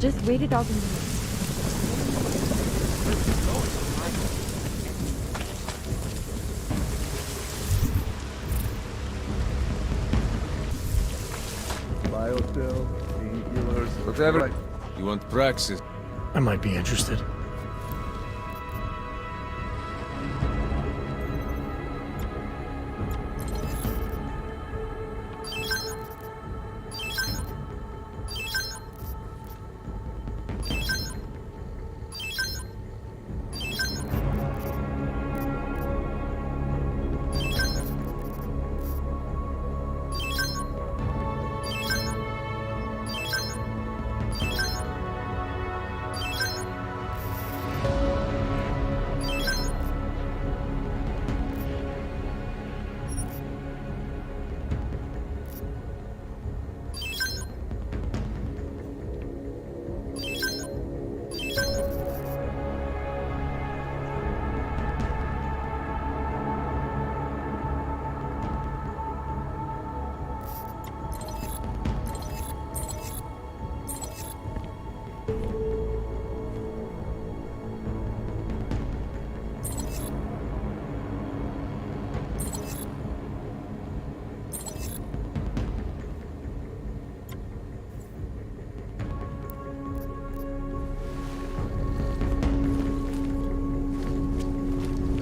just wait it out in the room. Biofilm, painkillers, Whatever. right. You want praxis? I might be interested.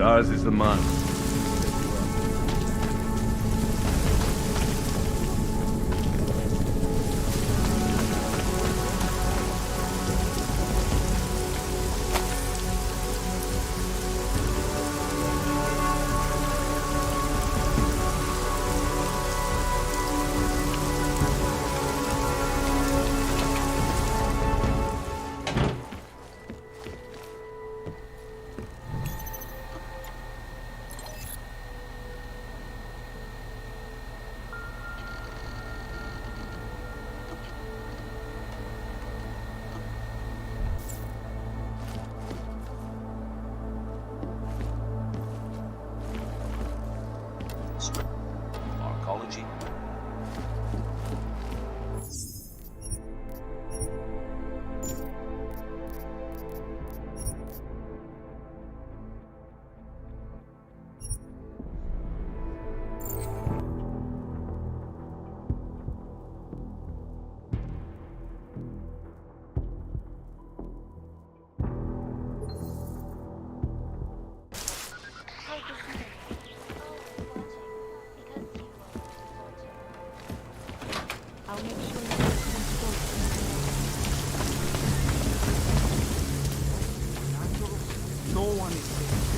Ours is the man. Arcology. I'll make sure you get transport. No one is safe.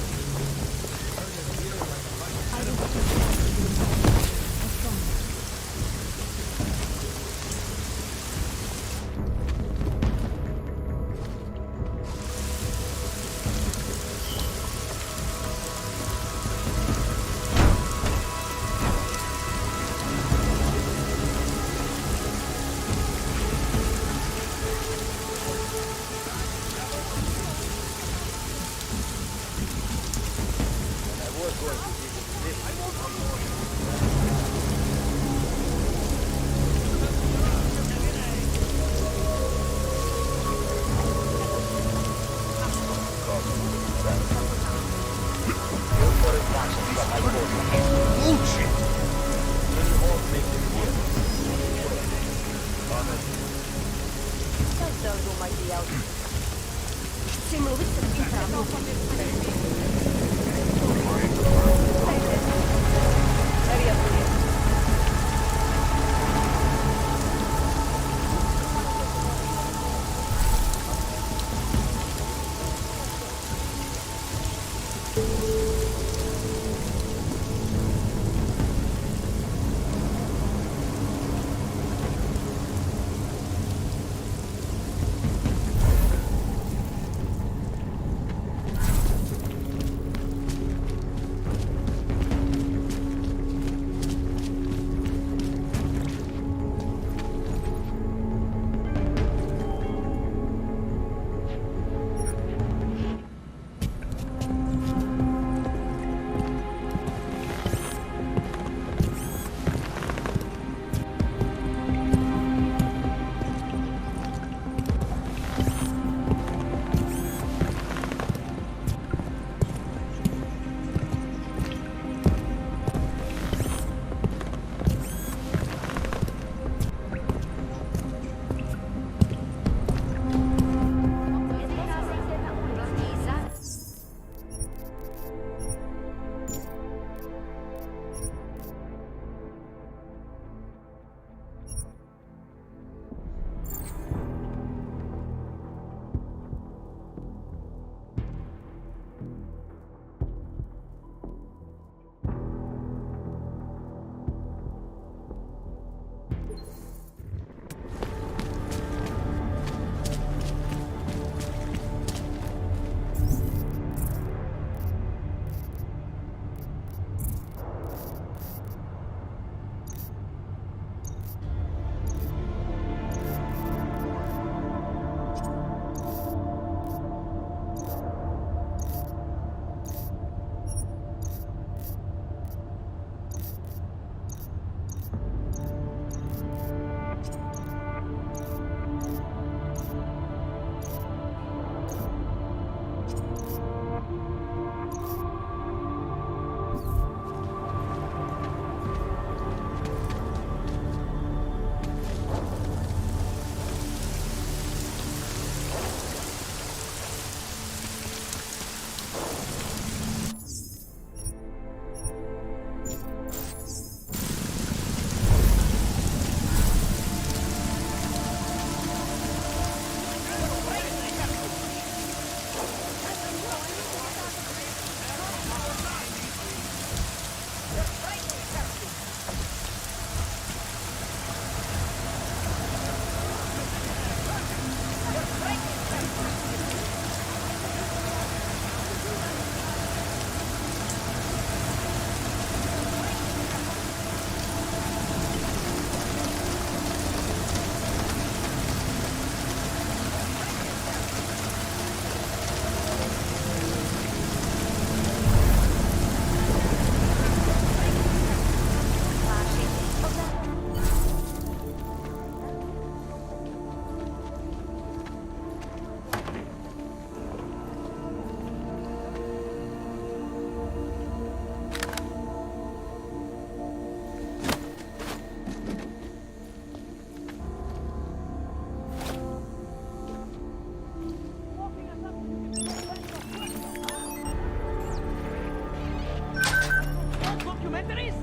better is,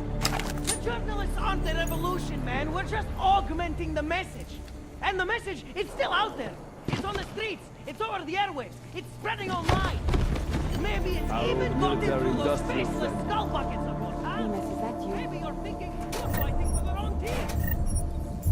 the journalists aren't the revolution, man. We're just augmenting the message. And the message, it's still out there. It's on the streets. It's over the airwaves. It's spreading online. Maybe it's Our even got into military those industrial faceless center. skull buckets of yours, huh? Remus, is that you? Maybe you're thinking you're fighting for the wrong team.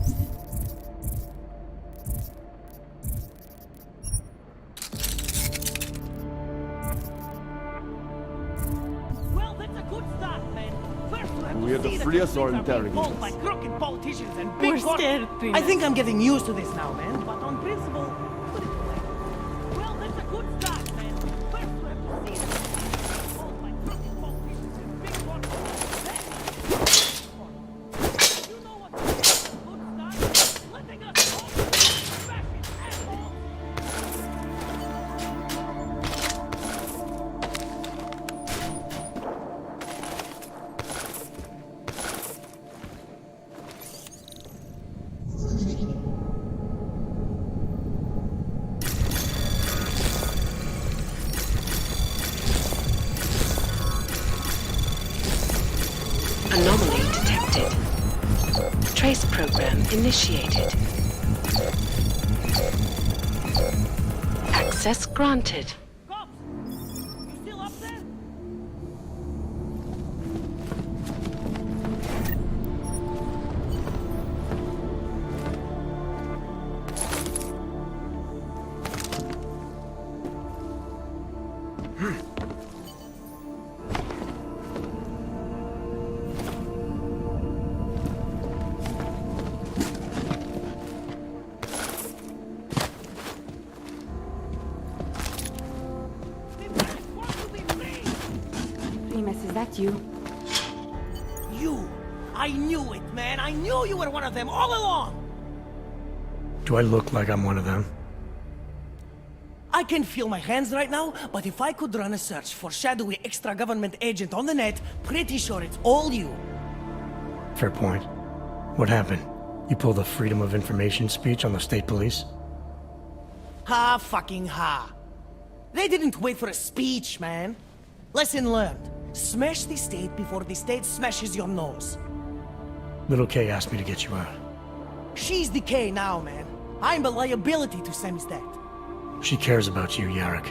Well, that's a good start, man. First, we have We to have to see that free the us or streets are being interrogate pulled us. by crooked politicians and We're big corp- scared, I Remus. think I'm getting used to this now, man. But on principle, put it away. Well, that's a good start, man. First, we have to see that the streets are being pulled by crooked politicians and big corp- Then, you know what? Good start. Letting us all fascist assholes. Anomaly detected. Trace program initiated. Access granted. Cops! You still up there? We want to be free! Remus, is that you? You! I knew it, man! I knew you were one of them all along! Do I look like I'm one of them? I can feel my hands right now, but if I could run a search for shadowy extra-government agent on the net, pretty sure it's all you. Fair point. What happened? You pulled a Freedom of Information speech on the state police? Ha fucking ha. They didn't wait for a speech, man. Lesson learned. Smash the state before the state smashes your nose. Little K asked me to get you out. She's the K now, man. I'm a liability to Sam's dad. She cares about you, Yarrick.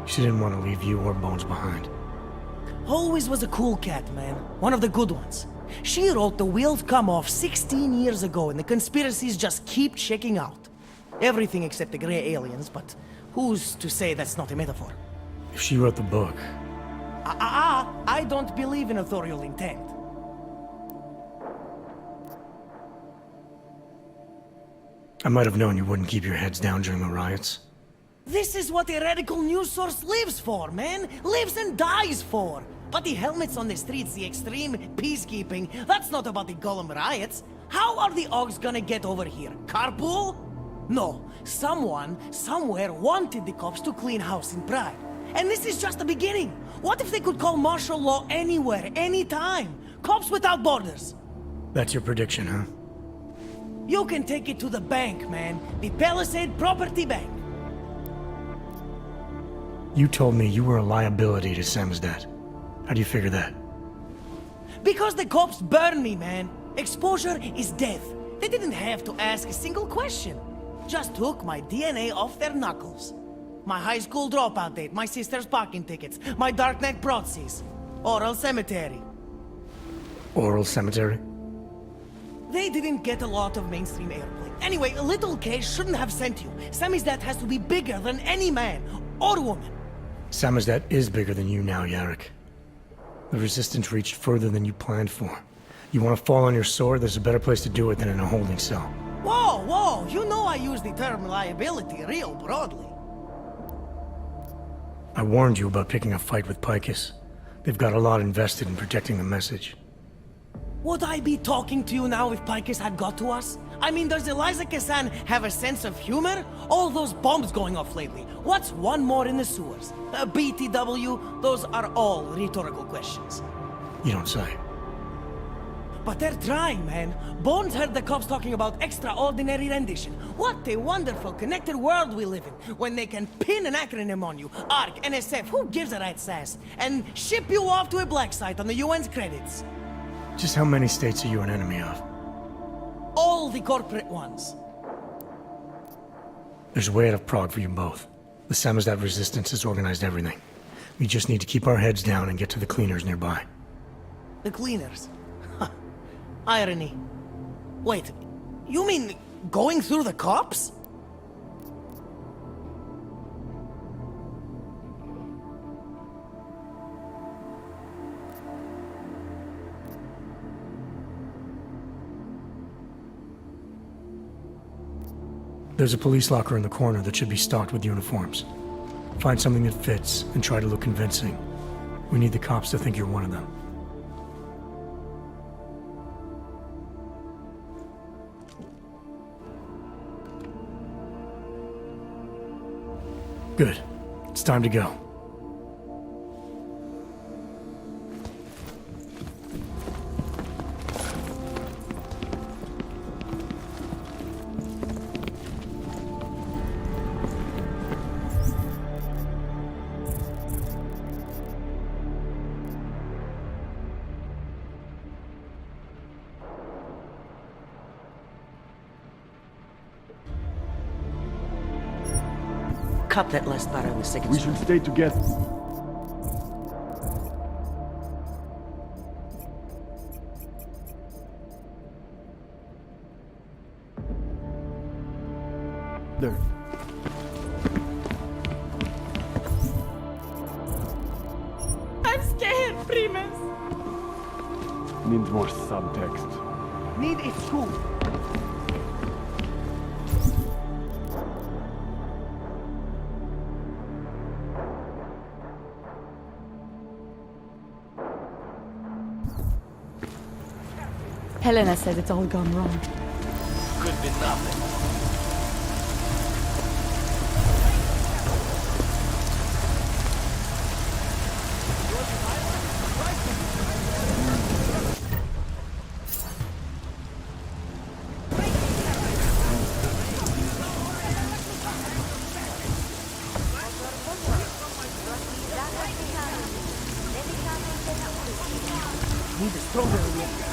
She didn't want to leave you or Bones behind. Always was a cool cat, man. One of the good ones. She wrote The Wheels Come Off 16 years ago, and the conspiracies just keep checking out. Everything except the gray aliens, but who's to say that's not a metaphor? If she wrote the book, I don't believe in authorial intent. I might have known you wouldn't keep your heads down during the riots. This is what a radical news source lives for, man! Lives and dies for! But the helmets on the streets, the extreme peacekeeping, that's not about the Golem riots. How are the Augs gonna get over here? Carpool? No. Someone, somewhere wanted the cops to clean house in Pride. And this is just the beginning. What if they could call martial law anywhere, anytime? Cops without borders. That's your prediction, huh? You can take it to the bank, man. The Palisade Property Bank. You told me you were a liability to Sam's dad. How do you figure that? Because the cops burn me, man. Exposure is death. They didn't have to ask a single question. Just took my DNA off their knuckles. My high school dropout date, my sister's parking tickets, my darknet proxies. Oral cemetery. Oral cemetery? They didn't get a lot of mainstream airplay. Anyway, Little K shouldn't have sent you. Sammy's dad has to be bigger than any man or woman. Sam's dad is bigger than you now, Yarrick. The resistance reached further than you planned for. You want to fall on your sword, there's a better place to do it than in a holding cell. Whoa, whoa, you know I use the term liability real broadly. I warned you about picking a fight with Picus. They've got a lot invested in protecting the message. Would I be talking to you now if Picus had got to us? I mean, does Eliza Kassan have a sense of humor? All those bombs going off lately. What's one more in the sewers? BTW? Those are all rhetorical questions. You don't say. But they're trying, man. Bones heard the cops talking about extraordinary rendition. What a wonderful connected world we live in, when they can pin an acronym on you, ARC, NSF, who gives a rat's ass, and ship you off to a black site on the UN's credits. Just how many states are you an enemy of? All the corporate ones. There's a way out of Prague for you both. The Samizdat resistance has organized everything. We just need to keep our heads down and get to the cleaners nearby. The cleaners. Huh. Irony. Wait, you mean going through the cops? There's a police locker in the corner that should be stocked with uniforms. Find something that fits and try to look convincing. We need the cops to think you're one of them. Good. It's time to go. Cut that last part on the second. We should stay together. There. I'm scared, Primus. Needs more subtext. Need a school. Helena said it's all gone wrong. Could be nothing. Need a stronger reaction.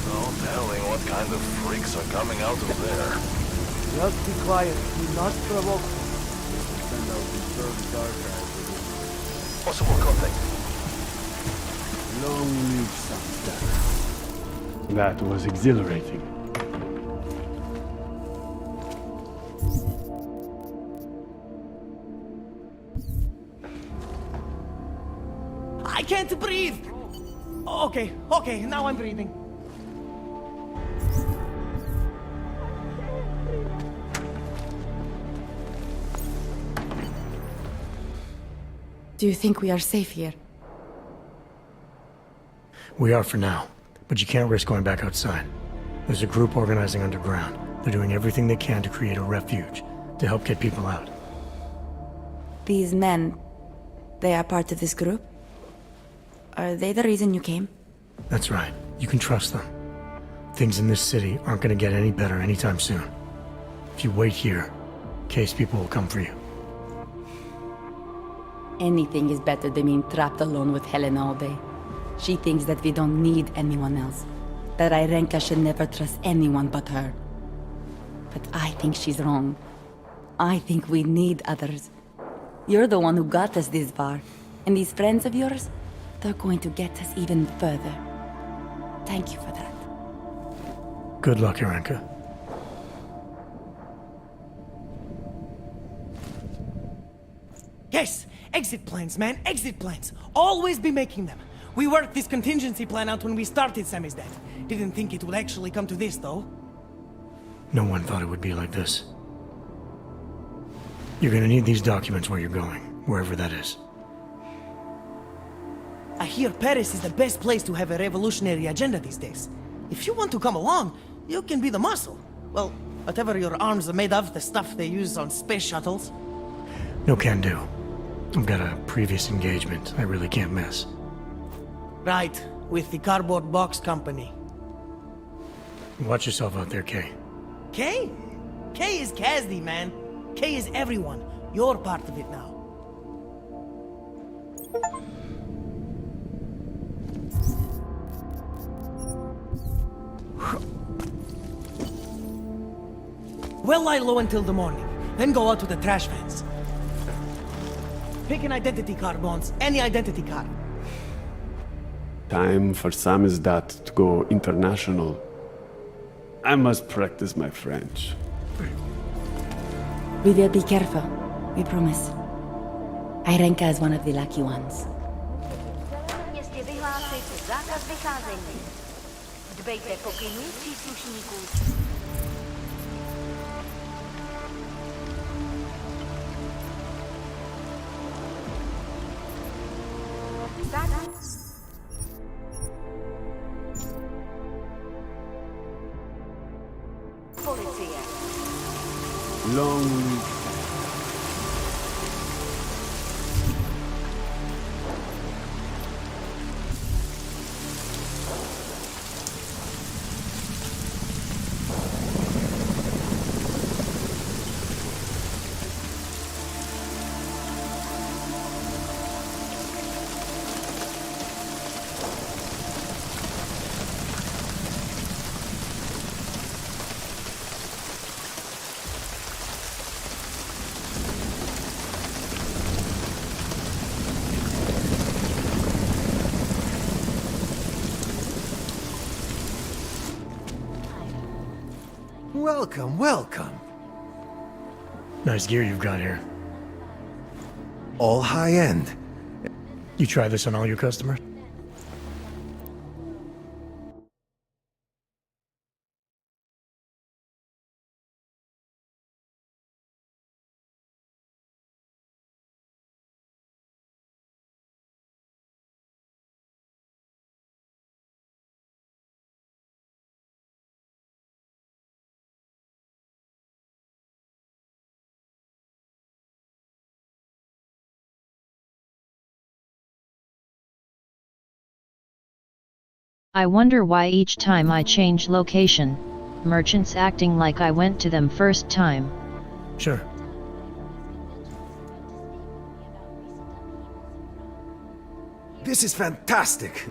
No telling what kind of freaks are coming out of there. Just be quiet. Do not provoke. Send out the service archive. Possible contact. Long live Samizdat. That was exhilarating. I can't breathe! Okay, now I'm breathing. Do you think we are safe here? We are for now, but you can't risk going back outside. There's a group organizing underground. They're doing everything they can to create a refuge, to help get people out. These men, they are part of this group? Are they the reason you came? That's right. You can trust them. Things in this city aren't gonna get any better anytime soon. If you wait here, Case people will come for you. Anything is better than being trapped alone with Helena all day. She thinks that we don't need anyone else. That Irenka should never trust anyone but her. But I think she's wrong. I think we need others. You're the one who got us this far. And these friends of yours, they're going to get us even further. Thank you for that. Good luck, Irenka. Yes! Exit plans, man! Exit plans! Always be making them! We worked this contingency plan out when we started Samizdat. Didn't think it would actually come to this, though. No one thought it would be like this. You're gonna need these documents where you're going, wherever that is. I hear Paris is the best place to have a revolutionary agenda these days. If you want to come along, you can be the muscle. Well, whatever your arms are made of, the stuff they use on space shuttles. No can do. I've got a previous engagement I really can't miss. Right, with the cardboard box company. Watch yourself out there, Kay. Kay? Kay is Kasdi, man. Kay is everyone. You're part of it now. We'll lie low until the morning, then go out to the trash vans. Pick an identity card, Bones. Any identity card. Time for Samizdat to go international. I must practice my French. We will be careful. We promise. Irenka is one of the lucky ones. Městě vyhlásit zákaz vycházení. Dbejte pokynů příslušníků. Policie. Long Welcome, welcome. Nice gear you've got here. All high end. You try this on all your customers? I wonder why each time I change location, merchants acting like I went to them first time. Sure. This is fantastic.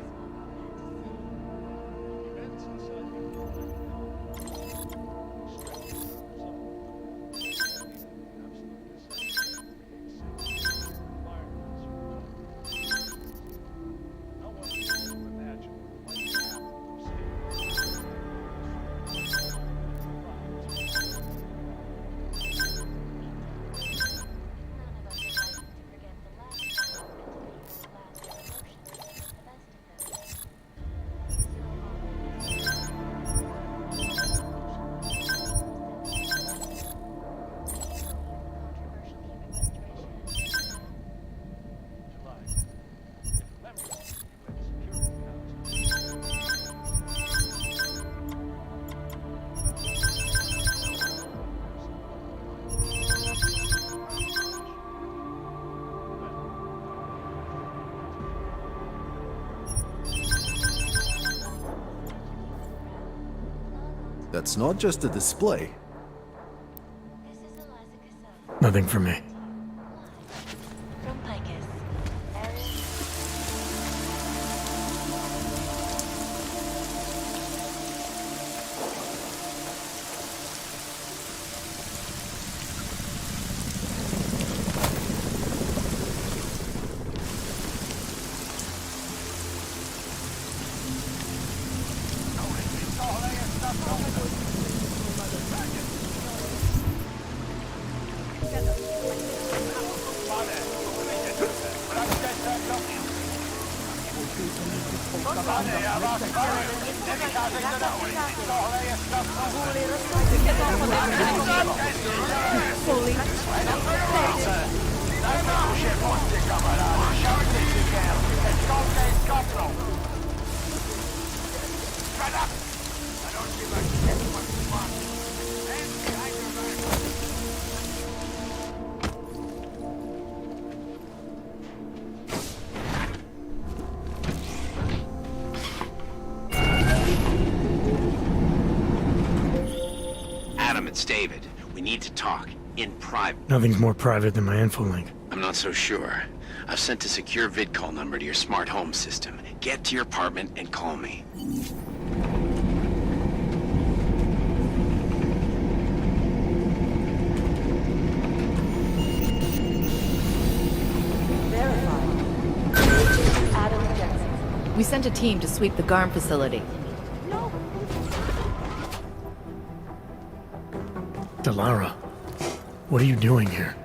That's not just a display. Nothing for me. From Picus. it's David. We need to talk. In private. Nothing's more private than my infolink. I'm not so sure. I've sent a secure vidcall number to your smart home system. Get to your apartment and call me. We sent a team to sweep the GARM facility. Delara, what are you doing here?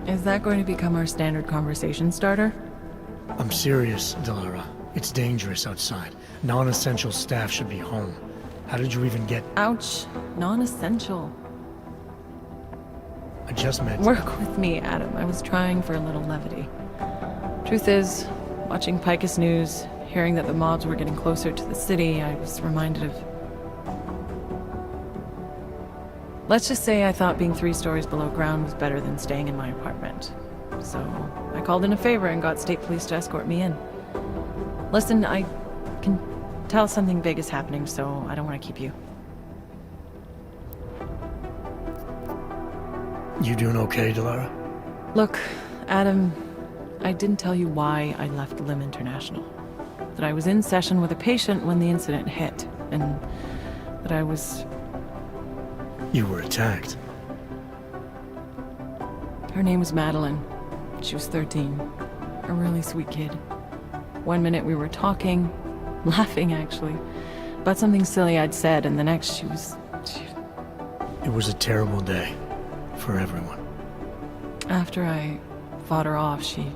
Is that going to become our standard conversation starter? I'm serious, Delara. It's dangerous outside. Non-essential staff should be home. How did you even get... Ouch. Non-essential. I just meant... Work with me, Adam. I was trying for a little levity. Truth is, watching Picus News, hearing that the mobs were getting closer to the city, I was reminded of... Let's just say I thought being 3 stories below ground was better than staying in my apartment. So, I called in a favor and got state police to escort me in. Listen, I can tell something big is happening, so I don't want to keep you. You doing okay, Delara? Look, Adam, I didn't tell you why I left Lim International. That I was in session with a patient when the incident hit, and that I was... You were attacked. Her name was Madeline. She was 13. A really sweet kid. One minute we were talking, laughing actually, about something silly I'd said, and the next she was... It was a terrible day. For everyone. After I fought her off, she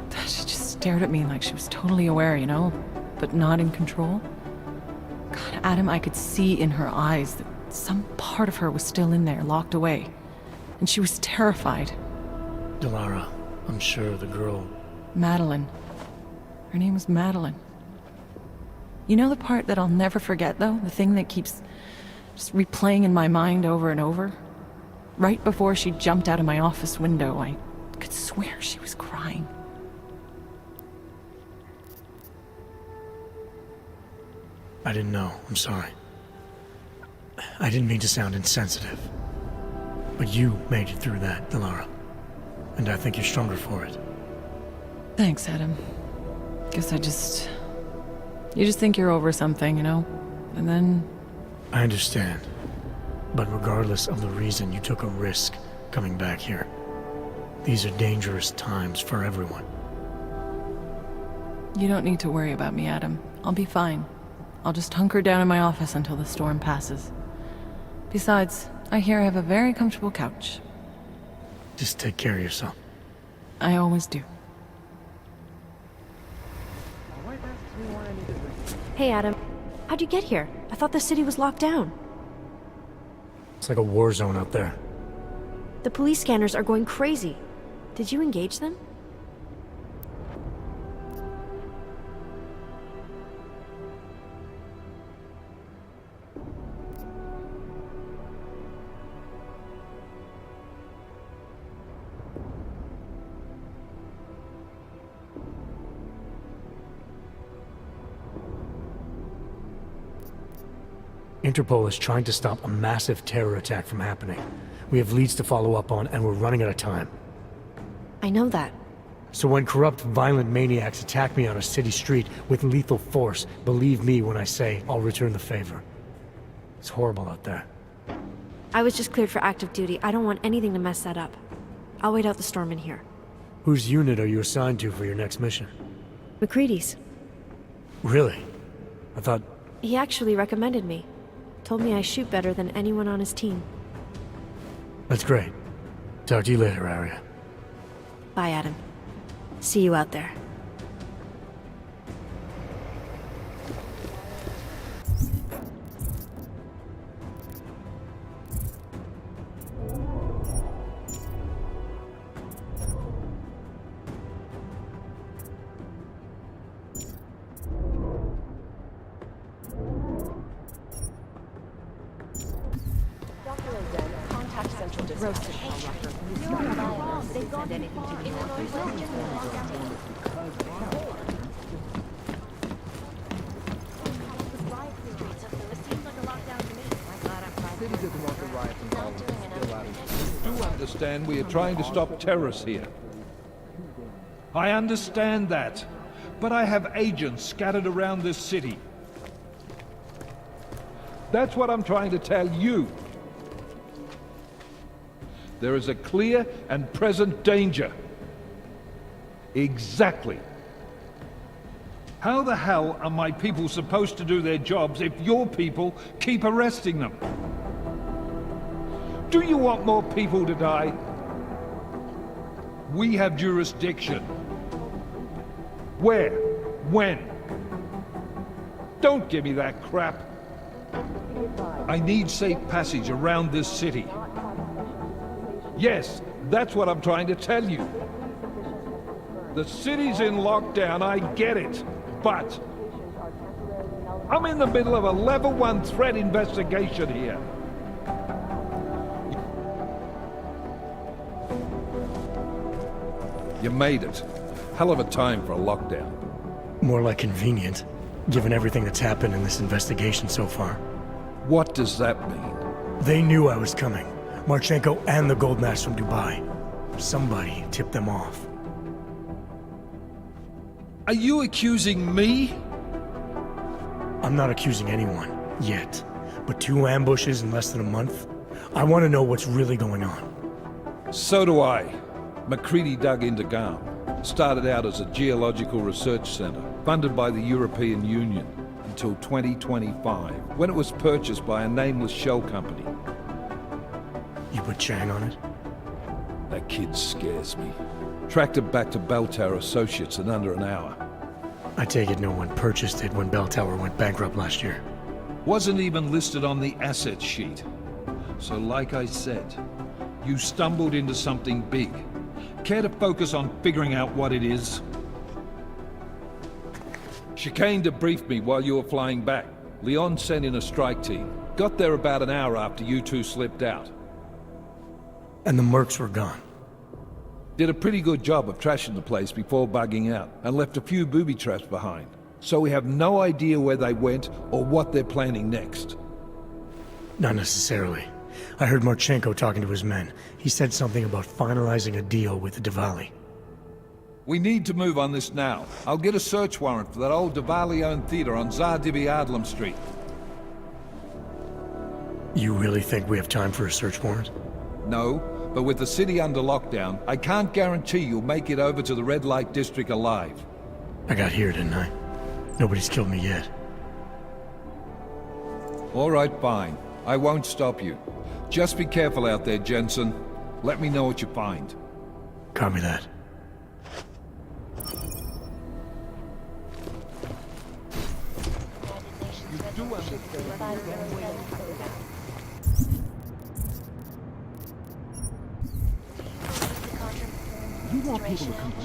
just stared at me like she was totally aware, you know? But not in control. God, Adam, I could see in her eyes that some part of her was still in there, locked away. And she was terrified. Delara, I'm sure the girl... Madeline. Her name was Madeline. You know the part that I'll never forget, though? The thing that keeps just replaying in my mind over and over? Right before she jumped out of my office window, I could swear she was crying. I didn't know. I'm sorry. I didn't mean to sound insensitive. But you made it through that, Delara. And I think you're stronger for it. Thanks, Adam. Guess you just think you're over something, you know? And then... I understand. But regardless of the reason, you took a risk coming back here. These are dangerous times for everyone. You don't need to worry about me, Adam. I'll be fine. I'll just hunker down in my office until the storm passes. Besides, I hear I have a very comfortable couch. Just take care of yourself. I always do. Hey, Adam. How'd you get here? I thought the city was locked down. It's like a war zone out there. The police scanners are going crazy. Did you engage them? Interpol is trying to stop a massive terror attack from happening. We have leads to follow up on, and we're running out of time. I know that. So when corrupt, violent maniacs attack me on a city street with lethal force, believe me when I say I'll return the favor. It's horrible out there. I was just cleared for active duty. I don't want anything to mess that up. I'll wait out the storm in here. Whose unit are you assigned to for your next mission? McCready's. Really? I thought... He actually recommended me. Told me I shoot better than anyone on his team. That's great. Talk to you later, Arya. Bye, Adam. See you out there. City doesn't want the riots involved. do understand we are trying to stop terrorists here. I understand that. But I have agents scattered around this city. That's what I'm trying to tell you. There is a clear and present danger. Exactly. How the hell are my people supposed to do their jobs if your people keep arresting them? Do you want more people to die? We have jurisdiction. Where? When? Don't give me that crap. I need safe passage around this city. Yes, that's what I'm trying to tell you. The city's in lockdown, I get it. But I'm in the middle of a level 1 threat investigation here. You made it. Hell of a time for a lockdown. More like convenient, given everything that's happened in this investigation so far. What does that mean? They knew I was coming. Marchenko and the gold mask from Dubai. Somebody tipped them off. Are you accusing me? I'm not accusing anyone, yet. But 2 ambushes in less than a month? I want to know what's really going on. So do I. MacCready dug into Garm. Started out as a geological research center, funded by the European Union, until 2025, when it was purchased by a nameless shell company. You put Chang on it? That kid scares me. Tracked it back to Bell Tower Associates in under an hour. I take it no one purchased it when Bell Tower went bankrupt last year. Wasn't even listed on the asset sheet. So like I said, you stumbled into something big. Care to focus on figuring out what it is? Chicane debriefed me while you were flying back. Leon sent in a strike team. Got there about an hour after you two slipped out. And the mercs were gone. Did a pretty good job of trashing the place before bugging out, and left a few booby traps behind. So we have no idea where they went or what they're planning next. Not necessarily. I heard Marchenko talking to his men. He said something about finalizing a deal with the Diwali. We need to move on this now. I'll get a search warrant for that old Diwali-owned theater on Zardibi Adlam Street. You really think we have time for a search warrant? No, but with the city under lockdown, I can't guarantee you'll make it over to the red light district alive. I got here, didn't I? Nobody's killed me yet. All right, fine. I won't stop you. Just be careful out there, Jensen. Let me know what you find. Copy that. You want people to come to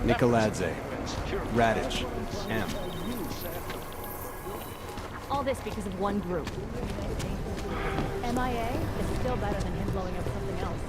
Nikoladze, Radich, M. All this because of one group. MIA is still better than him blowing up something else.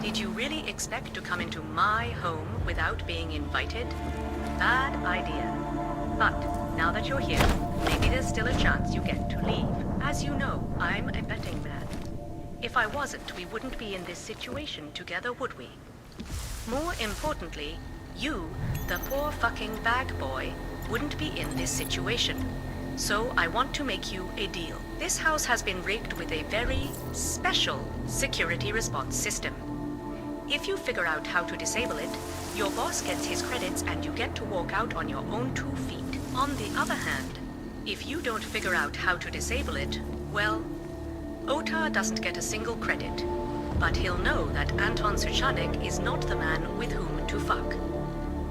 Did you really expect to come into my home without being invited? Bad idea. But now that you're here, maybe there's still a chance you get to leave. As you know, I'm a betting man. If I wasn't, we wouldn't be in this situation together, would we? More importantly, you, the poor fucking bag boy, wouldn't be in this situation. So I want to make you a deal. This house has been rigged with a very special security response system. If you figure out how to disable it, your boss gets his credits and you get to walk out on your own 2 feet. On the other hand, if you don't figure out how to disable it, well, Otar doesn't get a single credit. But he'll know that Anton Suchanek is not the man with whom to fuck.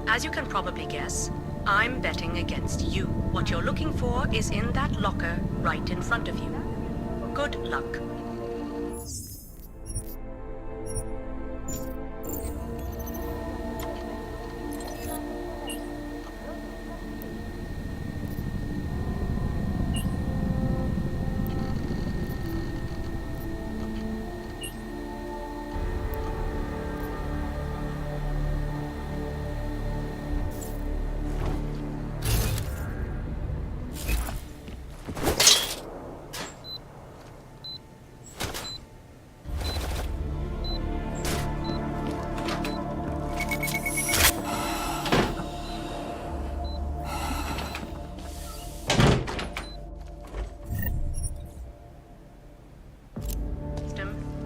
As you can probably guess, I'm betting against you. What you're looking for is in that locker right in front of you. Good luck.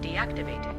Deactivated.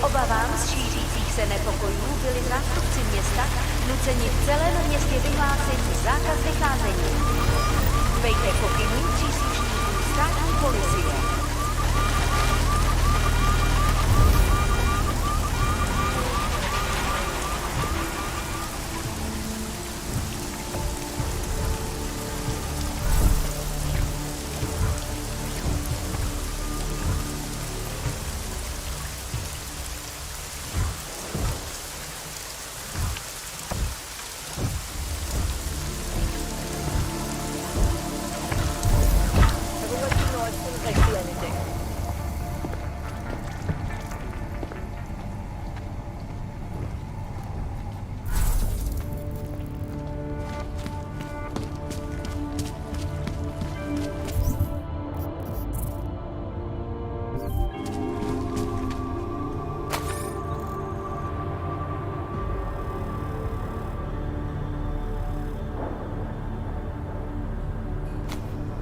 Obavám z šířících se nepokojů byli zástupci města nuceni v celém městě vyhlásit zákaz vycházení. Dbejte pokynů příslušníků státní policie.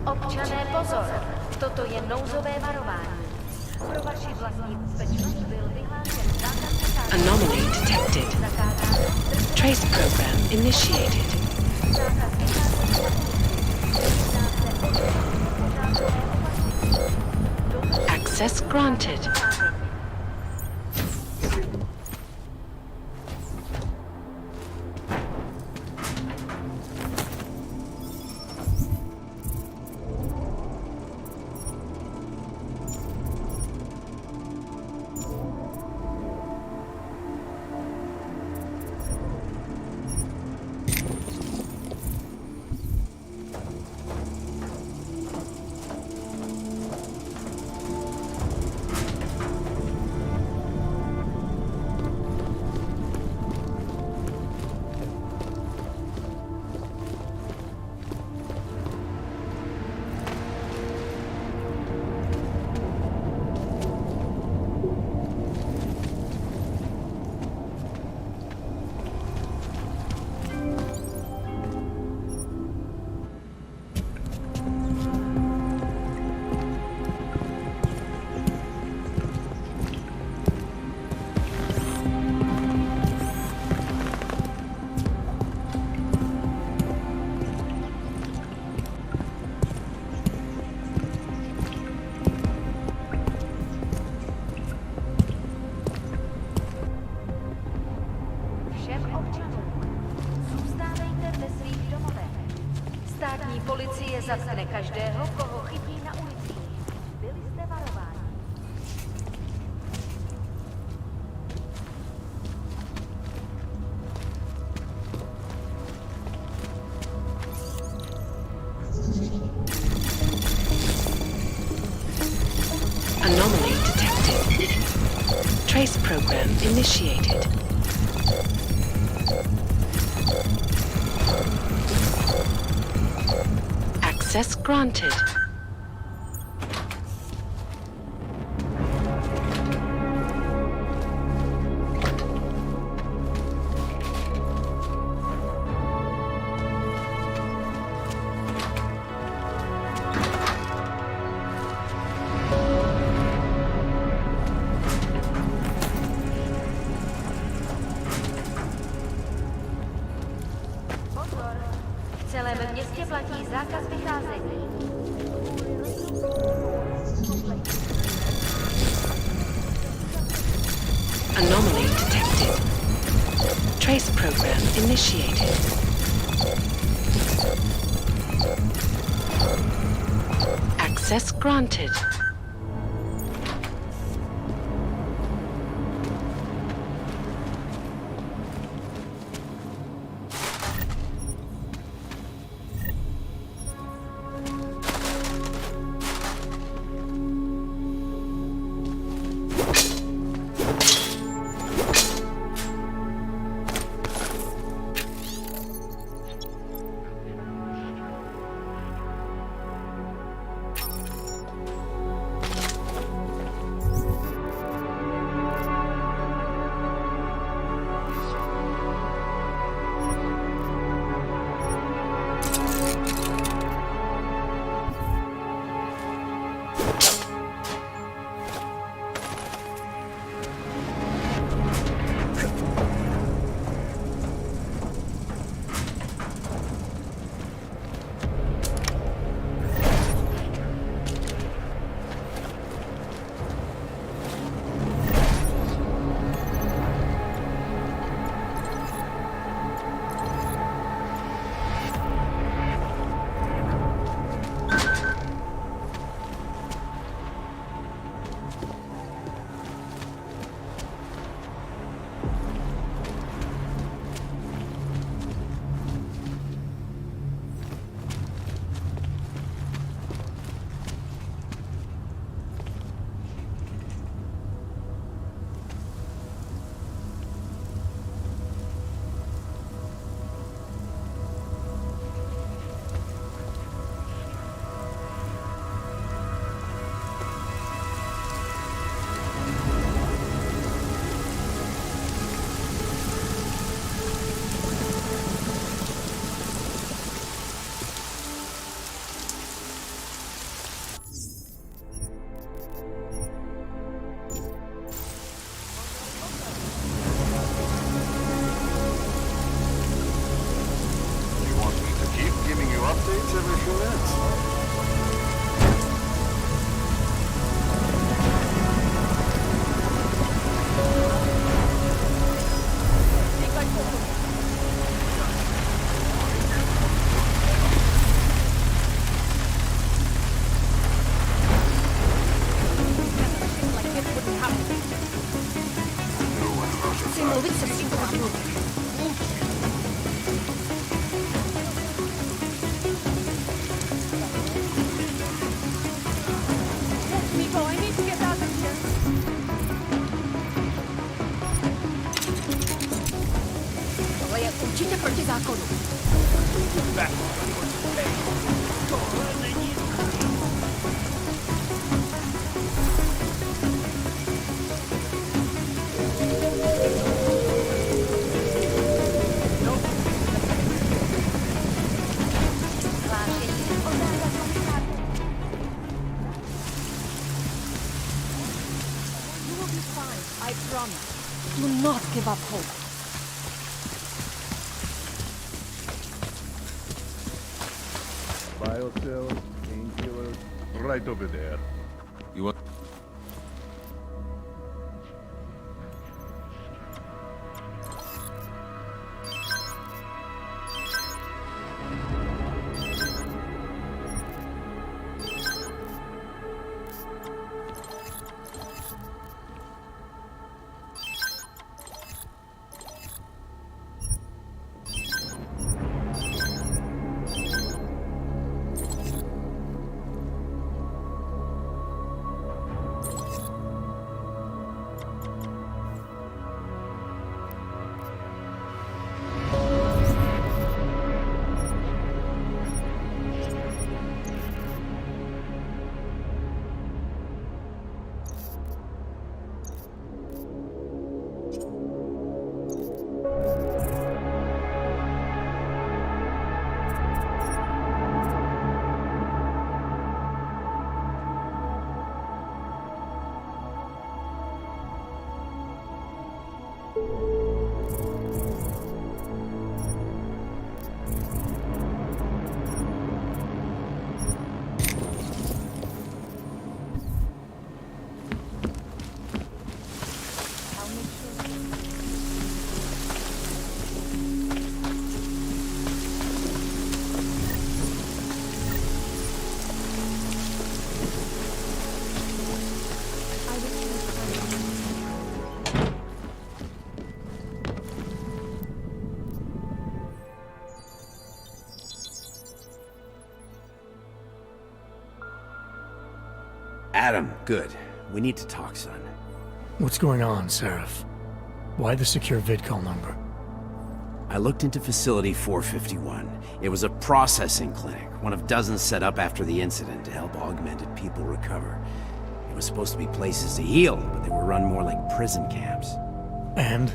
Občané, pozor! Toto je nouzové varování. Pro vaši vlastní bezpečnost byl vyhlášen zákaz vycházení. Anomaly detected. Trace program initiated. Access granted. Státní policie zatkne každého, koho chytí na ulici. Byli jste varováni. Anomaly detected. Trace program initiated. Access granted. V celém městě platí zákaz vycházení. Anomaly detected. Trace program initiated. Access granted. updates every few minutes. Chci mluvit se svým pravdou. Miko, I need to get out of here. Tohle je určitě proti zákonu. Tohle není I promise. Do not give up hope. Biocells, painkillers, right over there. You want? Adam, good. We need to talk, son. What's going on, Seraph? Why the secure vidcall number? I looked into Facility 451. It was a processing clinic, one of dozens set up after the incident to help augmented people recover. It was supposed to be places to heal, but they were run more like prison camps. And?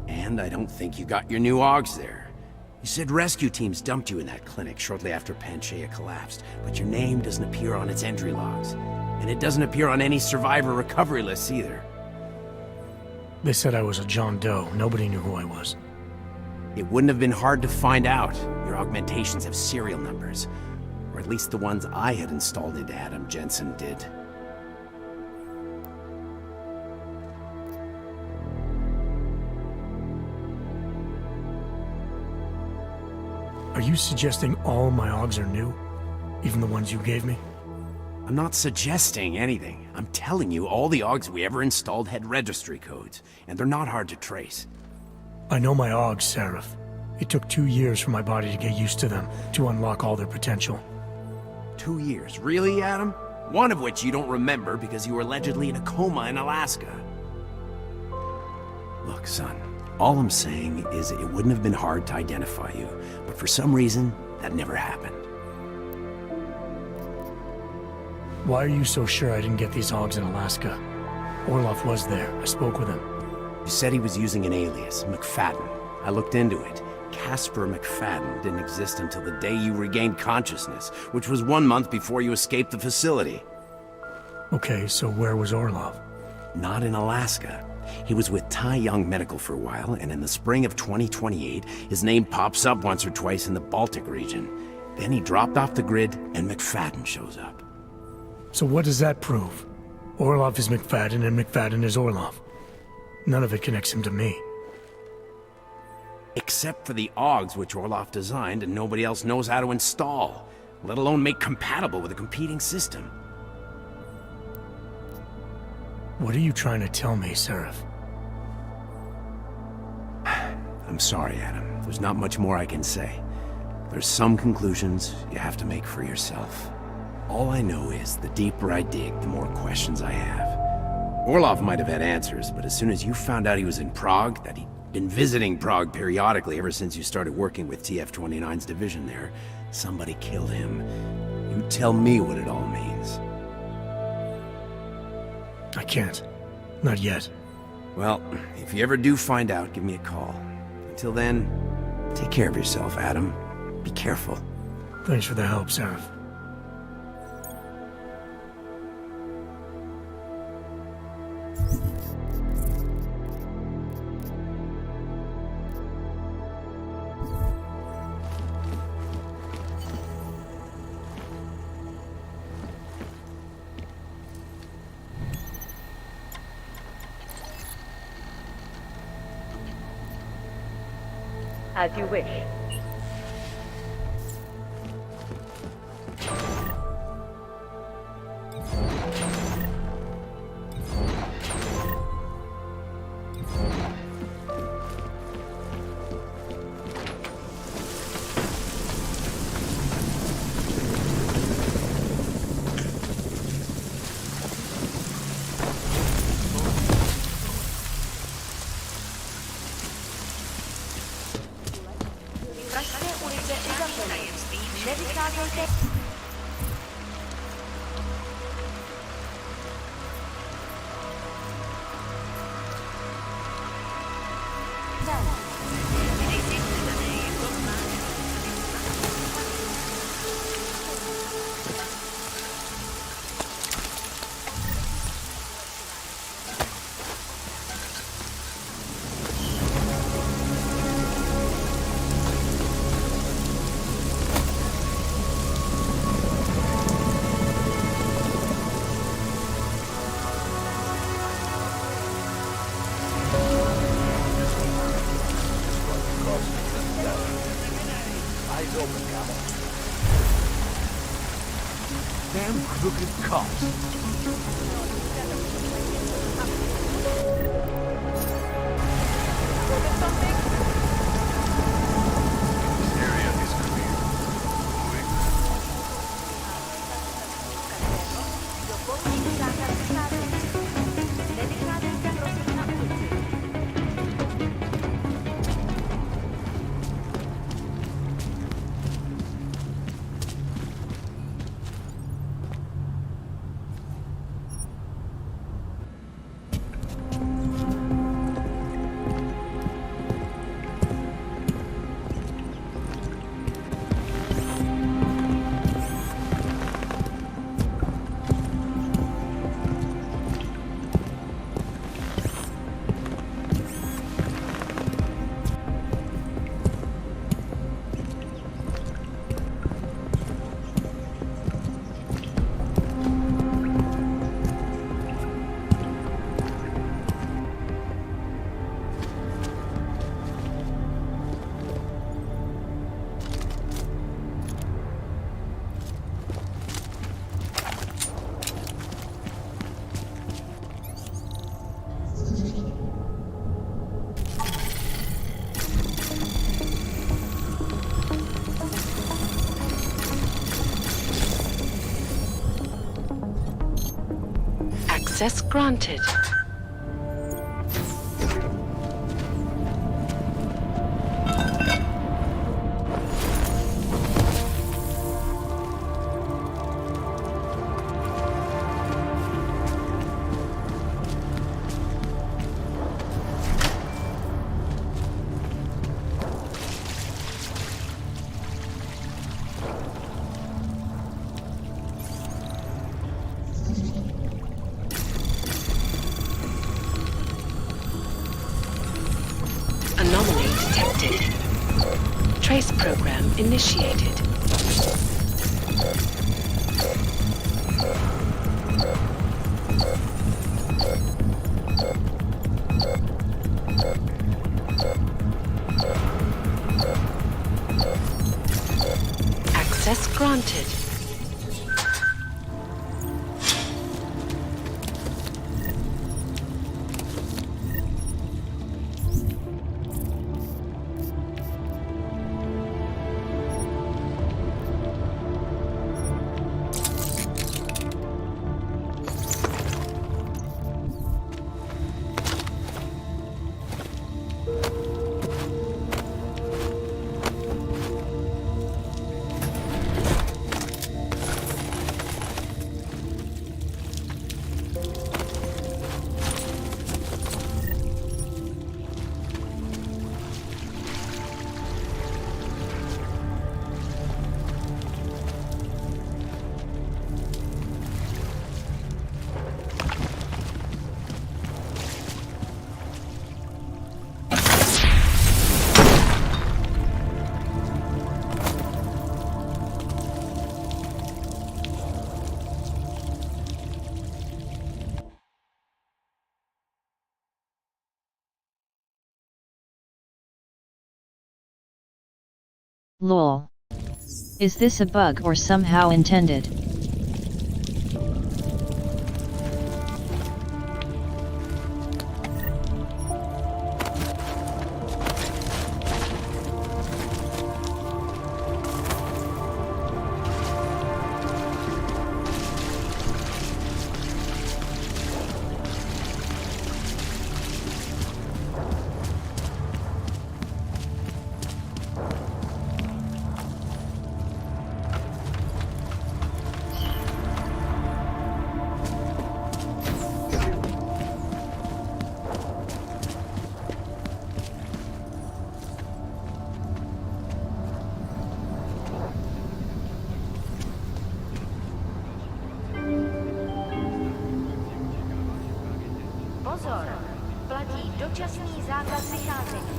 And I don't think you got your new AUGs there. You said rescue teams dumped you in that clinic shortly after Panchaea collapsed, but your name doesn't appear on its entry logs. And it doesn't appear on any survivor recovery lists either. They said I was a John Doe. Nobody knew who I was. It wouldn't have been hard to find out. Your augmentations have serial numbers. Or at least the ones I had installed into Adam Jensen did. Are you suggesting all my AUGs are new? Even the ones you gave me? I'm not suggesting anything. I'm telling you all the AUGs we ever installed had registry codes, and they're not hard to trace. I know my AUGs, Seraph. It took 2 years for my body to get used to them, to unlock all their potential. 2 years? Really, Adam? One of which you don't remember because you were allegedly in a coma in Alaska. Look, son, all I'm saying is it wouldn't have been hard to identify you, but for some reason, that never happened. Why are you so sure I didn't get these AUGs in Alaska? Orloff was there. I spoke with him. You said he was using an alias, McFadden. I looked into it. Casper McFadden didn't exist until the day you regained consciousness, which was 1 month before you escaped the facility. Okay, so where was Orloff? Not in Alaska. He was with Tai Young Medical for a while, and in the spring of 2028, his name pops up once or twice in the Baltic region. Then he dropped off the grid, and McFadden shows up. So what does that prove? Orloff is McFadden, and McFadden is Orloff. None of it connects him to me. Except for the AUGs which Orloff designed and nobody else knows how to install, let alone make compatible with a competing system. What are you trying to tell me, Seraph? I'm sorry, Adam. There's not much more I can say. There's some conclusions you have to make for yourself. All I know is the deeper I dig, the more questions I have. Orloff might have had answers, but as soon as you found out he was in Prague, that he'd been visiting Prague periodically ever since you started working with TF-29's division there, somebody killed him. You tell me what it all means. I can't. Not yet. Well, if you ever do find out, give me a call. Until then, take care of yourself, Adam. Be careful. Thanks for the help, Seraph. As you wish. Damn crooked cops. Access granted. Anomaly detected. Trace program initiated. Access granted. Lol. Is this a bug or somehow intended? Pozor, platí dočasný zákaz vycházení.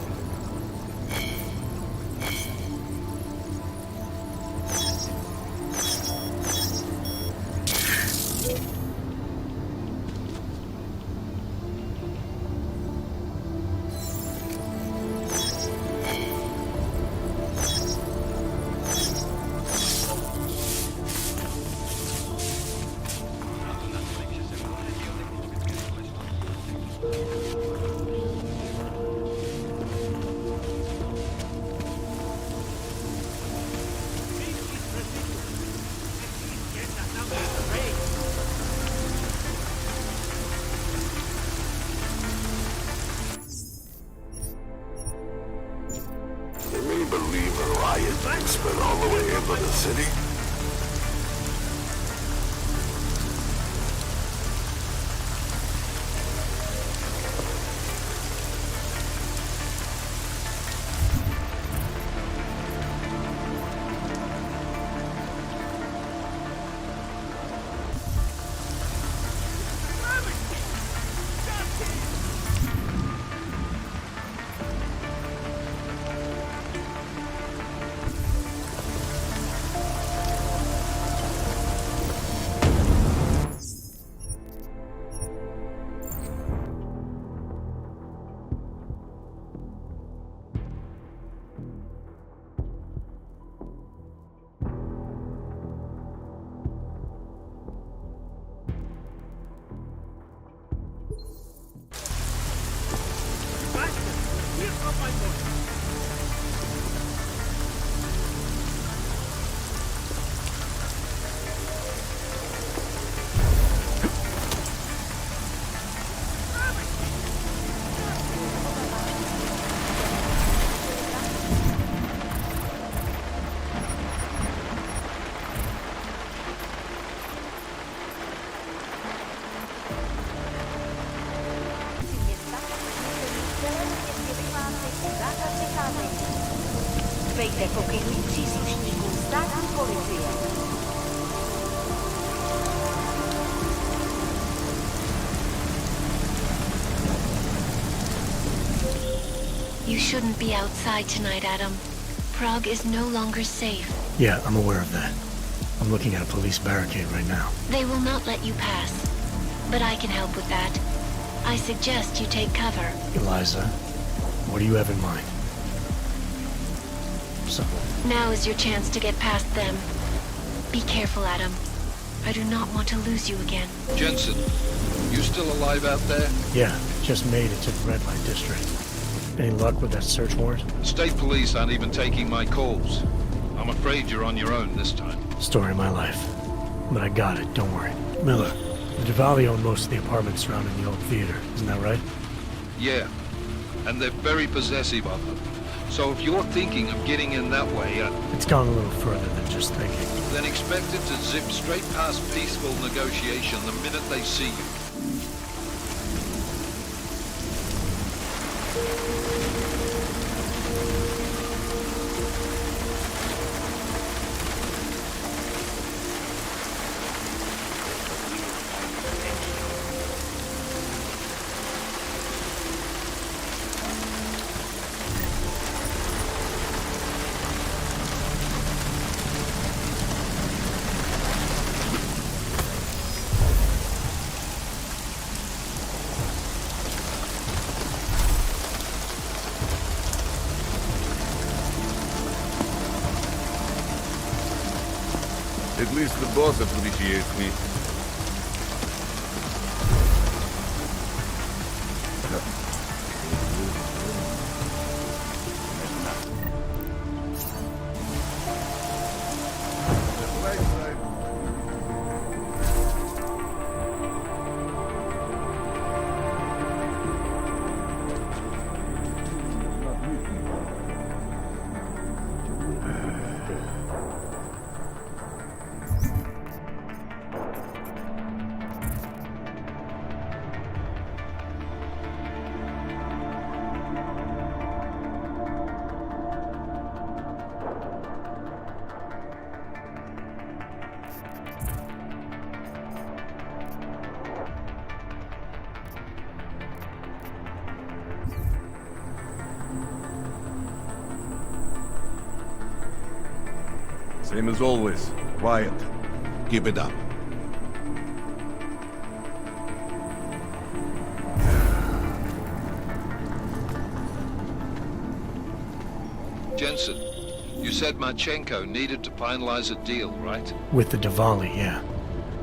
Believe a riot spread all the way into the city? Vejte pokynů příslušníků státní policie. You shouldn't be outside tonight, Adam. Prague is no longer safe. Yeah, I'm aware of that. I'm looking at a police barricade right now. They will not let you pass. But I can help with that. I suggest you take cover. Eliza, what do you have in mind? So, Now is your chance to get past them. Be careful, Adam. I do not want to lose you again. Jensen, you still alive out there? yeah, just made it to the red light district. Any luck with that search warrant? State police aren't even taking my calls. I'm afraid you're on your own this time. Story of my life. But I got it, don't worry. Miller, the Diwali own most of the apartments surrounding the old theater, isn't that right? Yeah, and they're very possessive of them. So if you're thinking of getting in that way, It's gone a little further than just thinking. then expect it to zip straight past peaceful negotiation the minute they see you. At least the boss appreciates me. Same as always. Quiet. Keep it up. Jensen, you said Marchenko needed to finalize a deal, right? With the Diwali, yeah.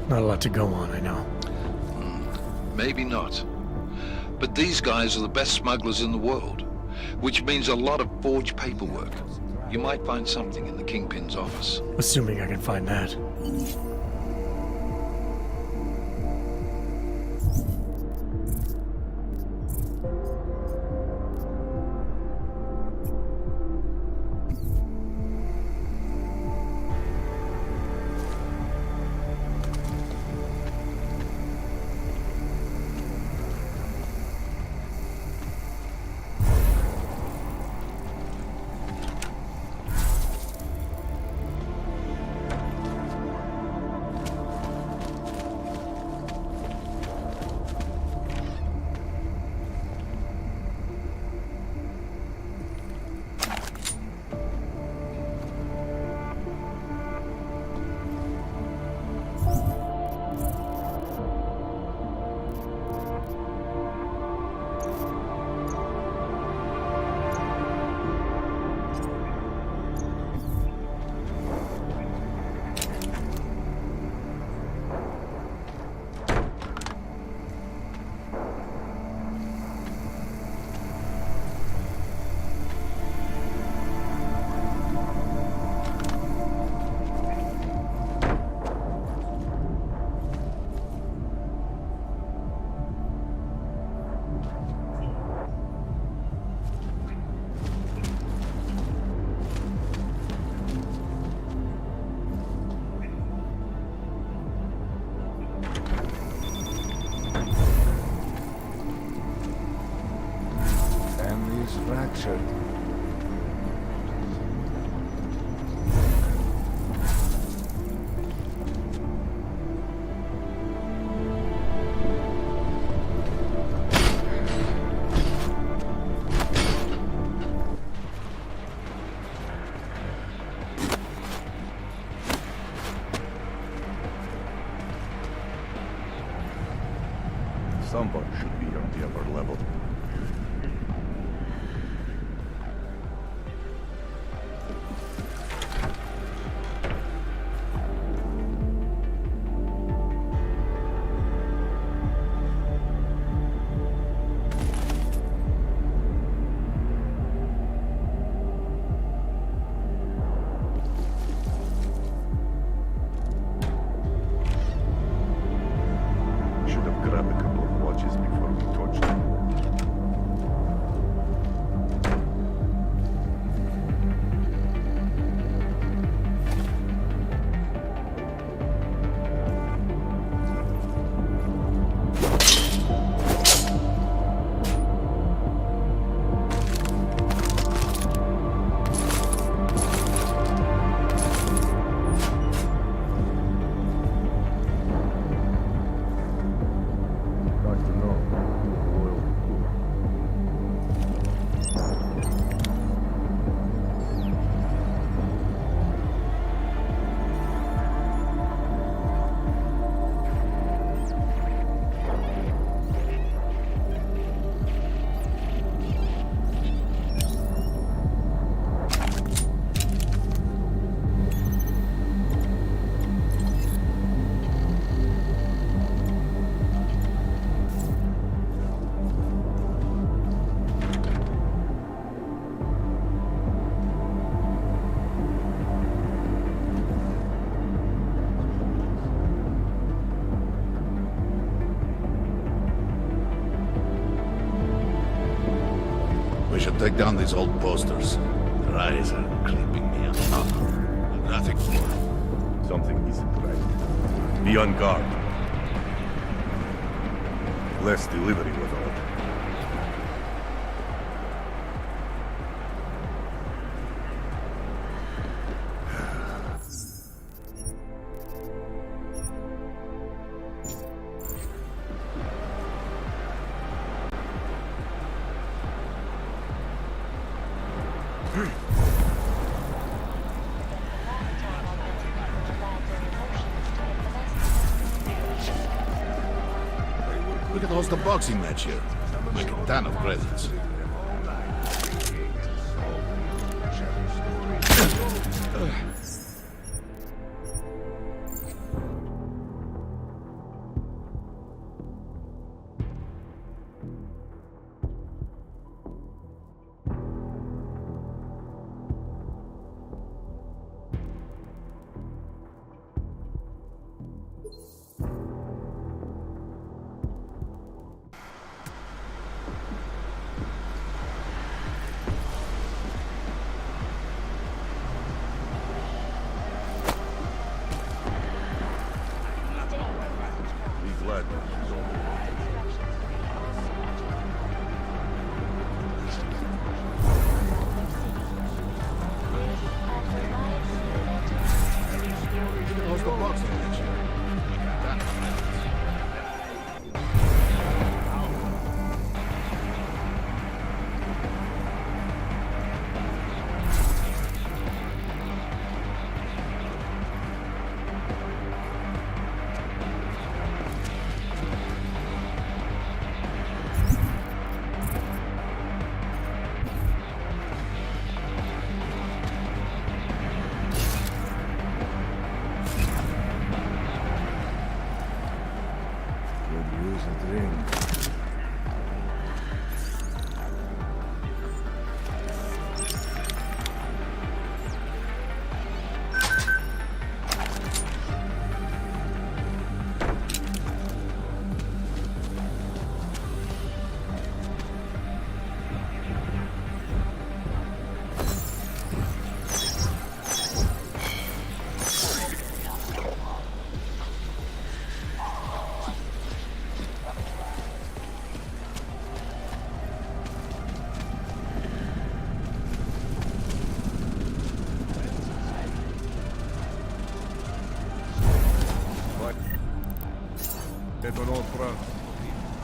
Not a lot to go on, I know. Maybe not. But these guys are the best smugglers in the world, which means a lot of forged paperwork. You might find something in the Kingpin's office. Assuming I can find that. Fractured. Someone should be on the upper level. We should take down these old posters. Their eyes are creeping me out. Nothing more. Something isn't right. Be on guard. Less delivery was all. We could host a boxing match here. Make a ton of presents.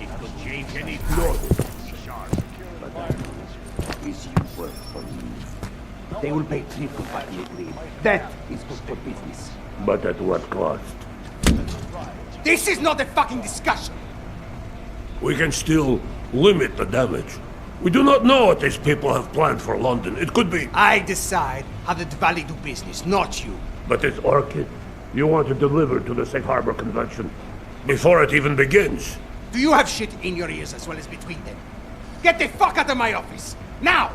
It could change any floor. Is you work for me? They will pay triple what you agreed. That is good for business. But at what cost? This is not a fucking discussion! we can still limit the damage. We do not know what these people have planned for London. It could be... I decide how the Dvali do business, not you. But it's Orchid. You want to deliver to the Safe Harbor Convention before it even begins. Do you have shit in your ears as well as between them? Get the fuck out of my office! Now!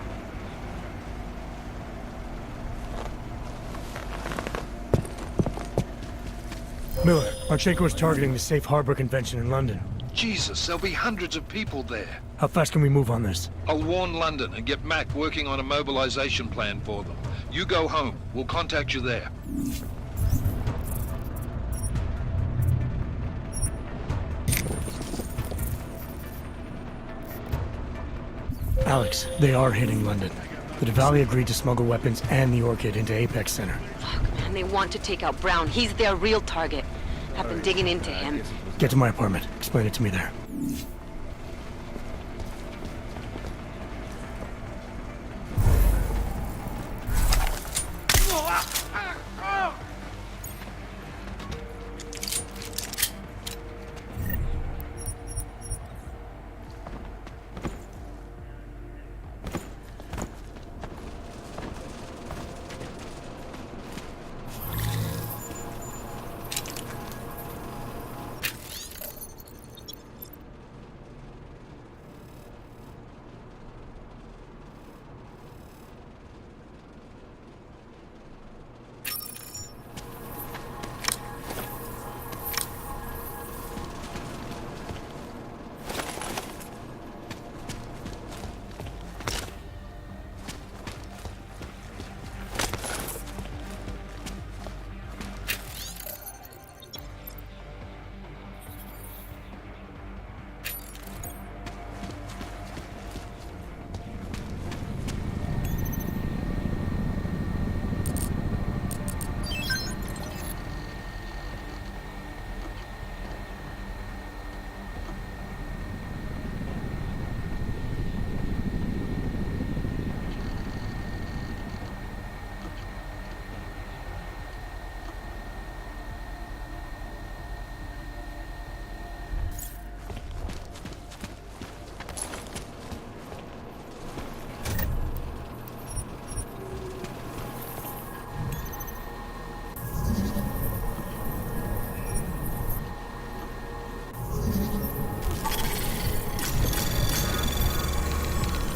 Miller, Marchenko is targeting the Safe Harbor Convention in London. Jesus, there'll be hundreds of people there. How fast can we move on this? I'll warn London and get Mac working on a mobilization plan for them. You go home. We'll contact you there. Alex, they are hitting London. The Dvali agreed to smuggle weapons and the Orchid into Apex Center. Fuck, man, they want to take out Brown. He's their real target. I've been digging into him. Get to my apartment. Explain it to me there.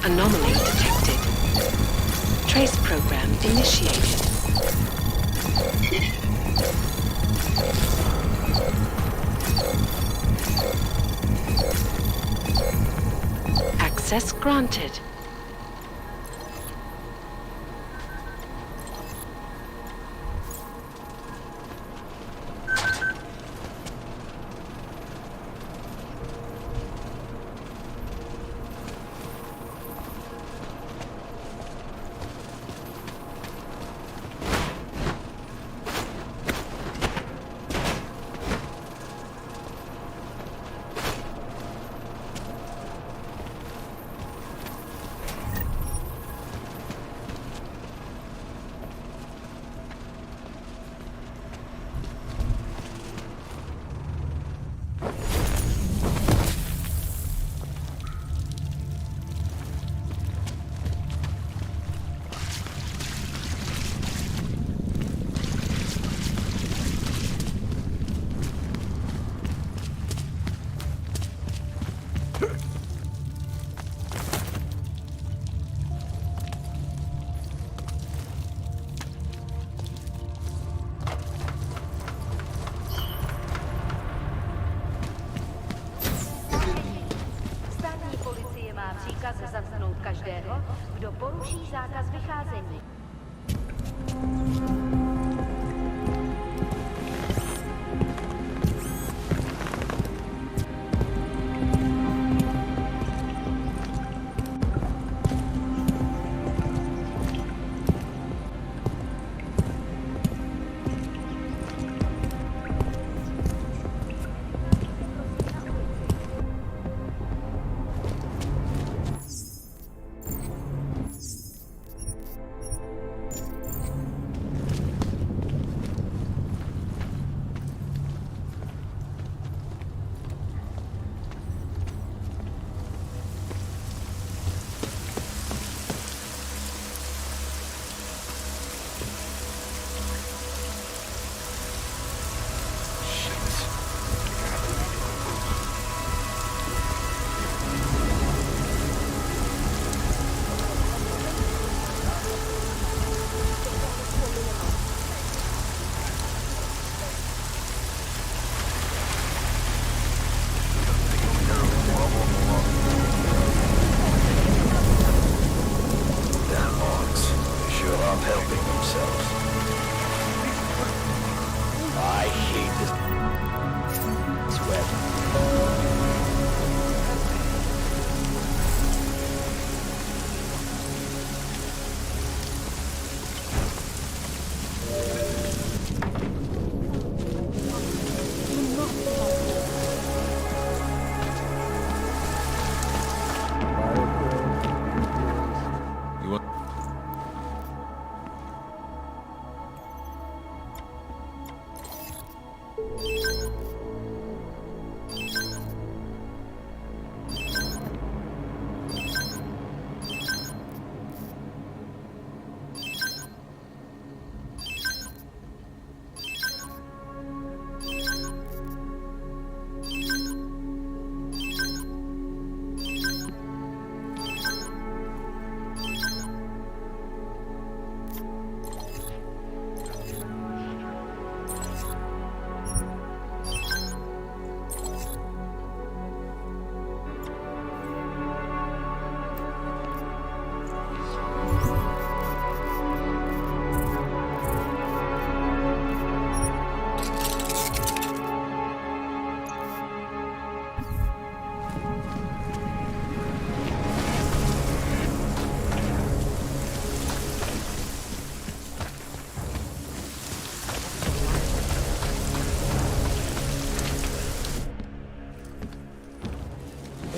Anomaly detected. Trace program initiated. Access granted. Zákaz zatknout každého, kdo poruší zákaz vycházení.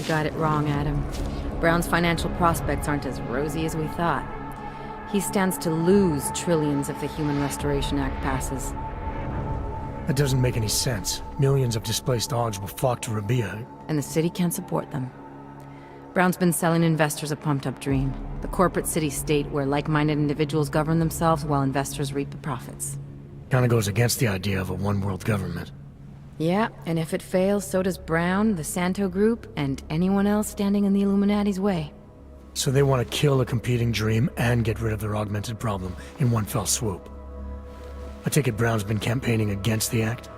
got it wrong, Adam. Brown's financial prospects aren't as rosy as we thought. He stands to lose trillions if the Human Restoration Act passes. That doesn't make any sense. Millions of displaced Augs will flock to Rabia. And the city can't support them. Brown's been selling investors a pumped-up dream. The corporate city-state where like-minded individuals govern themselves while investors reap the profits. Kinda goes against the idea of a one-world government. Yeah, and if it fails, so does Brown, the Santo Group, and anyone else standing in the Illuminati's way. So they want to kill a competing dream and get rid of their augmented problem in one fell swoop. I take it Brown's been campaigning against the act?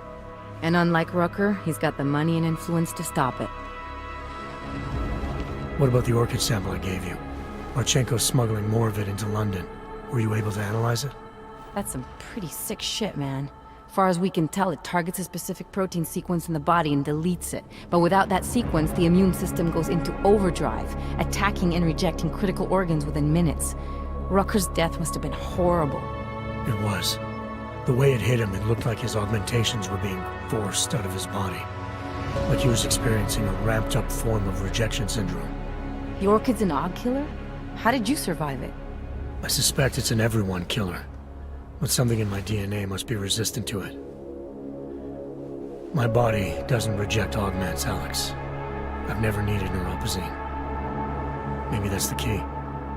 And unlike Rucker, he's got the money and influence to stop it. What about the orchid sample I gave you? Marchenko's smuggling more of it into London. Were you able to analyze it? That's some pretty sick shit, man. Far as we can tell, it targets a specific protein sequence in the body and deletes it. But without that sequence, the immune system goes into overdrive, attacking and rejecting critical organs within minutes. Rucker's death must have been horrible. It was. The way it hit him, it looked like his augmentations were being forced out of his body. Like he was experiencing a ramped-up form of rejection syndrome. The orchid's an Aug killer? How did you survive it? I suspect it's an everyone killer. But something in my DNA must be resistant to it. My body doesn't reject augments, Alex. I've never needed neuropazine. Maybe that's the key.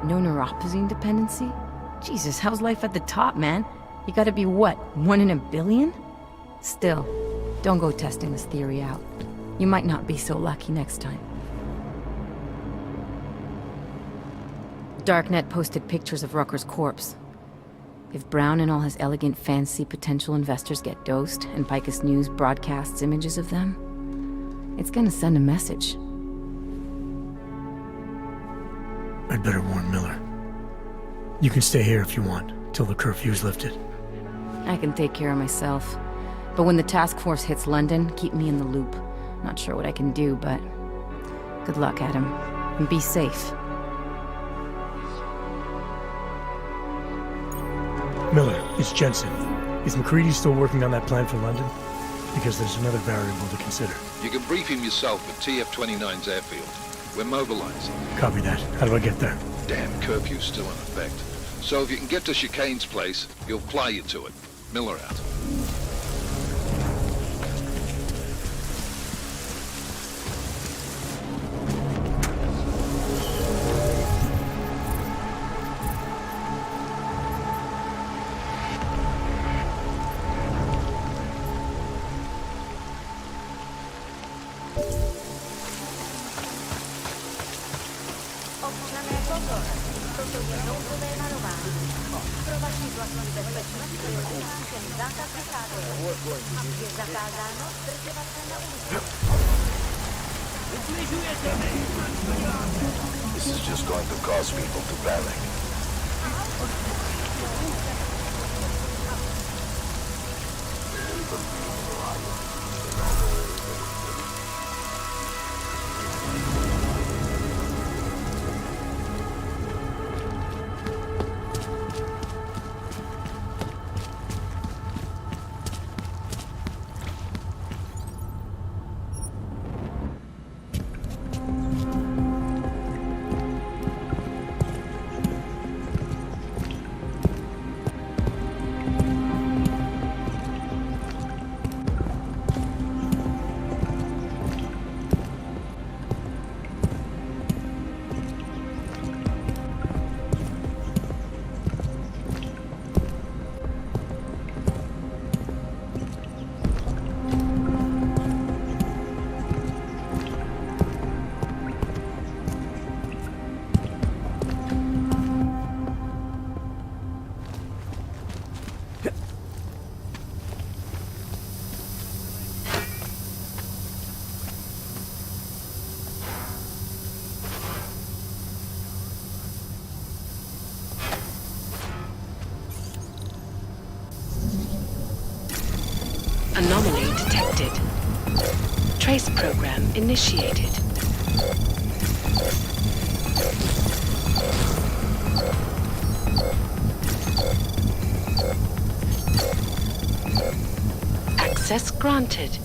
No neuropazine dependency? Jesus, how's life at the top, man? You gotta be what, 1 in a billion? Still, don't go testing this theory out. You might not be so lucky next time. Darknet posted pictures of Rucker's corpse. If Brown and all his elegant, fancy potential investors get dosed, and Picus News broadcasts images of them, it's gonna send a message. I'd better warn Miller. You can stay here if you want, till the curfew's lifted. I can take care of myself. But when the task force hits London, keep me in the loop. Not sure what I can do, but good luck, Adam. And be safe. Miller, it's Jensen. Is McCready still working on that plan for London? Because there's another variable to consider. You can brief him yourself at TF-29's airfield. We're mobilizing. Copy that. How do I get there? Damn curfew's still in effect. So if you can get to Chicane's place, he'll fly you to it. Miller out. This is just going to cause people to panic. Anomaly detected. Trace program initiated. Access granted.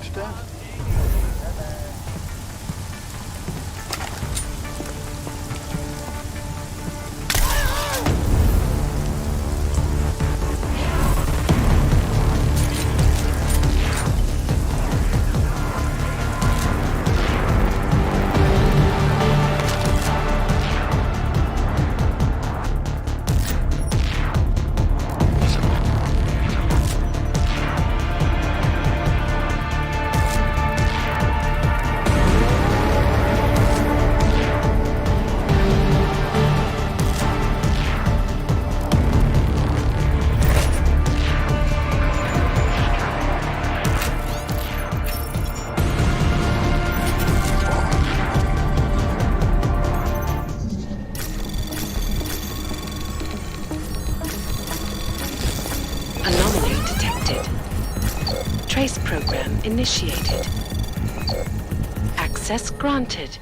Werkstatt? Anomaly detected. Trace program initiated. Access granted.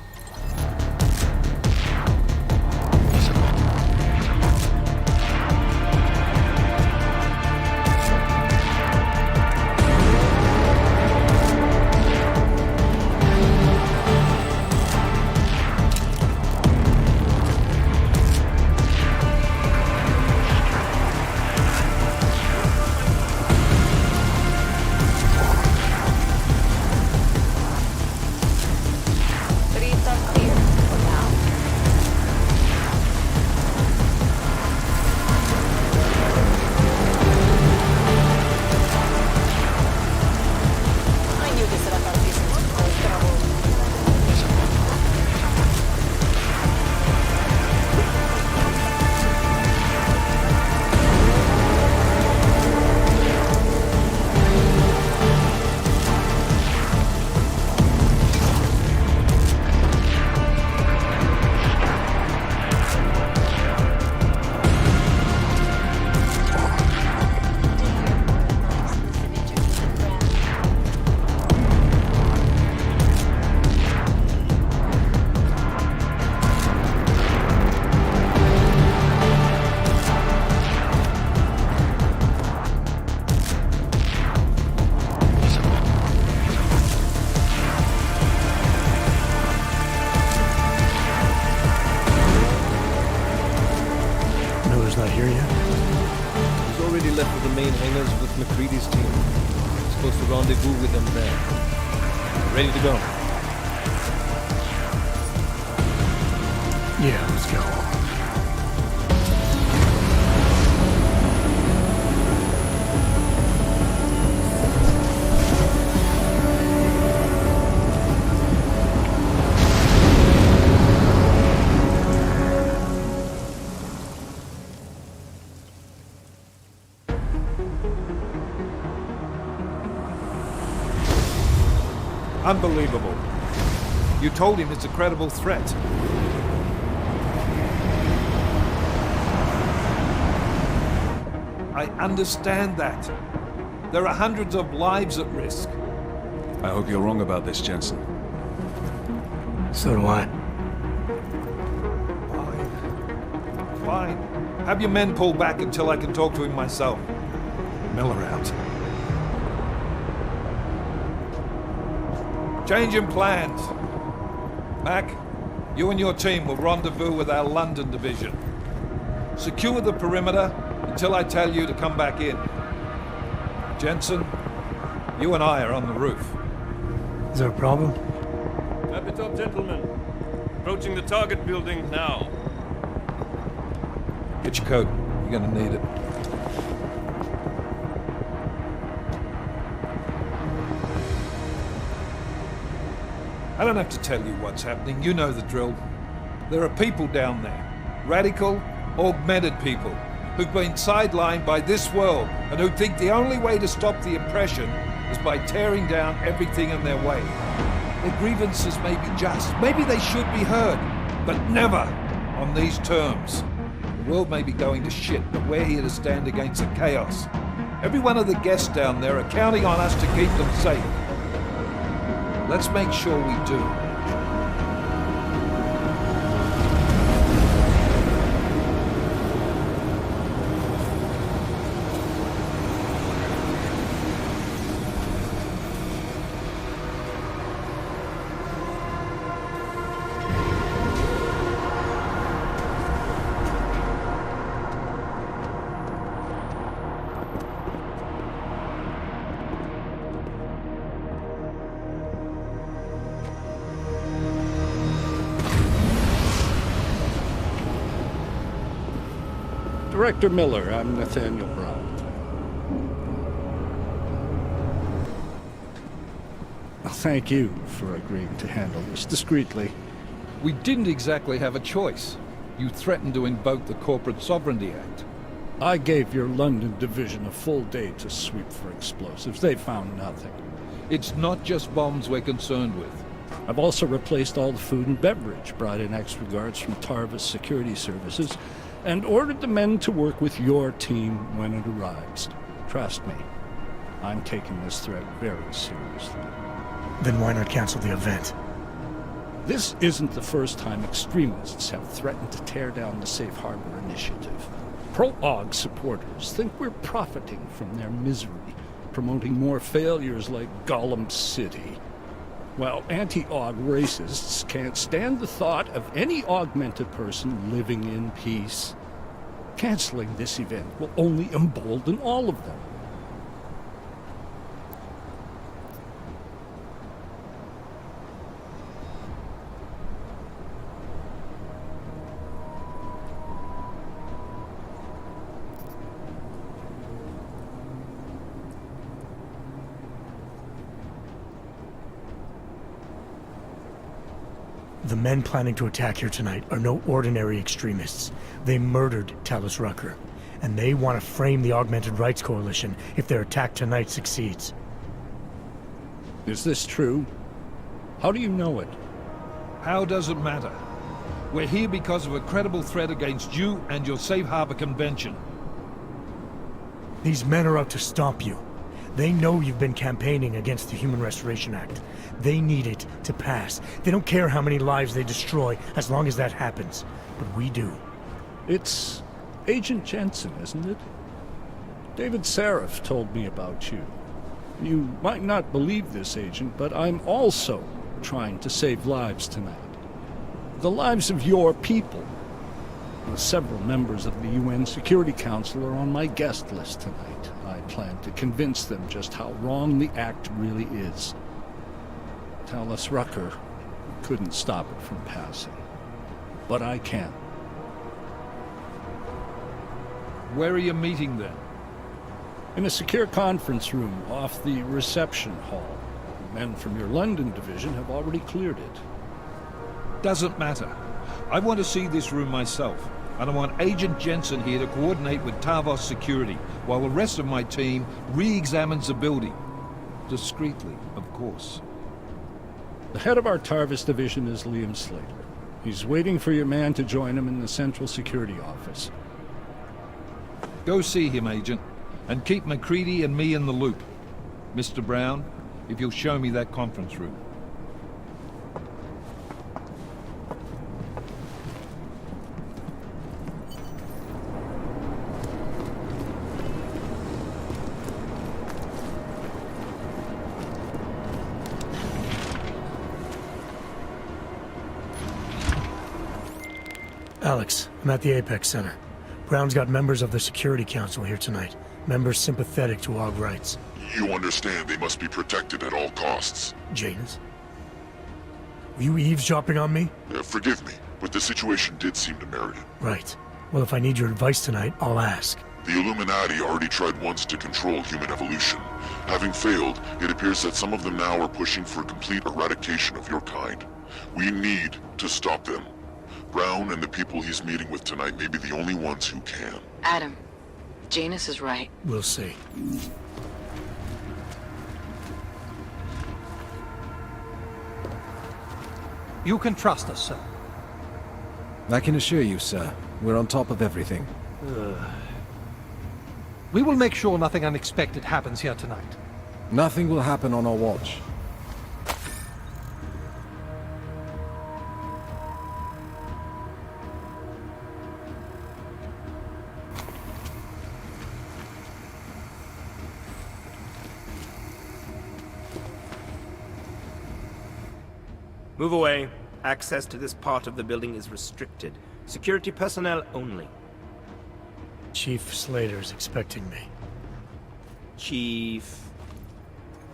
Not here yet? He's already left for the main hangars with McCready's team. He's supposed to rendezvous with them there. Ready to go? Yeah, let's go. Unbelievable. You told him it's a credible threat. I understand that. There are hundreds of lives at risk. I hope you're wrong about this, Jensen. So do I. Fine. Have your men pull back until I can talk to him myself. Miller out. Change in plans. Mac, you and your team will rendezvous with our London division. Secure the perimeter until I tell you to come back in. Jensen, you and I are on the roof. Is there a problem? At the top, gentlemen. Approaching the target building now. Get your coat. You're gonna need it. I don't have to tell you what's happening. You know the drill. There are people down there. Radical, augmented people who've been sidelined by this world and who think the only way to stop the oppression is by tearing down everything in their way. Their grievances may be just. Maybe they should be heard, but never on these terms. The world may be going to shit, but we're here to stand against the chaos. Every one of the guests down there are counting on us to keep them safe. Let's make sure we do. Director Miller, I'm Nathaniel Brown. Well, thank you for agreeing to handle this discreetly. We didn't exactly have a choice. You threatened to invoke the Corporate Sovereignty Act. I gave your London division a full day to sweep for explosives. They found nothing. It's not just bombs we're concerned with. I've also replaced all the food and beverage, brought in extra guards from Tarvis Security Services, and ordered the men to work with your team when it arrives. Trust me, I'm taking this threat very seriously. Then why not cancel the event? This isn't the first time extremists have threatened to tear down the Safe Harbor Initiative. Pro-AUG supporters think we're profiting from their misery, promoting more failures like Gollum City. While anti-AUG racists can't stand the thought of any augmented person living in peace. Canceling this event will only embolden all of them. The men planning to attack here tonight are no ordinary extremists. They murdered Talus Rucker, and they want to frame the Augmented Rights Coalition if their attack tonight succeeds. Is this true? How do you know it? How does it matter? We're here because of a credible threat against you and your Safe Harbor Convention. These men are out to stop you. They know you've been campaigning against the Human Restoration Act. They need it to pass. They don't care how many lives they destroy, as long as that happens. But we do. It's Agent Jensen, isn't it? David Seraph told me about you. You might not believe this, Agent, but I'm also trying to save lives tonight. The lives of your people. Several members of the UN Security Council are on my guest list tonight. I plan to convince them just how wrong the act really is. Talus Rucker couldn't stop it from passing. But I can. Where are you meeting then? In a secure conference room off the reception hall. Men from your London division have already cleared it. Doesn't matter. I want to see this room myself. And I want Agent Jensen here to coordinate with Tarvos Security, while the rest of my team re-examines the building. Discreetly, of course. The head of our Tarvis division is Liam Slater. He's waiting for your man to join him in the Central Security Office. Go see him, Agent, and keep MacCready and me in the loop. Mr. Brown, if you'll show me that conference room. Alex, I'm at the Apex Center. Brown's got members of the Security Council here tonight. Members sympathetic to AUG rights. You understand they must be protected at all costs. Janus? Were you eavesdropping on me? Forgive me, but the situation did seem to merit it. Right. Well, if I need your advice tonight, I'll ask. The Illuminati already tried once to control human evolution. Having failed, it appears that some of them now are pushing for complete eradication of your kind. We need to stop them. Brown and the people he's meeting with tonight may be the only ones who can. Adam, Janus is right. We'll see. You can trust us, sir. I can assure you, sir, we're on top of everything. We will make sure nothing unexpected happens here tonight. Nothing will happen on our watch. Move away. Access to this part of the building is restricted. Security personnel only. Chief Slater's expecting me. Chief...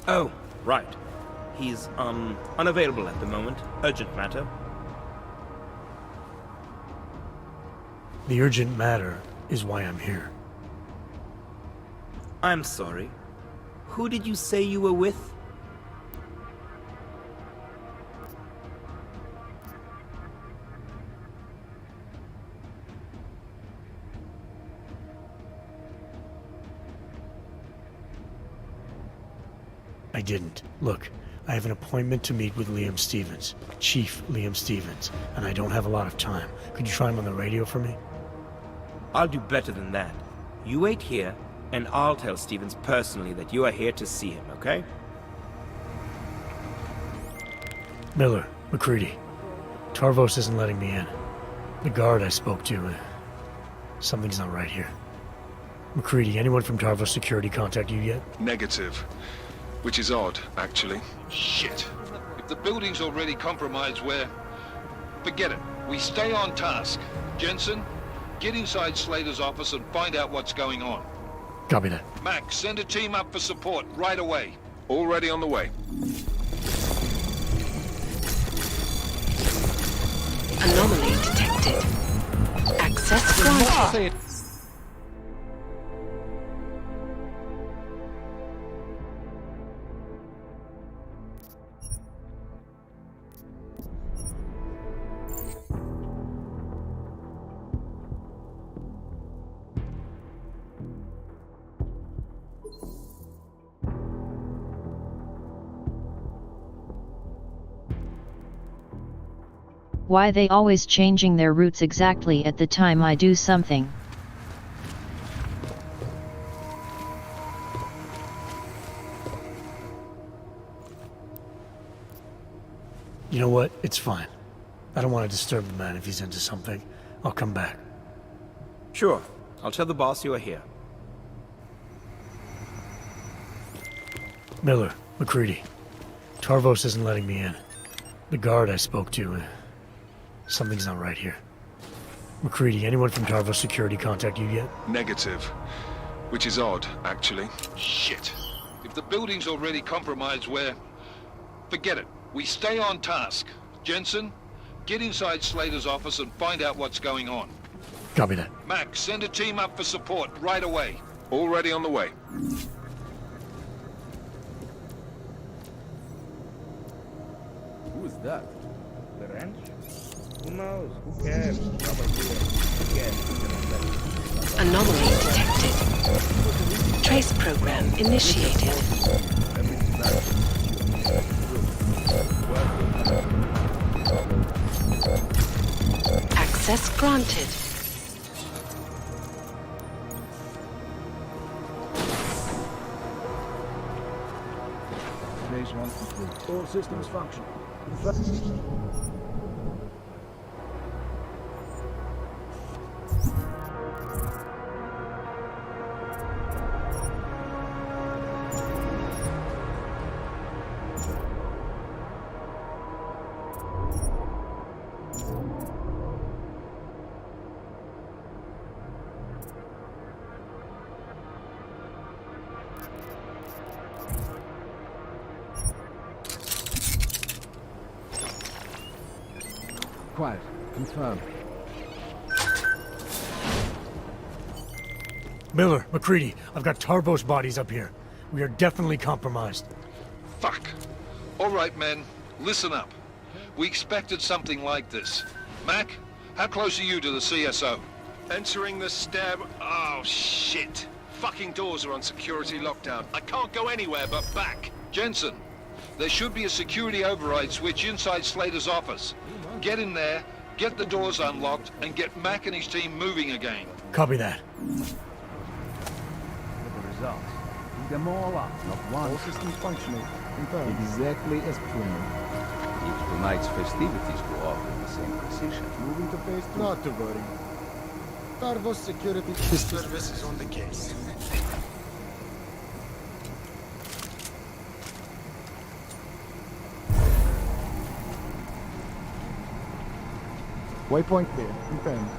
Oh, right. He's, unavailable at the moment. Urgent matter. The urgent matter is why I'm here. I'm sorry. Who did you say you were with? I didn't. Look, I have an appointment to meet with Liam Stevens, Chief Liam Stevens, and I don't have a lot of time. Could you try him on the radio for me? I'll do better than that. You wait here, and I'll tell Stevens personally that you are here to see him, okay? Miller, McCready. Tarvos isn't letting me in. The guard I spoke to, something's not right here. McCready, anyone from Tarvos Security contact you yet? Negative. Which is odd, actually. Shit. If the building's already compromised, forget it. We stay on task. Jensen, get inside Slater's office and find out what's going on. Copy that. Max, send a team up for support right away. Already on the way. Anomaly detected. Access granted. Why they always changing their routes exactly at the time I do something? You know what? It's fine. I don't want to disturb the man if he's into something. I'll come back. Sure. I'll tell the boss you are here. Miller, McCready. Tarvos isn't letting me in. The guard I spoke to, something's not right here. McCready, anyone from Tarvos Security contact you yet? Negative. Which is odd, actually. Shit. If the building's already compromised, forget it. We stay on task. Jensen, get inside Slater's office and find out what's going on. Copy that. Max, send a team up for support right away. Already on the way. Who is that? The ranch? Who knows? Who cares? Probably Anomaly detected. Trace program initiated. Access granted. Phase 1 complete. All systems functional. Quiet. Confirm. Miller, McCready, I've got Tarvos bodies up here. We are definitely compromised. Fuck. All right, men. Listen up. We expected something like this. Mac, how close are you to the CSO? Entering the stab... Oh, shit. Fucking doors are on security lockdown. I can't go anywhere but back. Jensen, there should be a security override switch inside Slater's office. Get in there, get the doors unlocked, and get Mac and his team moving again. Copy that. With the results. Lead them all up. Not one. All systems functional. Confirmed. Exactly as planned. If tonight's festivities go off with the same precision. Moving to phase 2. Not to worry. Tarvos Security Service is on the case. Waypoint clear. Confirmed.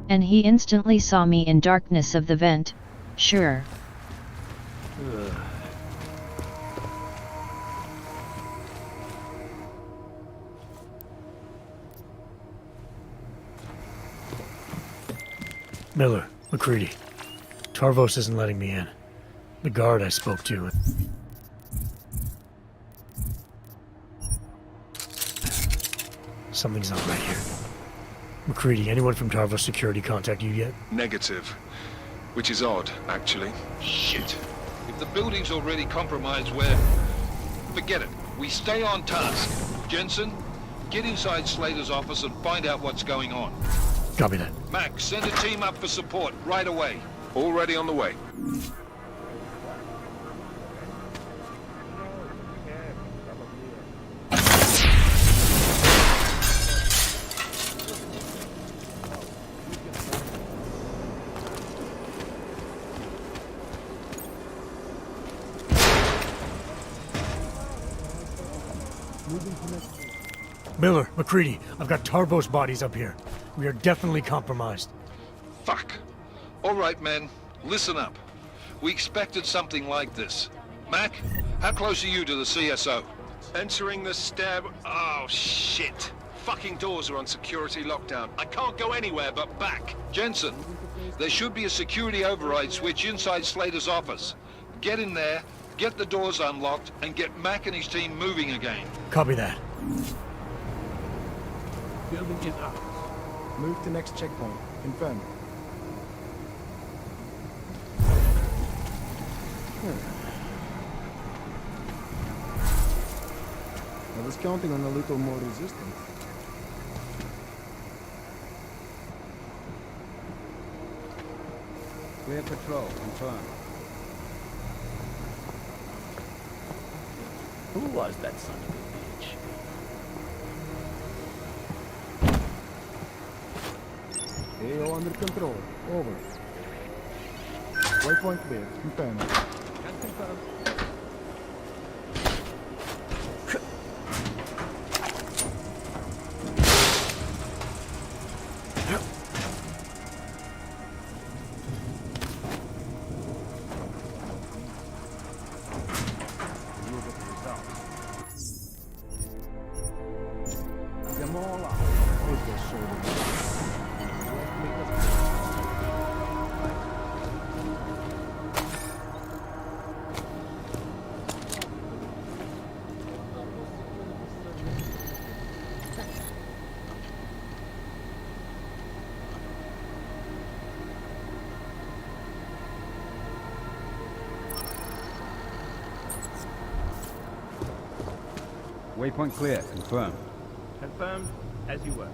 And he instantly saw me in darkness of the vent, sure. Miller, McCready. Tarvos isn't letting me in. The guard I spoke to... Something's not right here. McCready, anyone from Tarvos Security contact you yet? Negative. Which is odd, actually. Shit. If the building's already compromised, we're... Forget it. We stay on task. Jensen, get inside Slater's office and find out what's going on. Copy that. Max, send a team up for support right away. Already on the way. Miller, McCready, I've got Tarvos bodies up here. We are definitely compromised. Fuck. All right, men. Listen up. We expected something like this. Mac, how close are you to the CSO? Entering the stab... Oh, shit. Fucking doors are on security lockdown. I can't go anywhere but back. Jensen, there should be a security override switch inside Slater's office. Get in there, get the doors unlocked, and get Mac and his team moving again. Copy that. Building is up. Move to next checkpoint. Confirm. I was counting on a little more resistance. Clear patrol. Confirm. Who was that son of a bitch? AO under control. Over. Waypoint clear. Confirm. Can confirm. Waypoint clear. Confirm. Confirmed, as you were.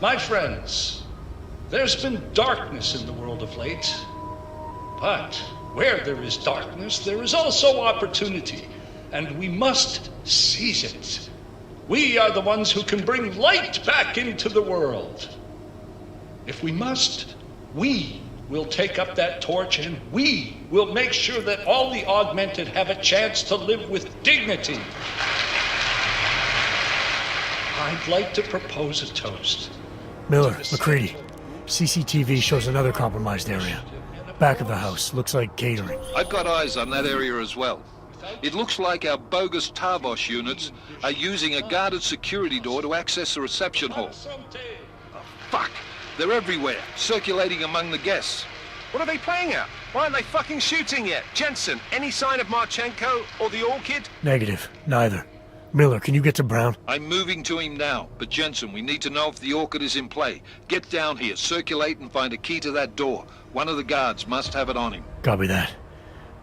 My friends, there's been darkness in the world of late. But where there is darkness, there is also opportunity, and we must seize it. We are the ones who can bring light back into the world. If we must, we will take up that torch, and we will make sure that all the augmented have a chance to live with dignity. I'd like to propose a toast. Miller, McCready. CCTV shows another compromised area. Back of the house. Looks like catering. I've got eyes on that area as well. It looks like our bogus Tarvos units are using a guarded security door to access the reception hall. Oh, fuck! They're everywhere, circulating among the guests. What are they playing at? Why aren't they fucking shooting yet? Jensen, any sign of Marchenko or the Orchid? Negative. Neither. Miller, can you get to Brown? I'm moving to him now, but Jensen, we need to know if the Orchid is in play. Get down here, circulate and find a key to that door. One of the guards must have it on him. Copy that.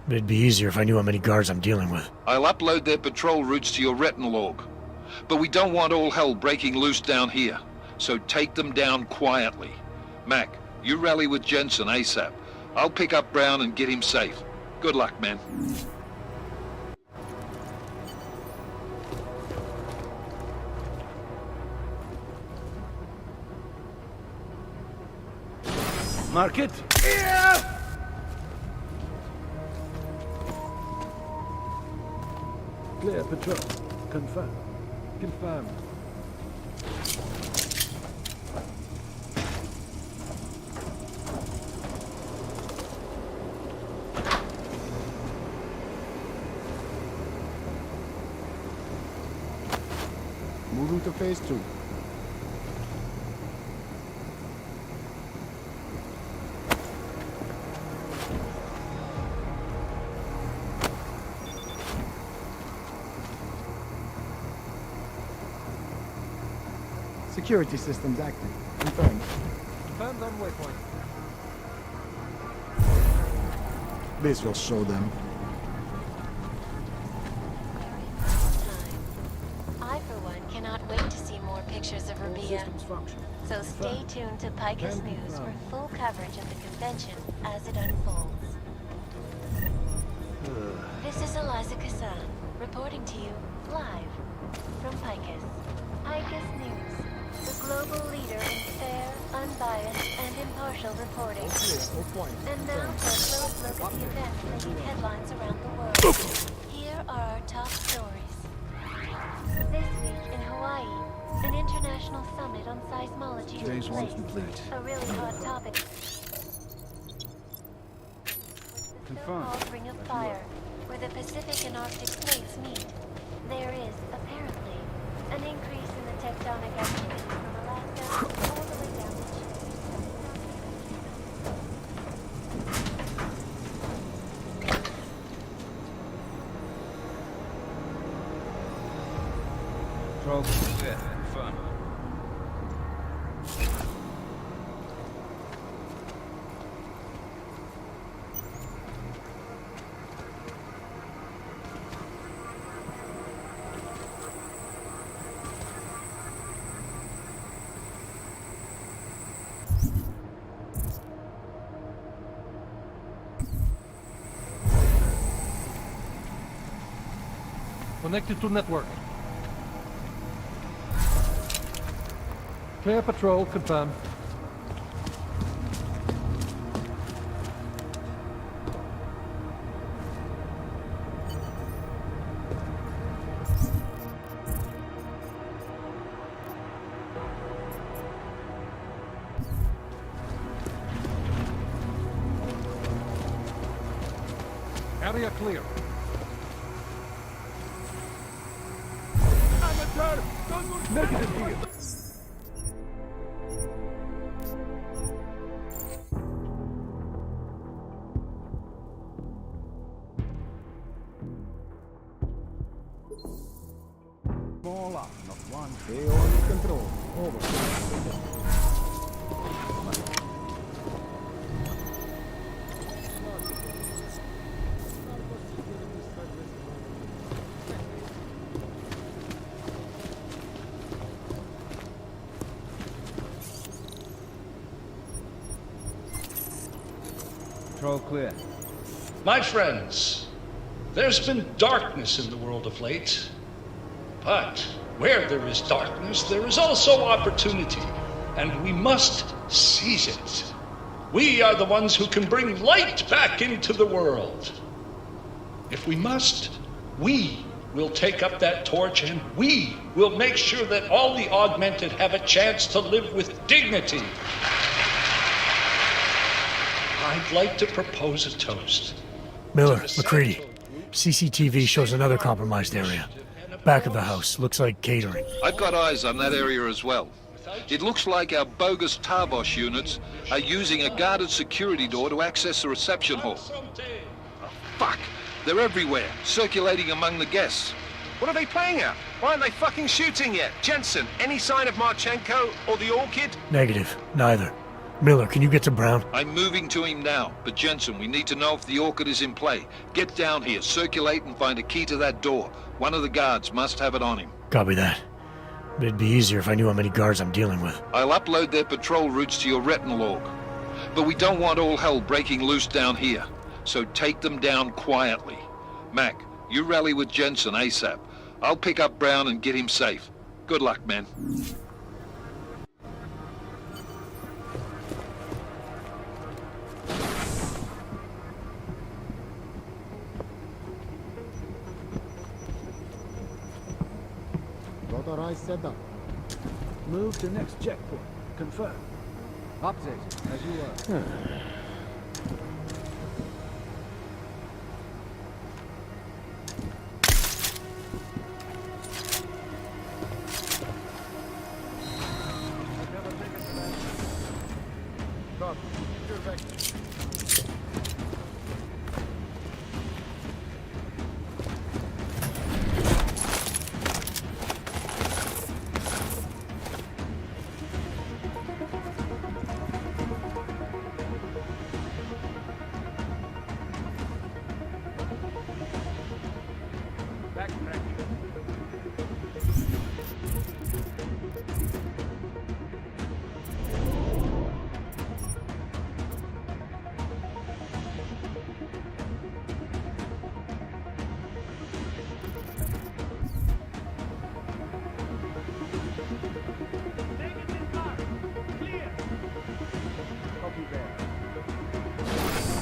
But it'd be easier if I knew how many guards I'm dealing with. I'll upload their patrol routes to your retinal log. But we don't want all hell breaking loose down here, so take them down quietly. Mac, you rally with Jensen ASAP. I'll pick up Brown and get him safe. Good luck, man. Mark it. Clear patrol. Confirm. Confirm. Moving to phase 2. Security systems active. Confirmed. Confirmed on waypoint. This will show them. I, for one, cannot wait to see more pictures of Rabia. So stay tuned to Picus News for full coverage of the convention as it unfolds. This is Eliza Kassan, reporting to you live from Picus. Picus News, the global leader in fair, unbiased, and impartial reporting. And now for a close look at the events making headlines around the world. Here are our top stories. This week in Hawaii, an international summit on seismology took place. A really hot topic. The so-called Ring of Fire, where the Pacific and Arctic plates meet. There is, apparently, an increase in the tectonic activity from Alaska all the way down to Chile. Control clear. Confirm. Connected to network. Clear patrol, confirm. Area clear. Negative here. All up, not one. Stay under control. Over. Control clear. My friends, there's been darkness in the world of late. But where there is darkness, there is also opportunity, and we must seize it. We are the ones who can bring light back into the world. If we must, we will take up that torch, and we will make sure that all the augmented have a chance to live with dignity. I'd like to propose a toast. Miller, McCready. CCTV shows another compromised area. Back of the house. Looks like catering. I've got eyes on that area as well. It looks like our bogus Tarbosh units are using a guarded security door to access the reception hall. Oh, fuck! They're everywhere, circulating among the guests. What are they playing at? Why aren't they fucking shooting yet? Jensen, any sign of Marchenko or the Orchid? Negative. Neither. Miller, can you get to Brown? I'm moving to him now, but Jensen, we need to know if the Orchid is in play. Get down here, circulate and find a key to that door. One of the guards must have it on him. Copy that. But it'd be easier if I knew how many guards I'm dealing with. I'll upload their patrol routes to your retinal log. But we don't want all hell breaking loose down here. So take them down quietly. Mac, you rally with Jensen ASAP. I'll pick up Brown and get him safe. Good luck, man. Authorized setup. Move to next checkpoint. Confirm. Update, as you were.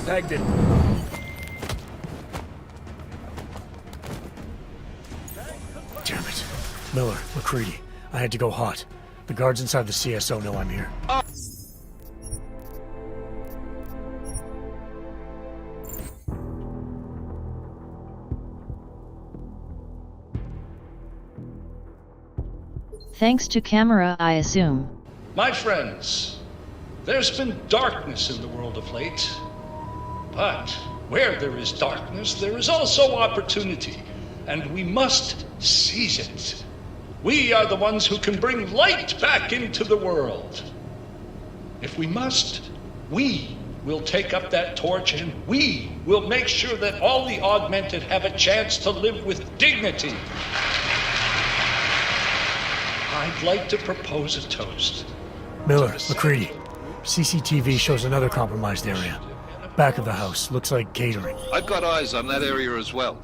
Tagged it. Damn it. Miller, McCready. I had to go hot. The guards inside the CSO know I'm here. Thanks to camera, I assume. My friends, there's been darkness in the world of late. But where there is darkness, there is also opportunity, and we must seize it. We are the ones who can bring light back into the world. If we must, we will take up that torch, and we will make sure that all the augmented have a chance to live with dignity. I'd like to propose a toast. Miller, McCready. CCTV shows another compromised area. Back of the house. Looks like catering. I've got eyes on that area as well.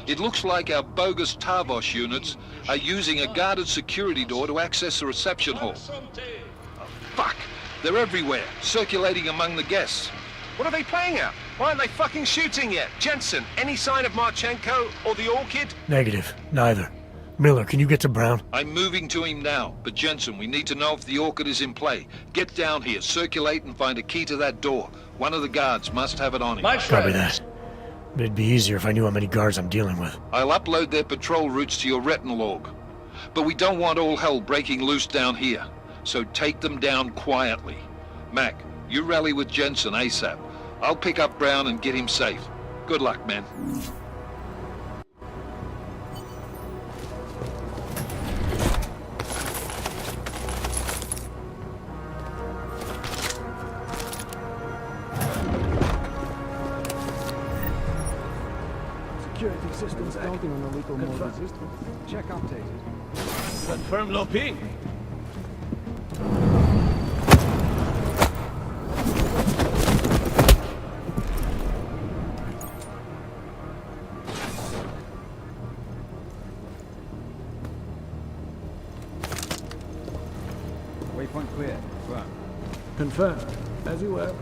It looks like our bogus Tarbosh units are using a guarded security door to access the reception hall. Oh, fuck! They're everywhere, circulating among the guests. What are they playing at? Why aren't they fucking shooting yet? Jensen, any sign of Marchenko or the Orchid? Negative. Neither. Miller, can you get to Brown? I'm moving to him now, but Jensen, we need to know if the Orchid is in play. Get down here, circulate and find a key to that door. One of the guards must have it on him. Copy that. But it'd be easier if I knew how many guards I'm dealing with. I'll upload their patrol routes to your retinal log. But we don't want all hell breaking loose down here. So take them down quietly. Mac, you rally with Jensen ASAP. I'll pick up Brown and get him safe. Good luck, man. Security systems acting on a lethal mode resistance. Check updated. Confirm low ping. Waypoint clear. Confirmed. As you were.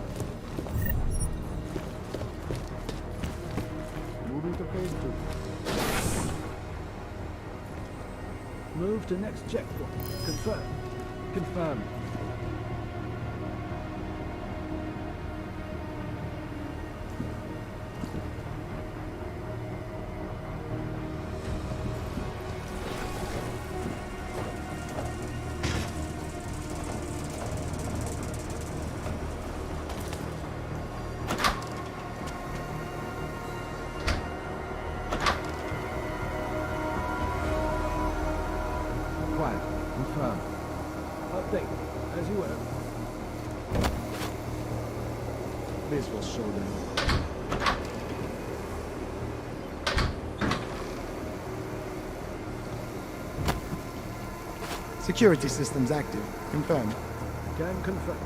Moving to phase 2. Move to next checkpoint. Confirmed. Confirmed. quiet. Confirm. Update. As you were. This will show them. Security systems active. Confirm. Can confirm.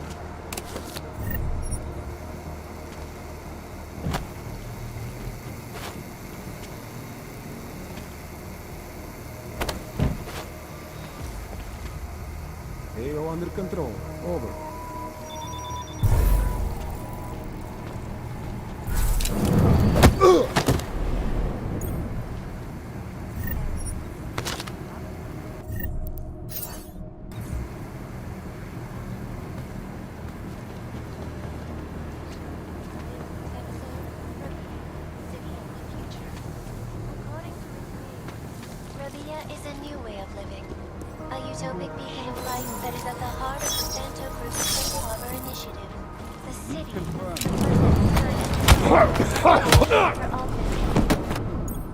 AO under control. Over. Rabia is a new way of living. A utopic beacon of light that is at the heart of the Santo Cruz Safe Harbor Initiative. The city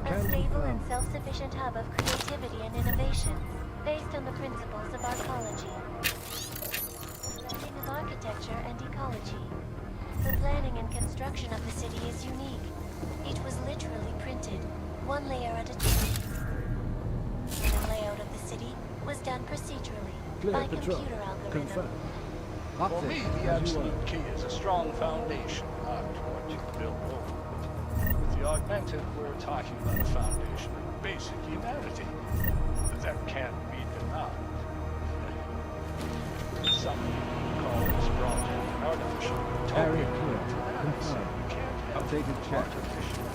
a stable and self-sufficient hub of creativity and innovation, based on the principles of arcology. The blending of architecture and ecology. The planning and construction of the city is unique. It was literally printed, one layer at a time. The layout of the city was done procedurally, by computer algorithm. Confirm. For me, the absolute key is a strong foundation, not what you build over. With the augmented, we're talking about a foundation of basic humanity that can't be denied. Some people call this project an artificial utopia. Area clear. Confirm. Updated check. Artificial.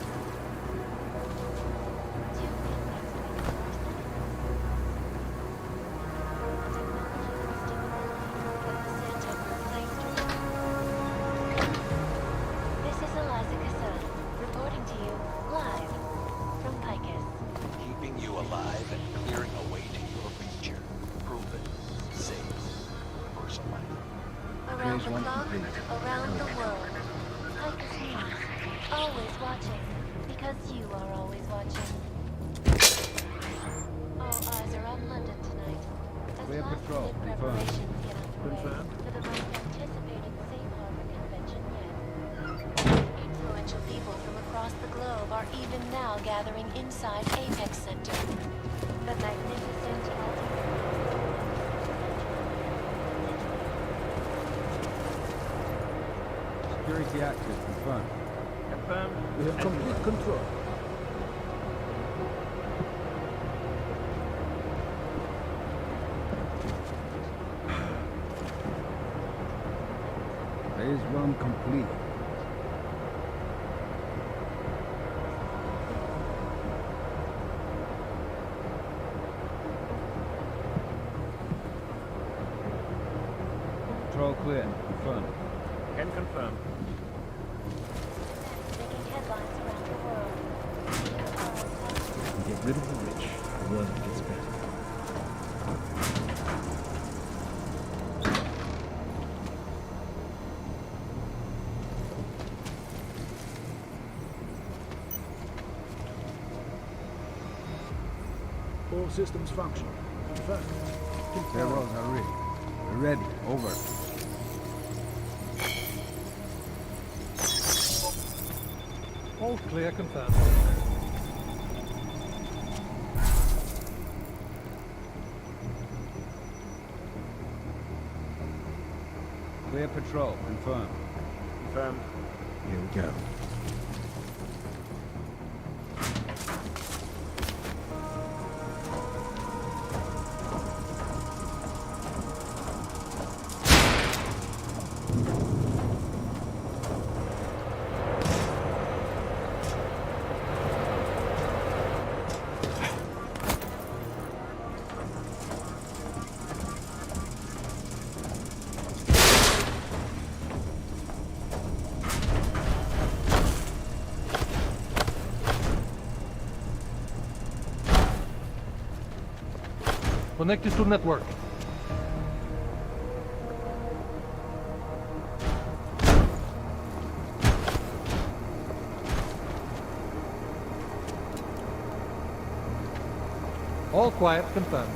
Around the clock, around the world. Picus News. Always watching. Because you are always watching. All eyes are on London tonight. As last-minute preparations get underway for the most anticipated Safe Harbor convention yet. Influential people from across the globe are even now gathering inside Apex Center. The magnificent Security active. Confirm. Confirm. We have complete control. Phase 1 complete. Control clear. Confirm. Can confirm. making headlines around the world. Get rid of the rich. The world gets better. All systems function. Confirmed. Arrows are ready. We're ready. Over. All clear, confirmed. Clear patrol. Confirmed. Confirmed. Here we go. Connected to network. All quiet, confirmed.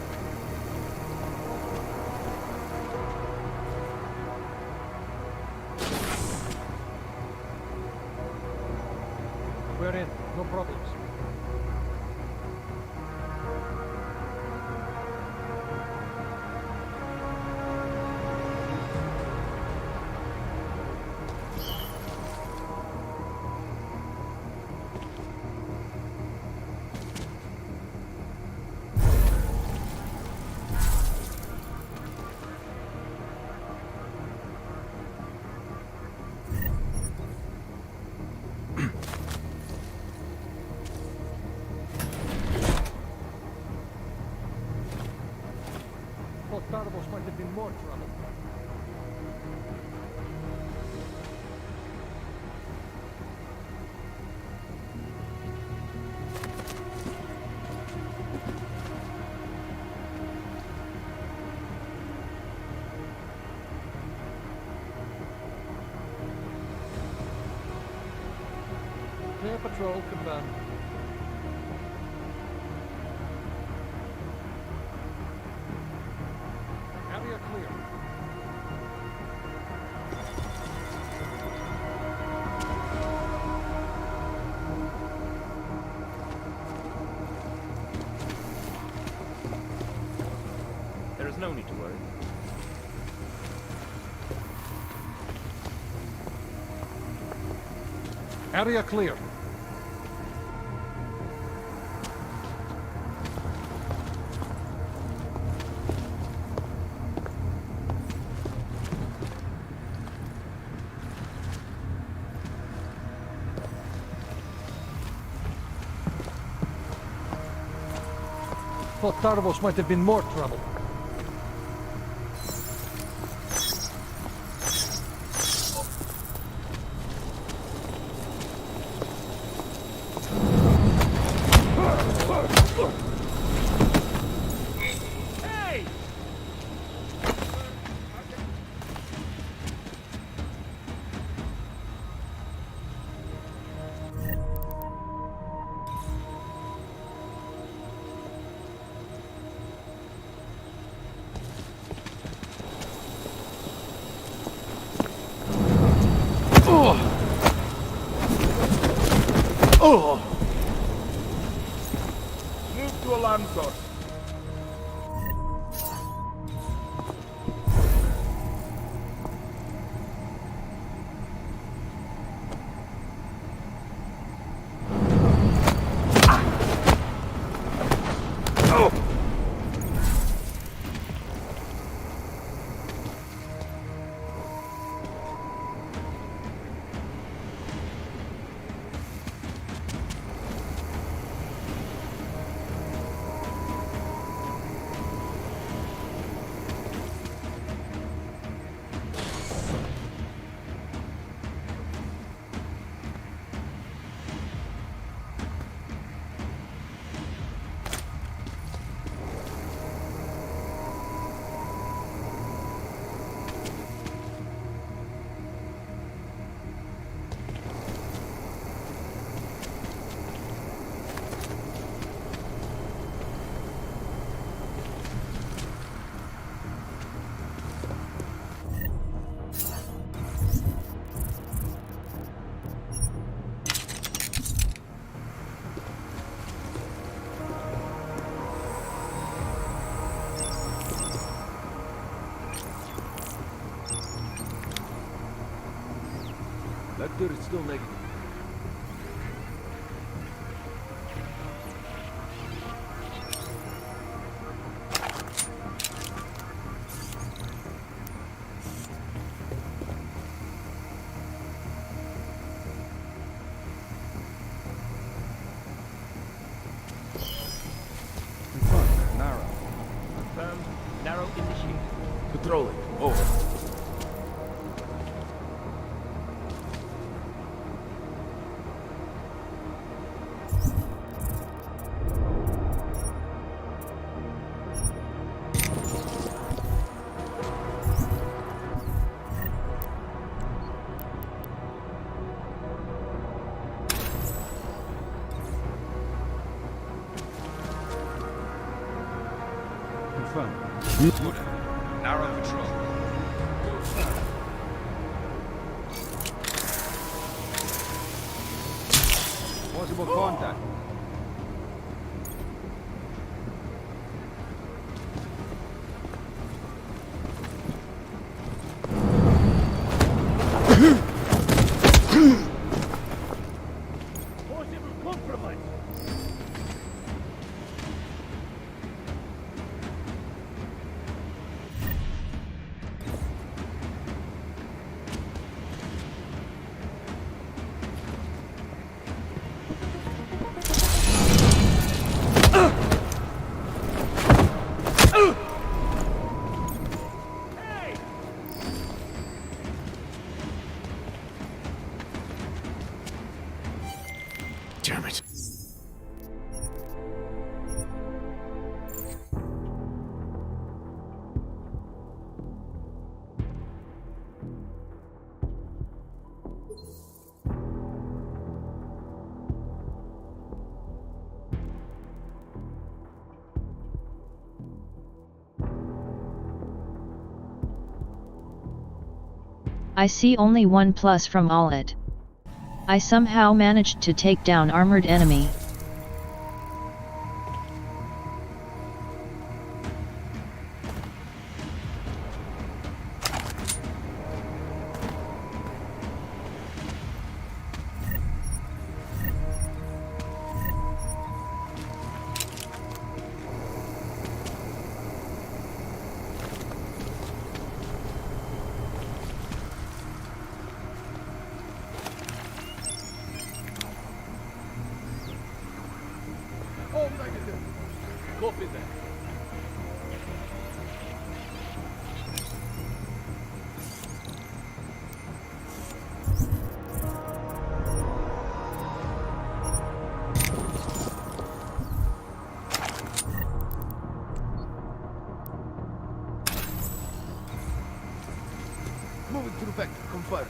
Tarvos might have been more trouble. Clear patrol confirmed. Area clear. There is no need to worry. Area clear. Thought Tarvos might have been more trouble. Oh! Move to alarm source. That dude is still negative. Confirmed. Narrow. Confirmed. Narrow initiated. Patrolling. Over. Confirmed. Narrow patrol. Possible contact. Possible compromise. I see only 1+ from all it. I somehow managed to take down armored enemy. Copy that. Moving to the vector, confirm.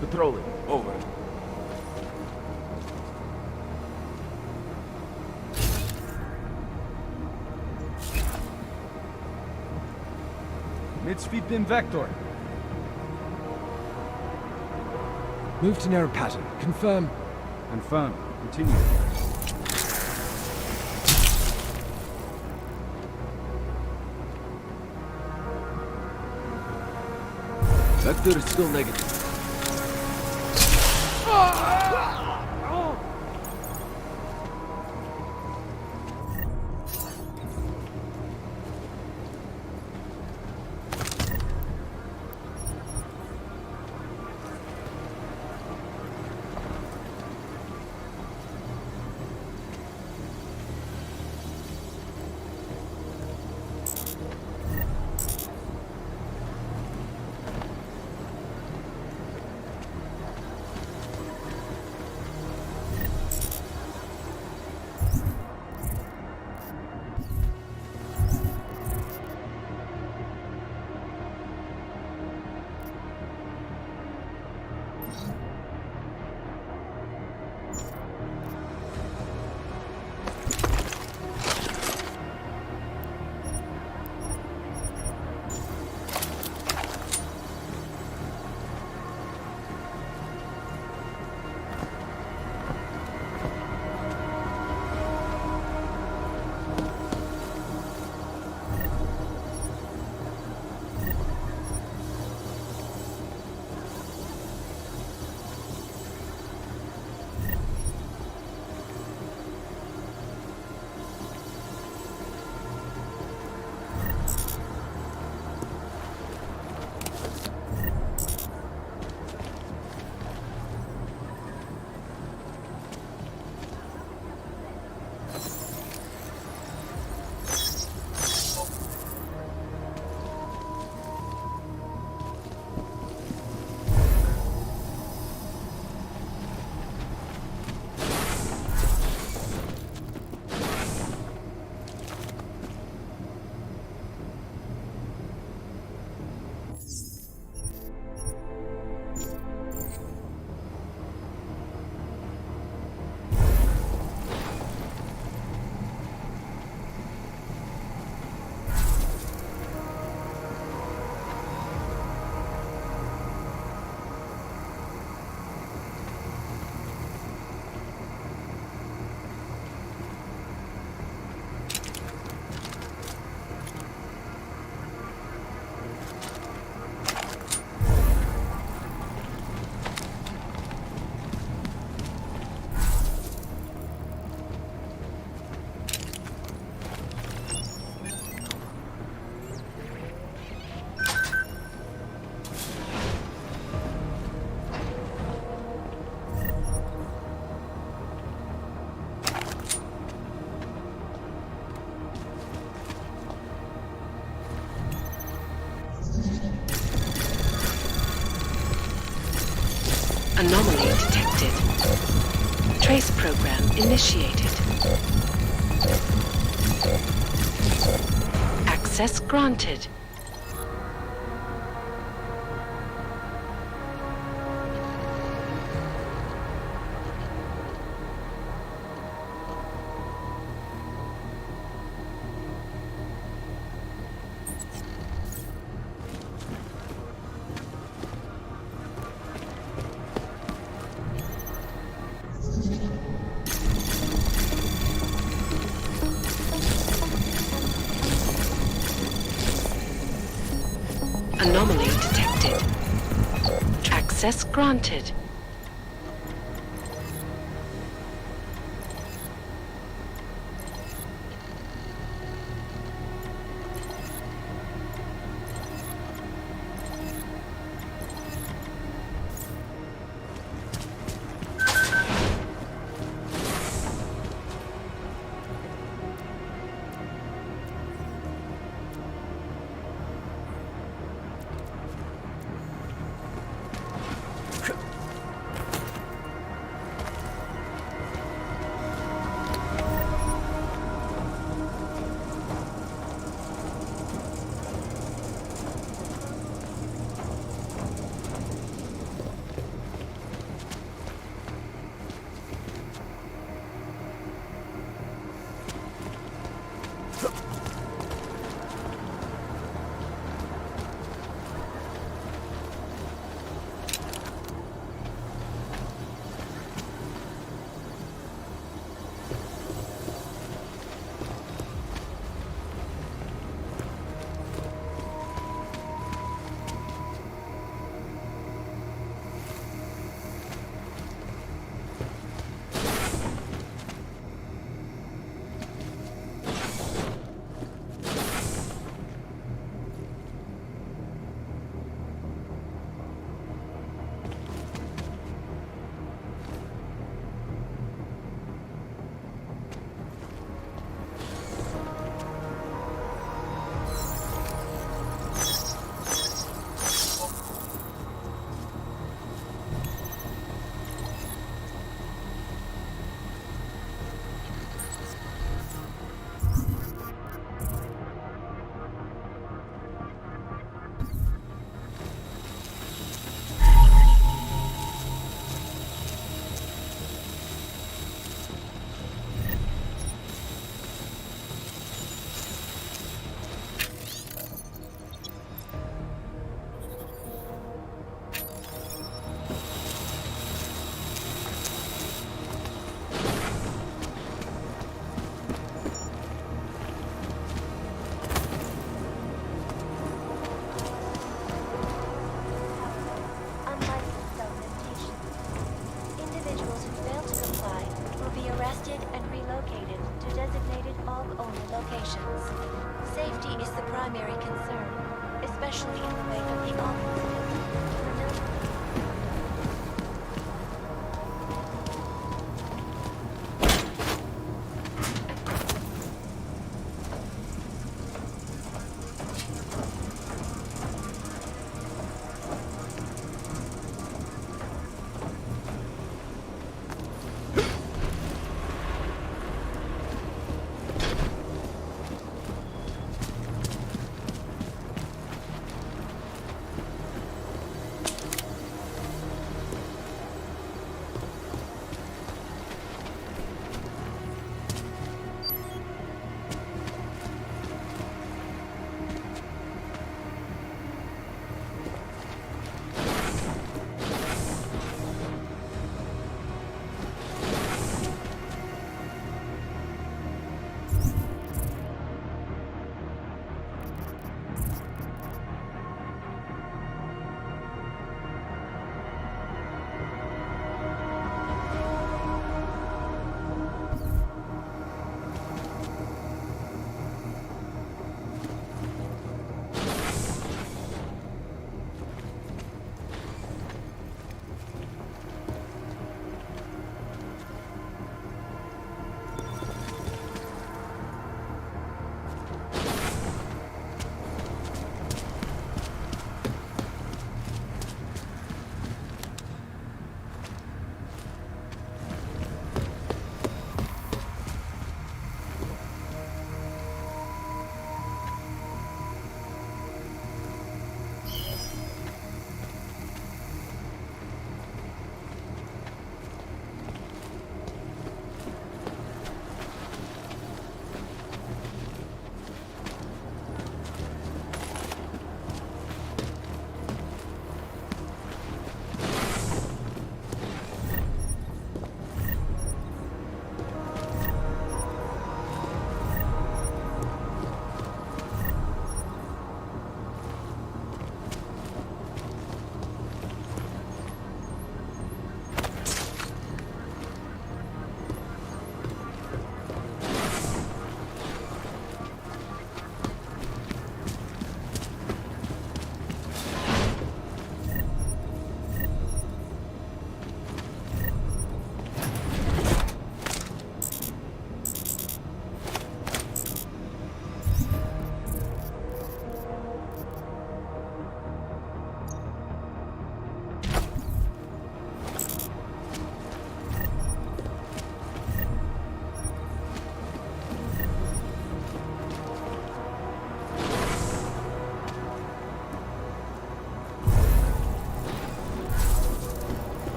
Patrolling, over. Mid-speed bin vector. Move to narrow pattern. Confirm. Confirm. Continue. Vector is still negative. Anomaly detected. Trace program initiated. Access granted. Anomaly detected. Access granted.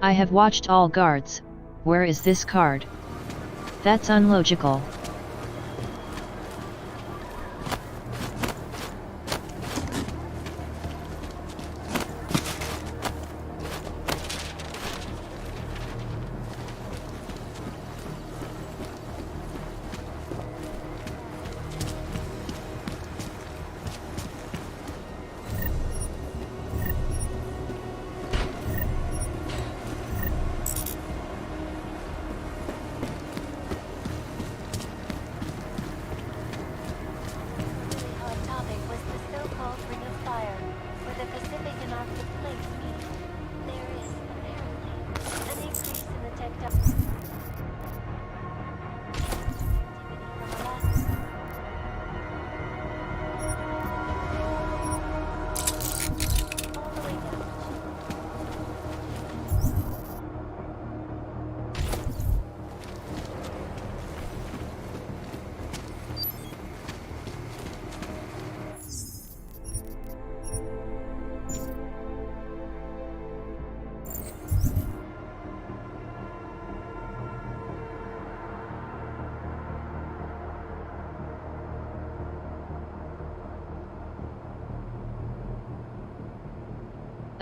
I have watched all guards. Where is this card? That's unlogical.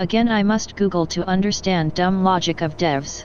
Again, I must Google to understand dumb logic of devs.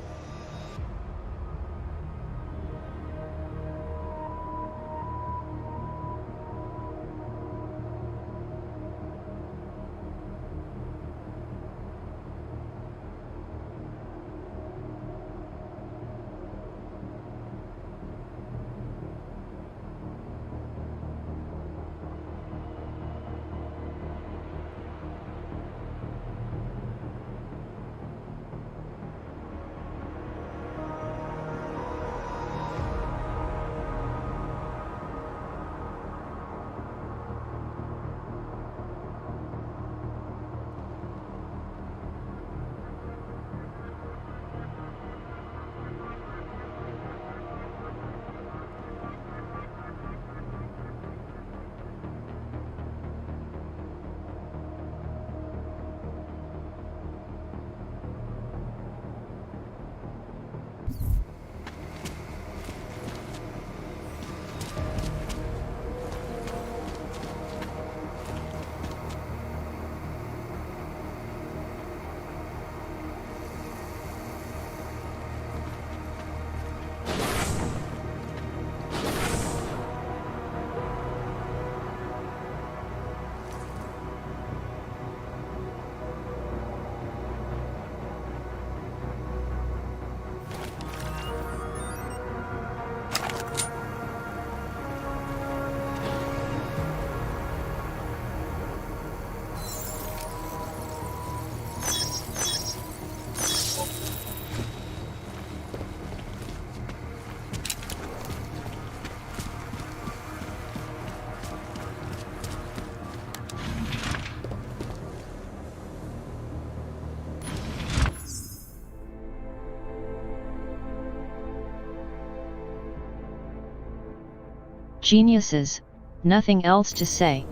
Geniuses, nothing else to say.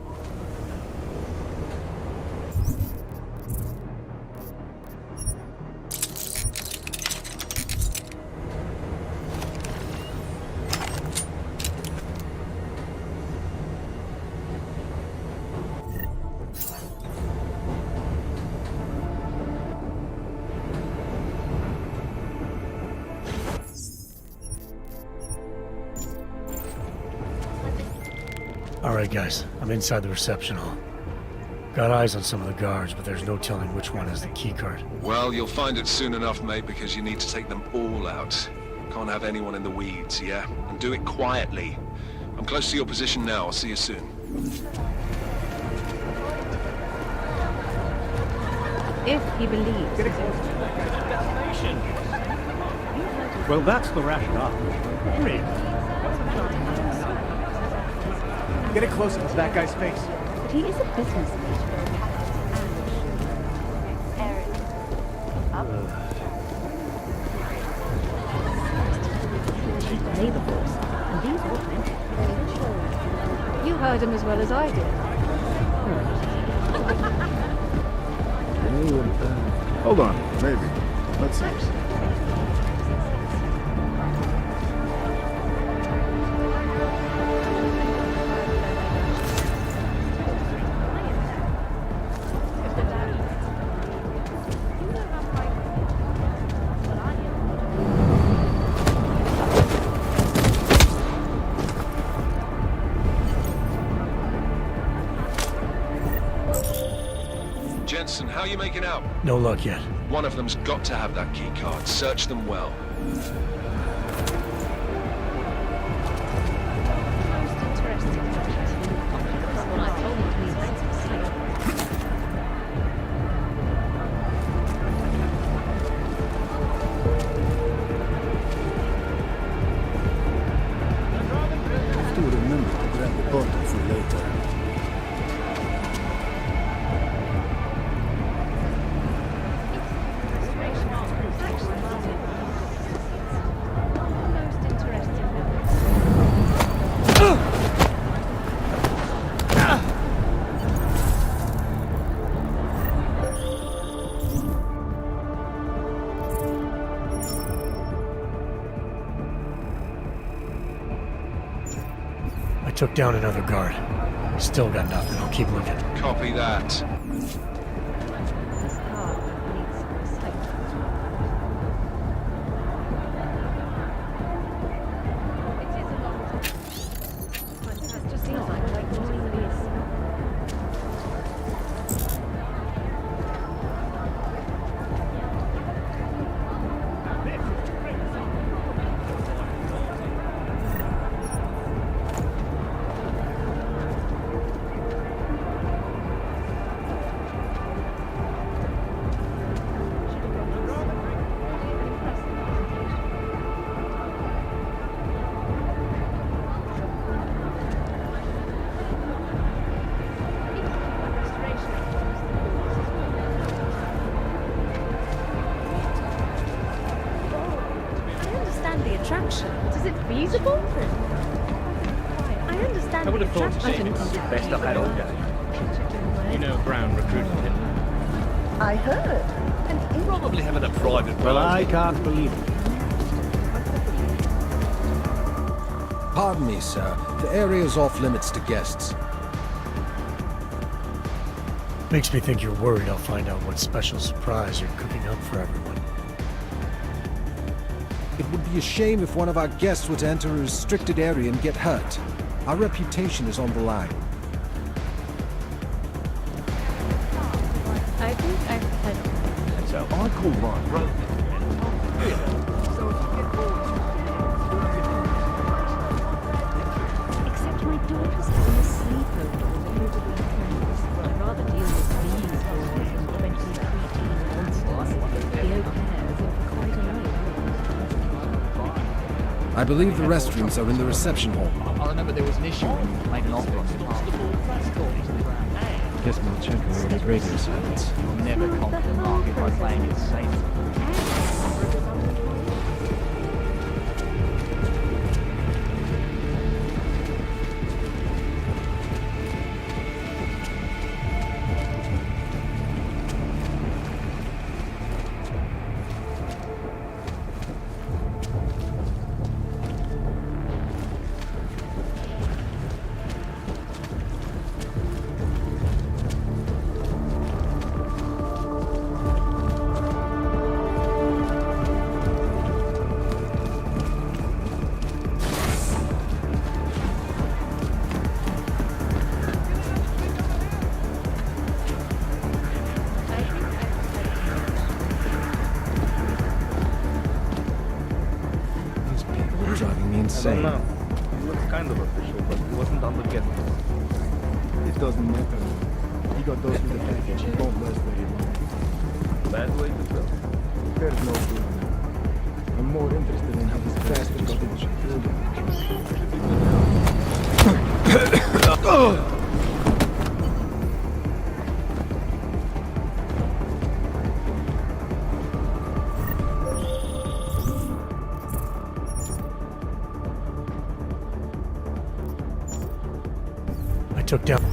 Alright guys, I'm inside the reception hall. Got eyes on some of the guards, but there's no telling which one has the keycard. Well, you'll find it soon enough, mate, because you need to take them all out. Can't have anyone in the weeds, yeah? And do it quietly. I'm close to your position now. I'll see you soon. If he believes. Well, that's the rationale. Really? Get it close up to that guy's face. But he is a businessman. Labor force, and these are plenty. You heard him as well as I did. Hold on, maybe. Let's see. Jensen, how are you making out? No luck yet. One of them's got to have that key card. Search them well. Still remember to grab the bottle for later. I took down another guard. Still got nothing. I'll keep looking. Copy that. Is it feasible? I understand. I would have thought the best I've had all day. You know Brown recruited him. I heard. And he Probably having a private Well, I can't believe it. Pardon me, sir. The area's off limits to guests. Makes me think you're worried I'll find out what special surprise you're cooking up for everyone. It would be a shame if one of our guests were to enter a restricted area and get hurt. Our reputation is on the line. I think I've had. So I call my brother. Except my daughter's having a sleepover with the weekend. I'd rather deal with these holes than 2013 monsters. The au pairs are for quite a night. I believe the restrooms are in the reception hall. I remember there was an issue when you made an offer on the Guess Milchenko with his radio silence. You'll never conquer the market by playing it safe. Driving me I insane. don't know. He looks kind of official, but he wasn't on the guest list. It doesn't matter. He got those with the package. He won't last very long. Bad way to go. There's no good. I'm more interested in how this bastard got into I took down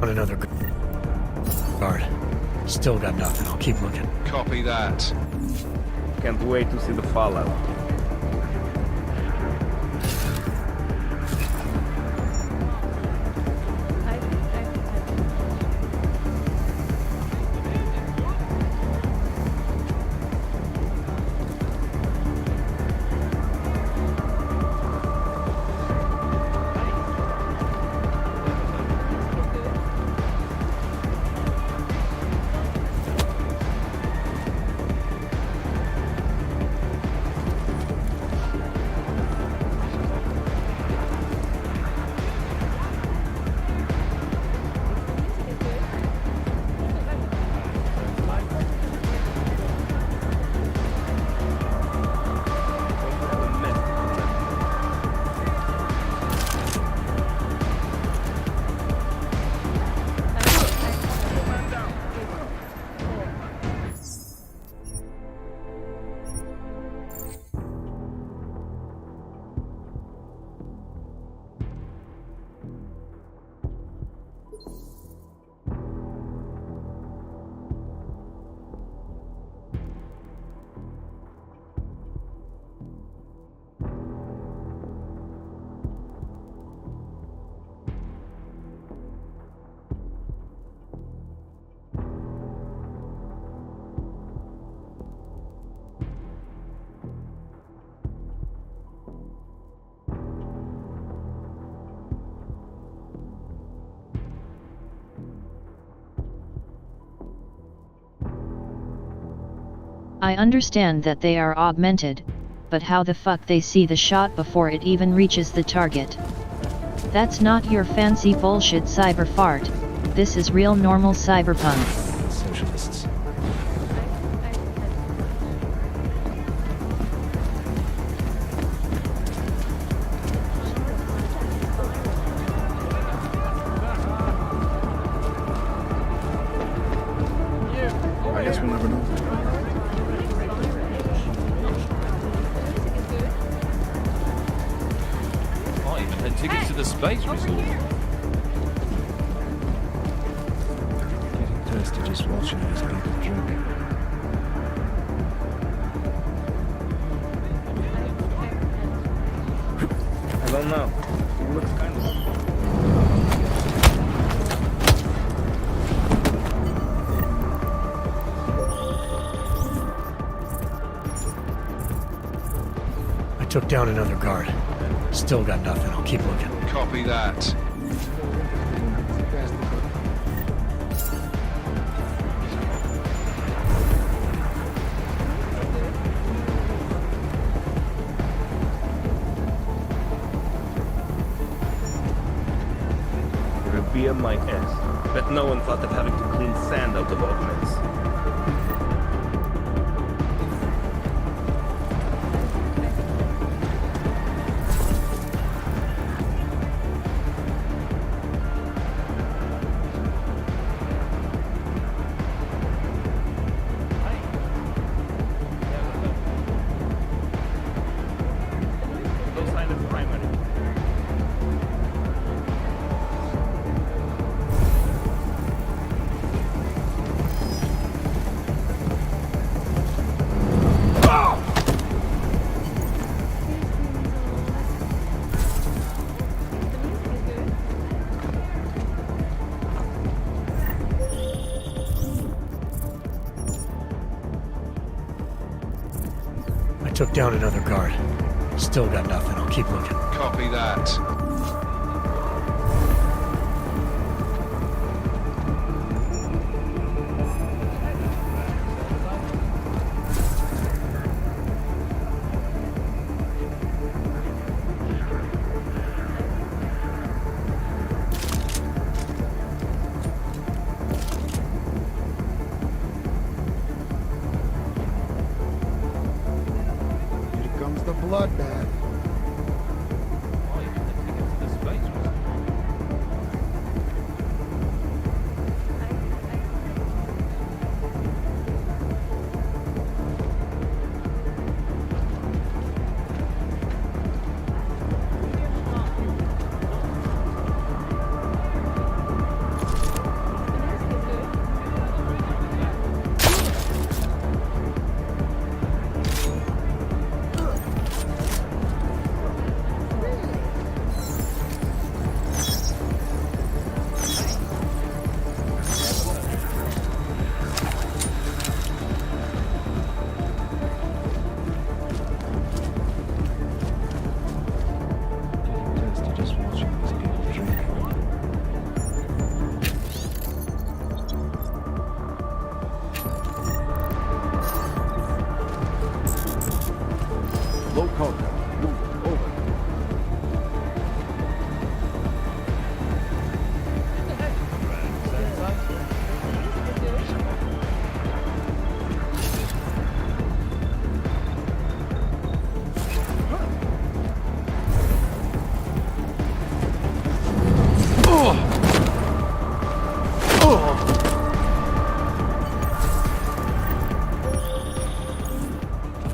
another guard. Still got nothing. I'll keep looking. Copy that. Can't wait to see the fallout. I understand that they are augmented, but how the fuck they see the shot before it even reaches the target? That's not your fancy bullshit cyber fart, this is real normal cyberpunk. Socialists. I guess we'll never know. Might even had tickets to the space resort. Getting thirsty just watching these people drink. I don't know. It looks kind of... I took down another guard. Still got nothing. I'll keep looking. Copy that. Rabia my ass. Bet no one thought of having to clean sand out of augments. Took down another guard. Still got nothing. I'll keep looking. Copy that. The bloodbath.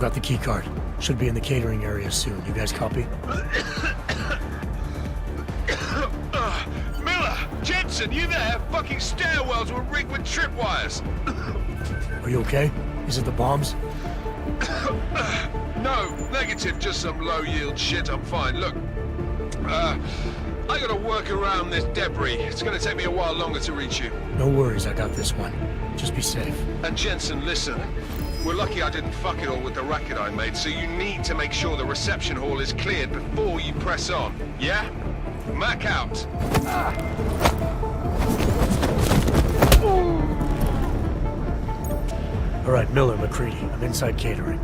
got the key card. Should be in the catering area soon. You guys copy? Miller! Jensen, you there? Fucking stairwells were rigged with tripwires. Are you okay? Is it the bombs? No, negative, just some low-yield shit. I'm fine. Look, I gotta work around this debris. It's gonna take me a while longer to reach you. No worries, I got this one. Just be safe. And Jensen, listen. We're lucky I didn't fuck it all with the racket I made, so you need to make sure the reception hall is cleared before you press on. Yeah? Mac out. All right, Miller, McCready. I'm inside catering.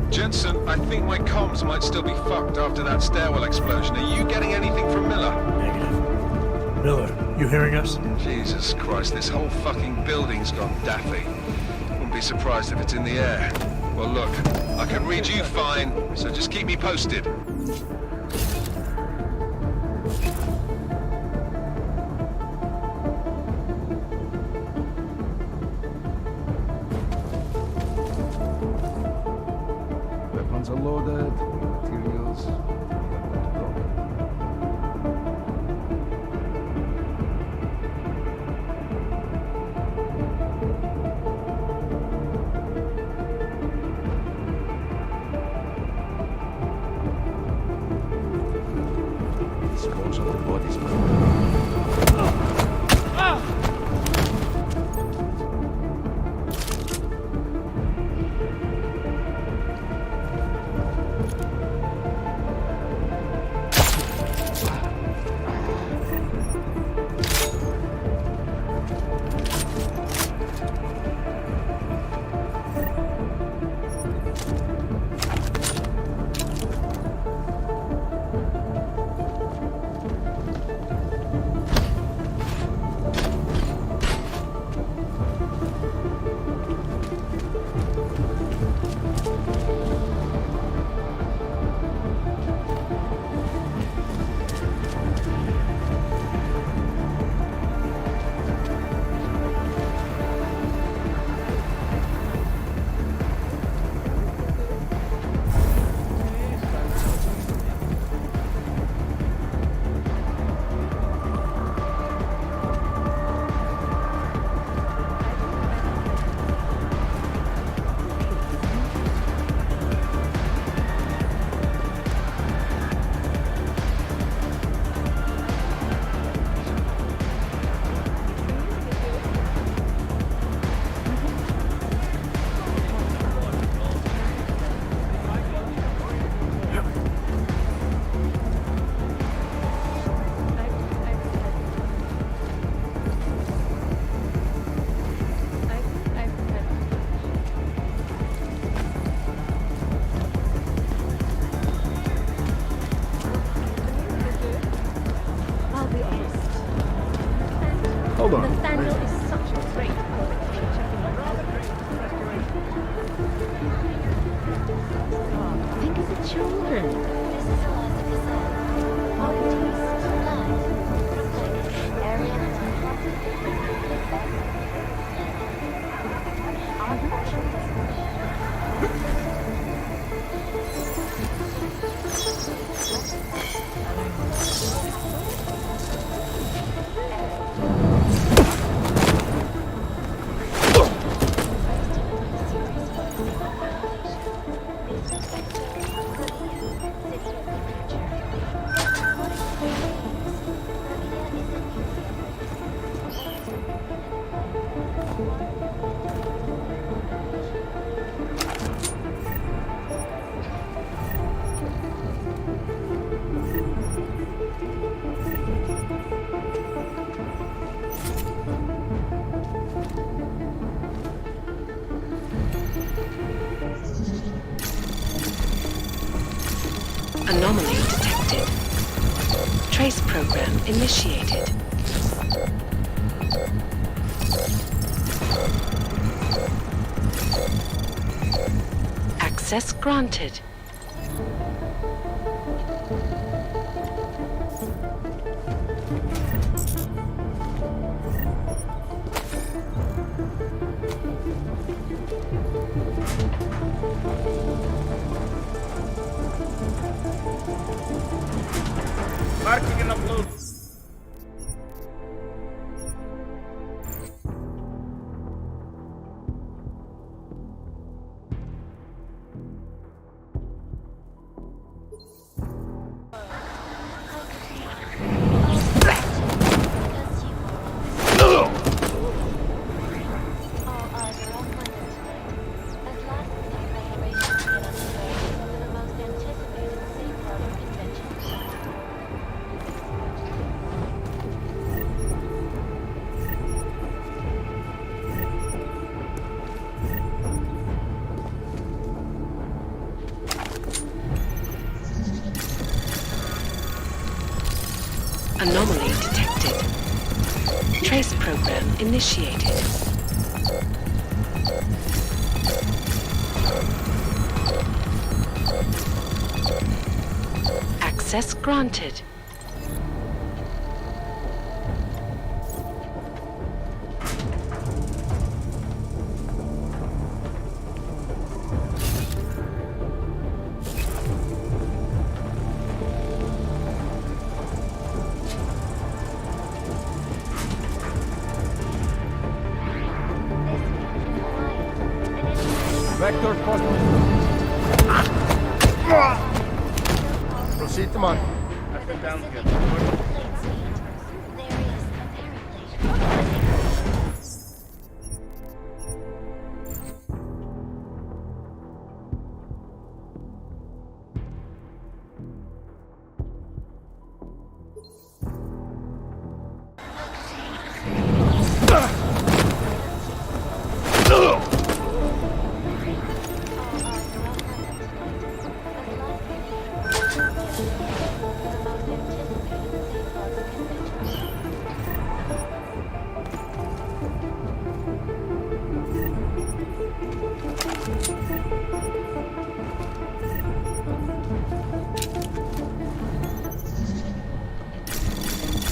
Jensen, I think my comms might still be fucked after that stairwell explosion. Are you getting anything from Miller? Negative. Miller, you hearing us? Jesus Christ, this whole fucking building's gone daffy. Wouldn't be surprised if it's in the air. Well, look, I can read you fine, so just keep me posted. Weapons are loaded, materials. Dispose of the bodies, Hold on. Nathaniel is such a great poet. Think of the children. Anomaly detected. Trace program initiated. Access granted. program initiated. Access granted. Vector Proceed to mark. I've been down here.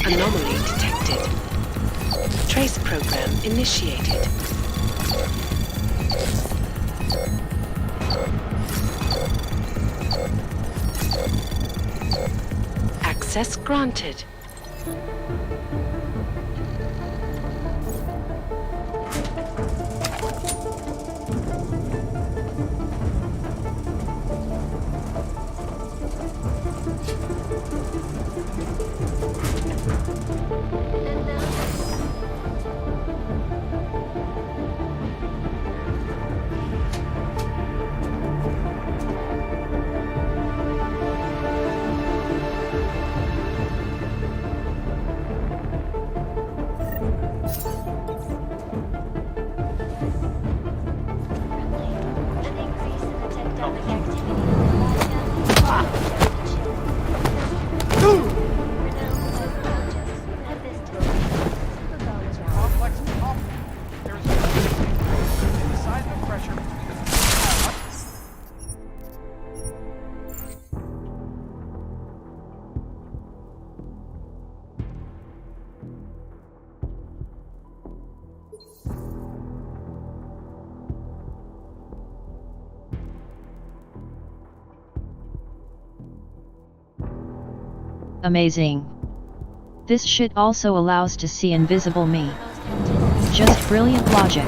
Anomaly detected. Trace program initiated. Access granted. Amazing. This shit also allows to see invisible me. Just brilliant logic.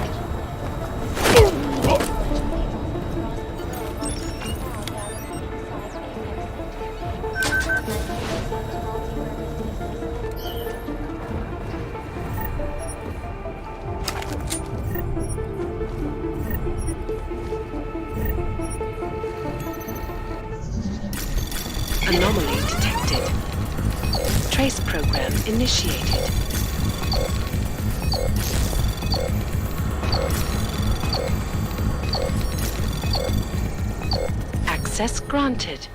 Anomaly detected. Trace program initiated. Access granted.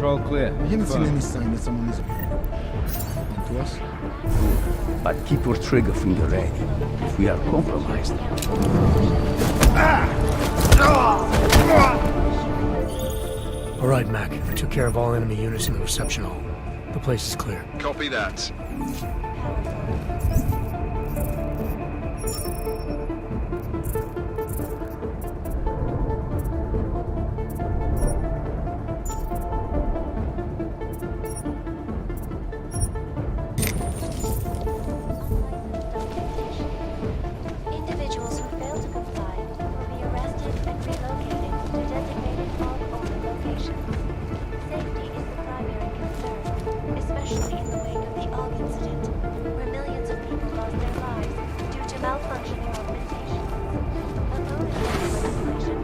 Control clear. We haven't seen any sign that someone is onto us. But keep your trigger finger ready. If we are compromised. All right, Mac. I took care of all enemy units in the reception hall. The place is clear. Copy that. Individuals who fail to comply will be arrested and relocated to designated fog-only locations. Safety is the primary concern, especially in the wake of the Og incident, where millions of people lost their lives due to malfunctioning augmentations. Opponents of the legislation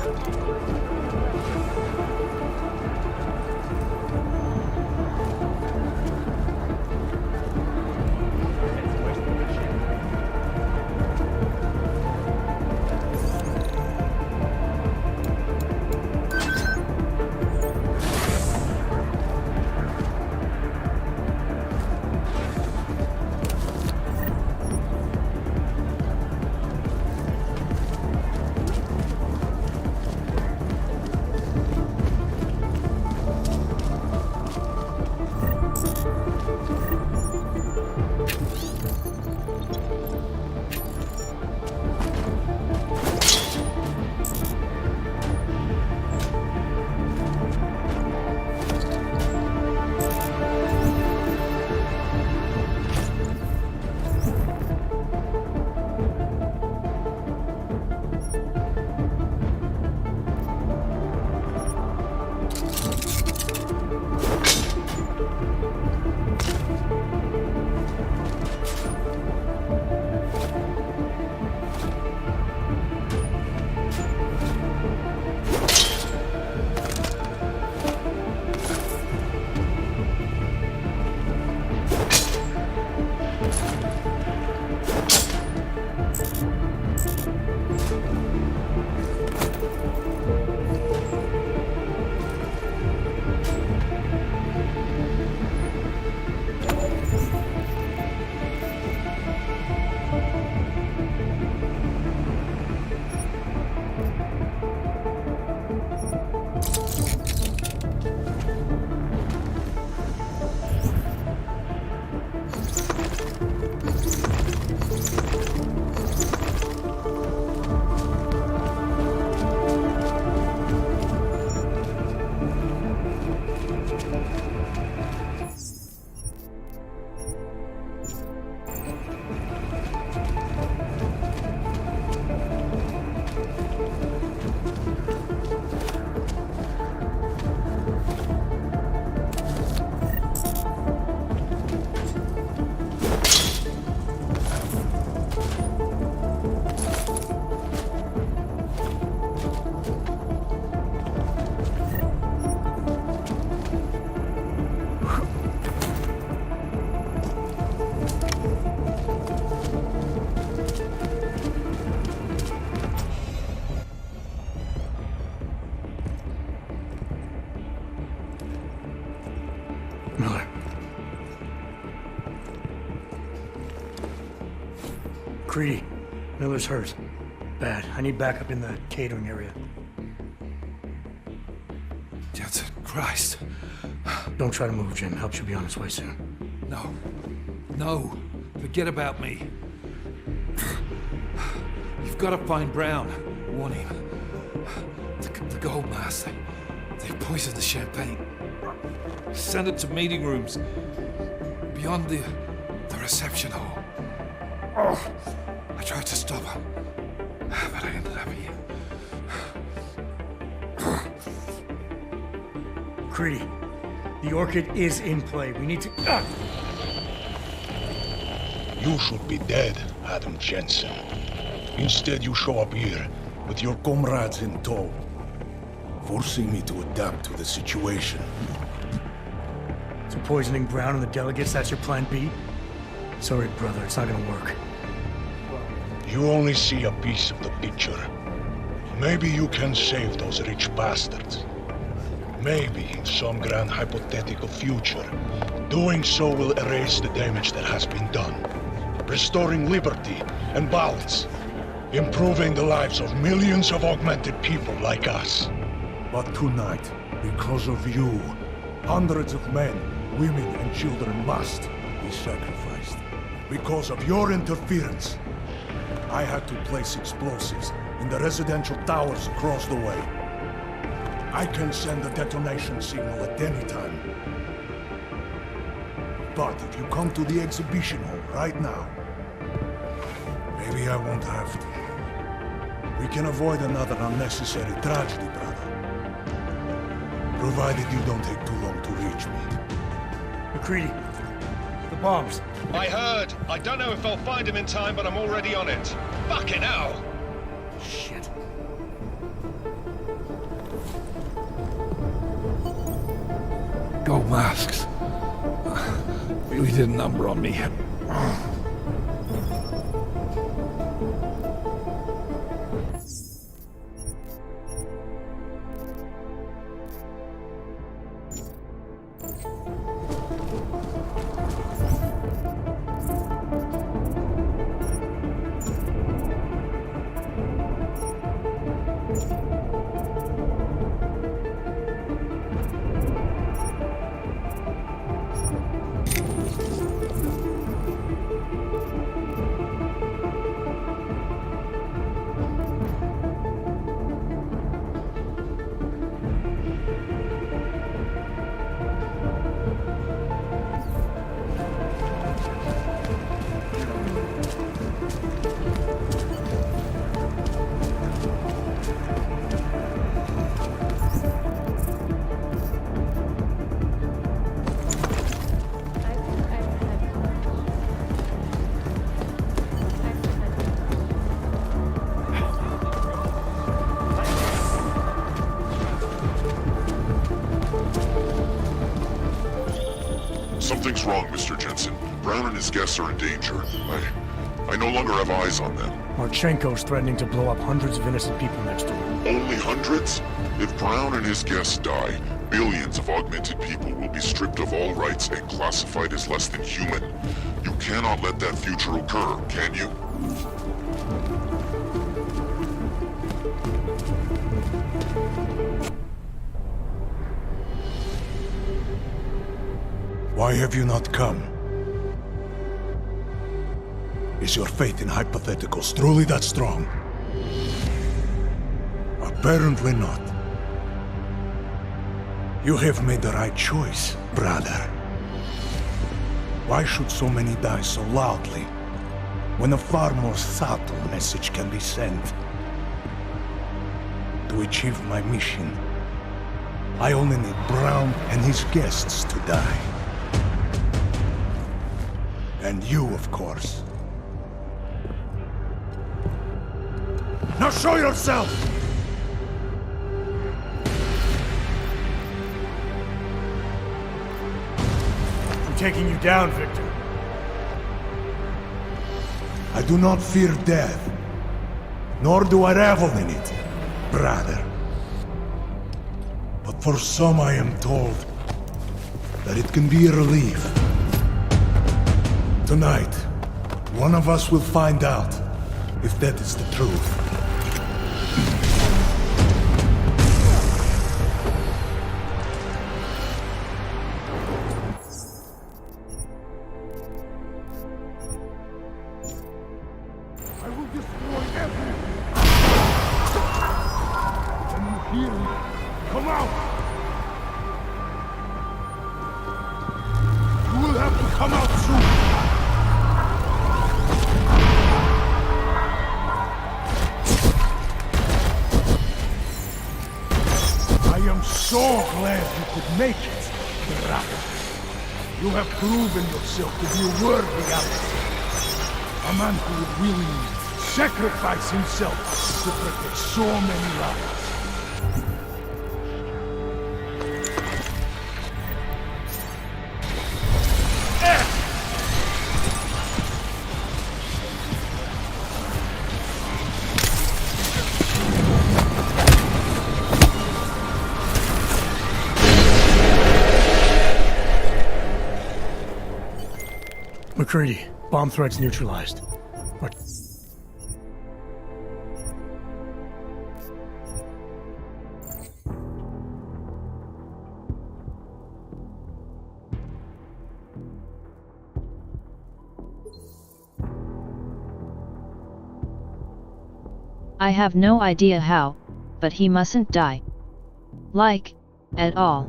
have been protesting the Miller. Creedy. Miller's hurt. Bad. I need backup in the catering area. Jensen, Christ. Don't try to move, Jim. Help should be on its way soon. No. No. Forget about me. You've got to find Brown. Warn him. The gold mask. They poisoned the champagne. Send it to meeting rooms. Beyond the reception hall. Oh, I tried to stop him. But I ended up here. Creedy. The Orchid is in play. We need to... You should be dead, Adam Jensen. Instead, you show up here with your comrades in tow, forcing me to adapt to the situation. So poisoning Brown and the delegates, that's your plan B? Sorry, brother, it's not gonna work. You only see a piece of the picture. Maybe you can save those rich bastards. Maybe in some grand hypothetical future, doing so will erase the damage that has been done, restoring liberty and balance, improving the lives of millions of augmented people like us. But tonight, because of you, hundreds of men, women, and children must be sacrificed. Because of your interference, I had to place explosives in the residential towers across the way. I can send a detonation signal at any time. But if you come to the exhibition hall right now, maybe I won't have to. We can avoid another unnecessary tragedy, brother. Provided you don't take too long to reach me. McCready, the bombs. I heard. I don't know if I'll find him in time, but I'm already on it. Fucking hell! Shit. Gold masks. Really did a number on me. Something's wrong, Mr. Jensen. Brown and his guests are in danger. I no longer have eyes on them. Marchenko's threatening to blow up hundreds of innocent people next door. Only hundreds? If Brown and his guests die, billions of augmented people will be stripped of all rights and classified as less than human. You cannot let that future occur, can you? Why have you not come? Is your faith in hypotheticals truly that strong? Apparently not. You have made the right choice, brother. Why should so many die so loudly, when a far more subtle message can be sent? To achieve my mission, I only need Brown and his guests to die. And you, of course. Now show yourself! I'm taking you down, Victor. I do not fear death, nor do I revel in it, brother. But for some I am told that it can be a relief. Tonight, one of us will find out if that is the truth. I will destroy everything. Can you hear me? Come out! You will have to come out soon. So glad you could make it, brother. You have proven yourself to be a worthy ally. A man who would willingly sacrifice himself to protect so many lives. McCready, bomb threats neutralized. What? I have no idea how, but he mustn't die. Like, at all.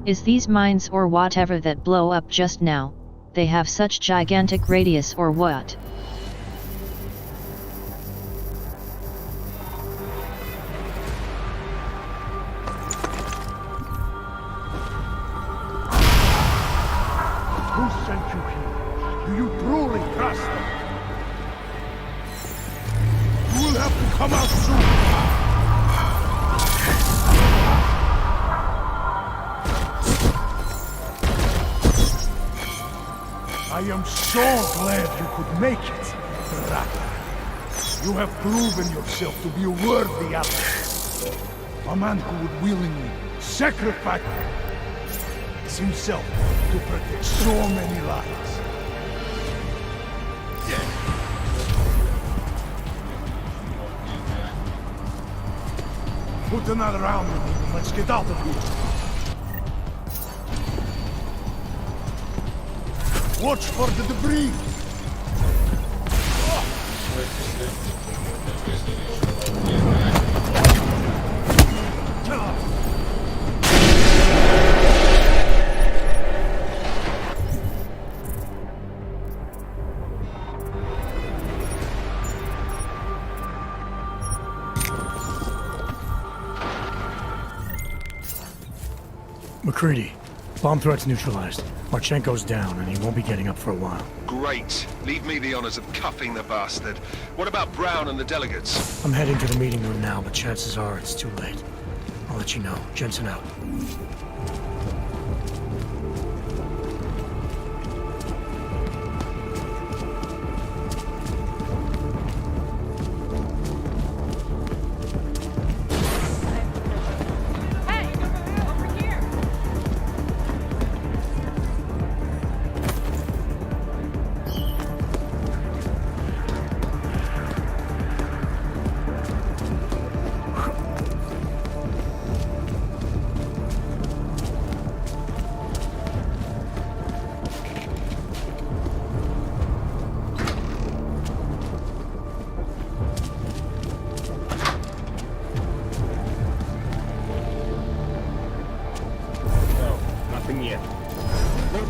Is these mines or whatever that blow up just now, they have such gigantic radius or what? Who sent you here? Do you truly trust them? You will have to come out soon! I am so glad you could make it, Rata. You have proven yourself to be a worthy ally. A man who would willingly sacrifice himself to protect so many lives. Put another round in him and let's get out of here. Watch for the debris! McCready, bomb threats neutralized. Marchenko's down, and he won't be getting up for a while. Great. Leave me the honors of cuffing the bastard. What about Brown and the delegates? I'm heading to the meeting room now, but chances are it's too late. I'll let you know. Jensen out.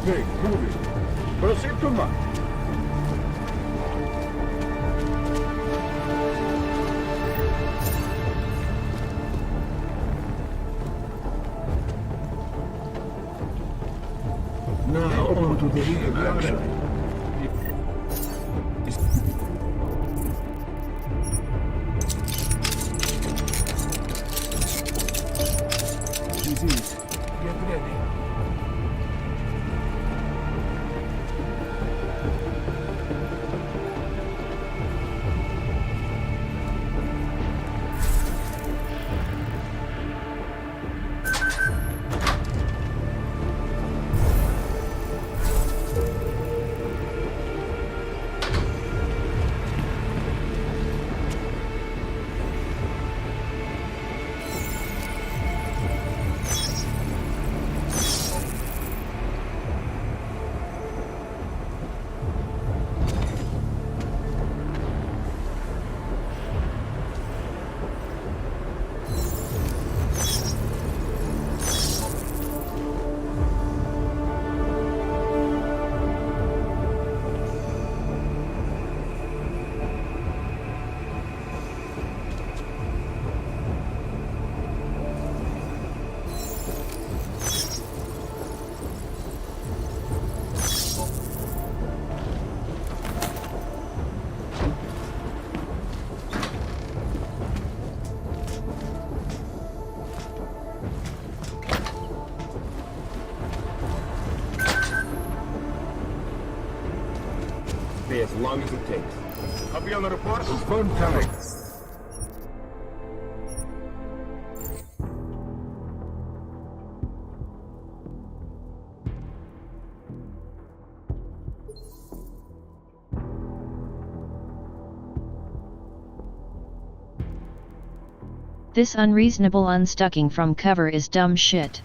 Okay, moving. Proceed to mark. Now on to the reaction. Disease, get ready. long as it takes. Copy on the report? Confirmed, Tally. This unreasonable unstucking from cover is dumb shit.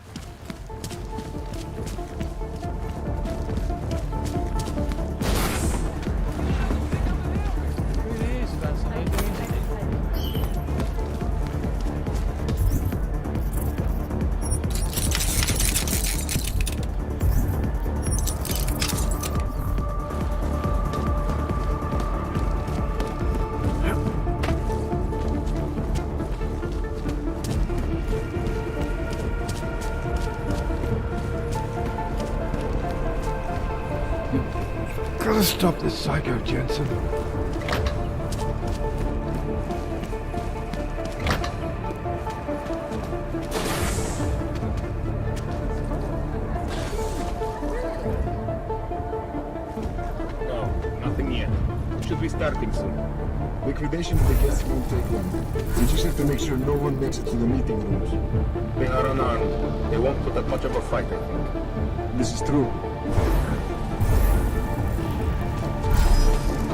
Gotta stop this psycho, Jensen. No, nothing yet. Should be starting soon. Liquidation of the guests won't take long. We just have to make sure no one makes it to the meeting rooms. They are unarmed. They won't put up much of a fight, I think. This is true.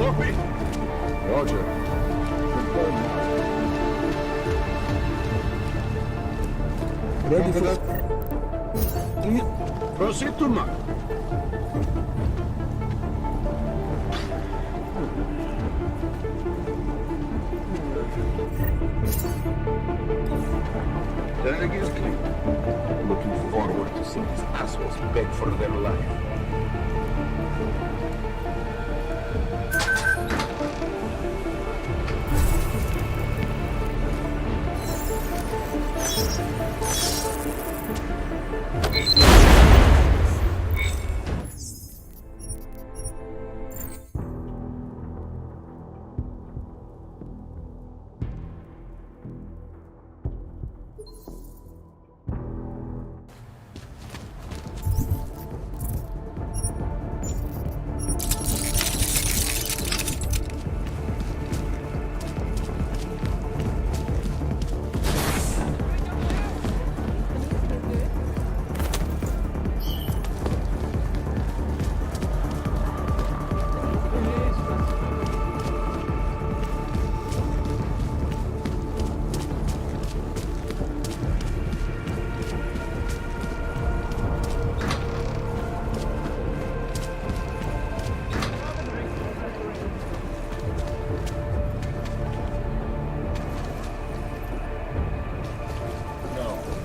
Copy! Roger. Ready for that? Proceed to mark. The leg is clean. Looking forward to seeing these assholes beg for their life.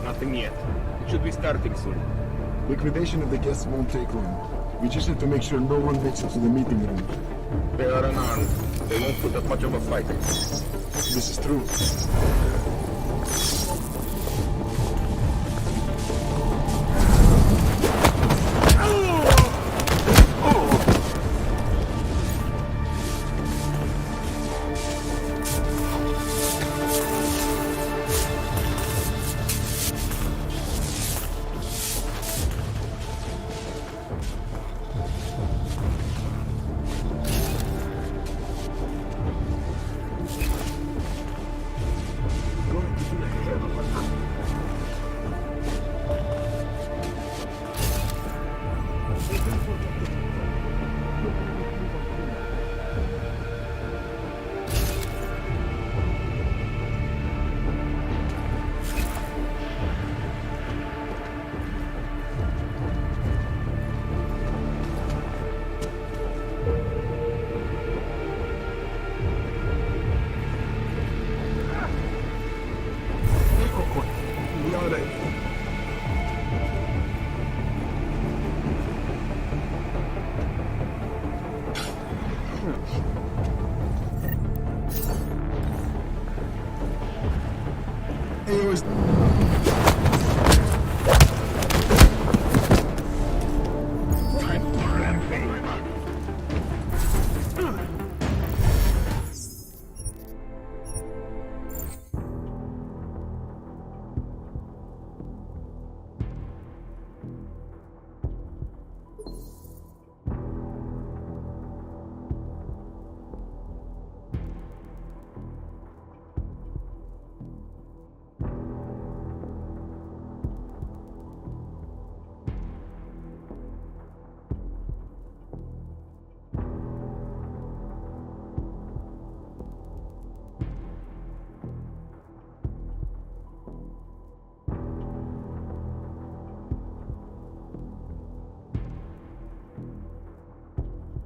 Nothing yet. It should be starting soon. Liquidation of the guests won't take long. We just have to make sure no one makes it to the meeting room. They are unarmed. They won't put up much of a fight. This is true.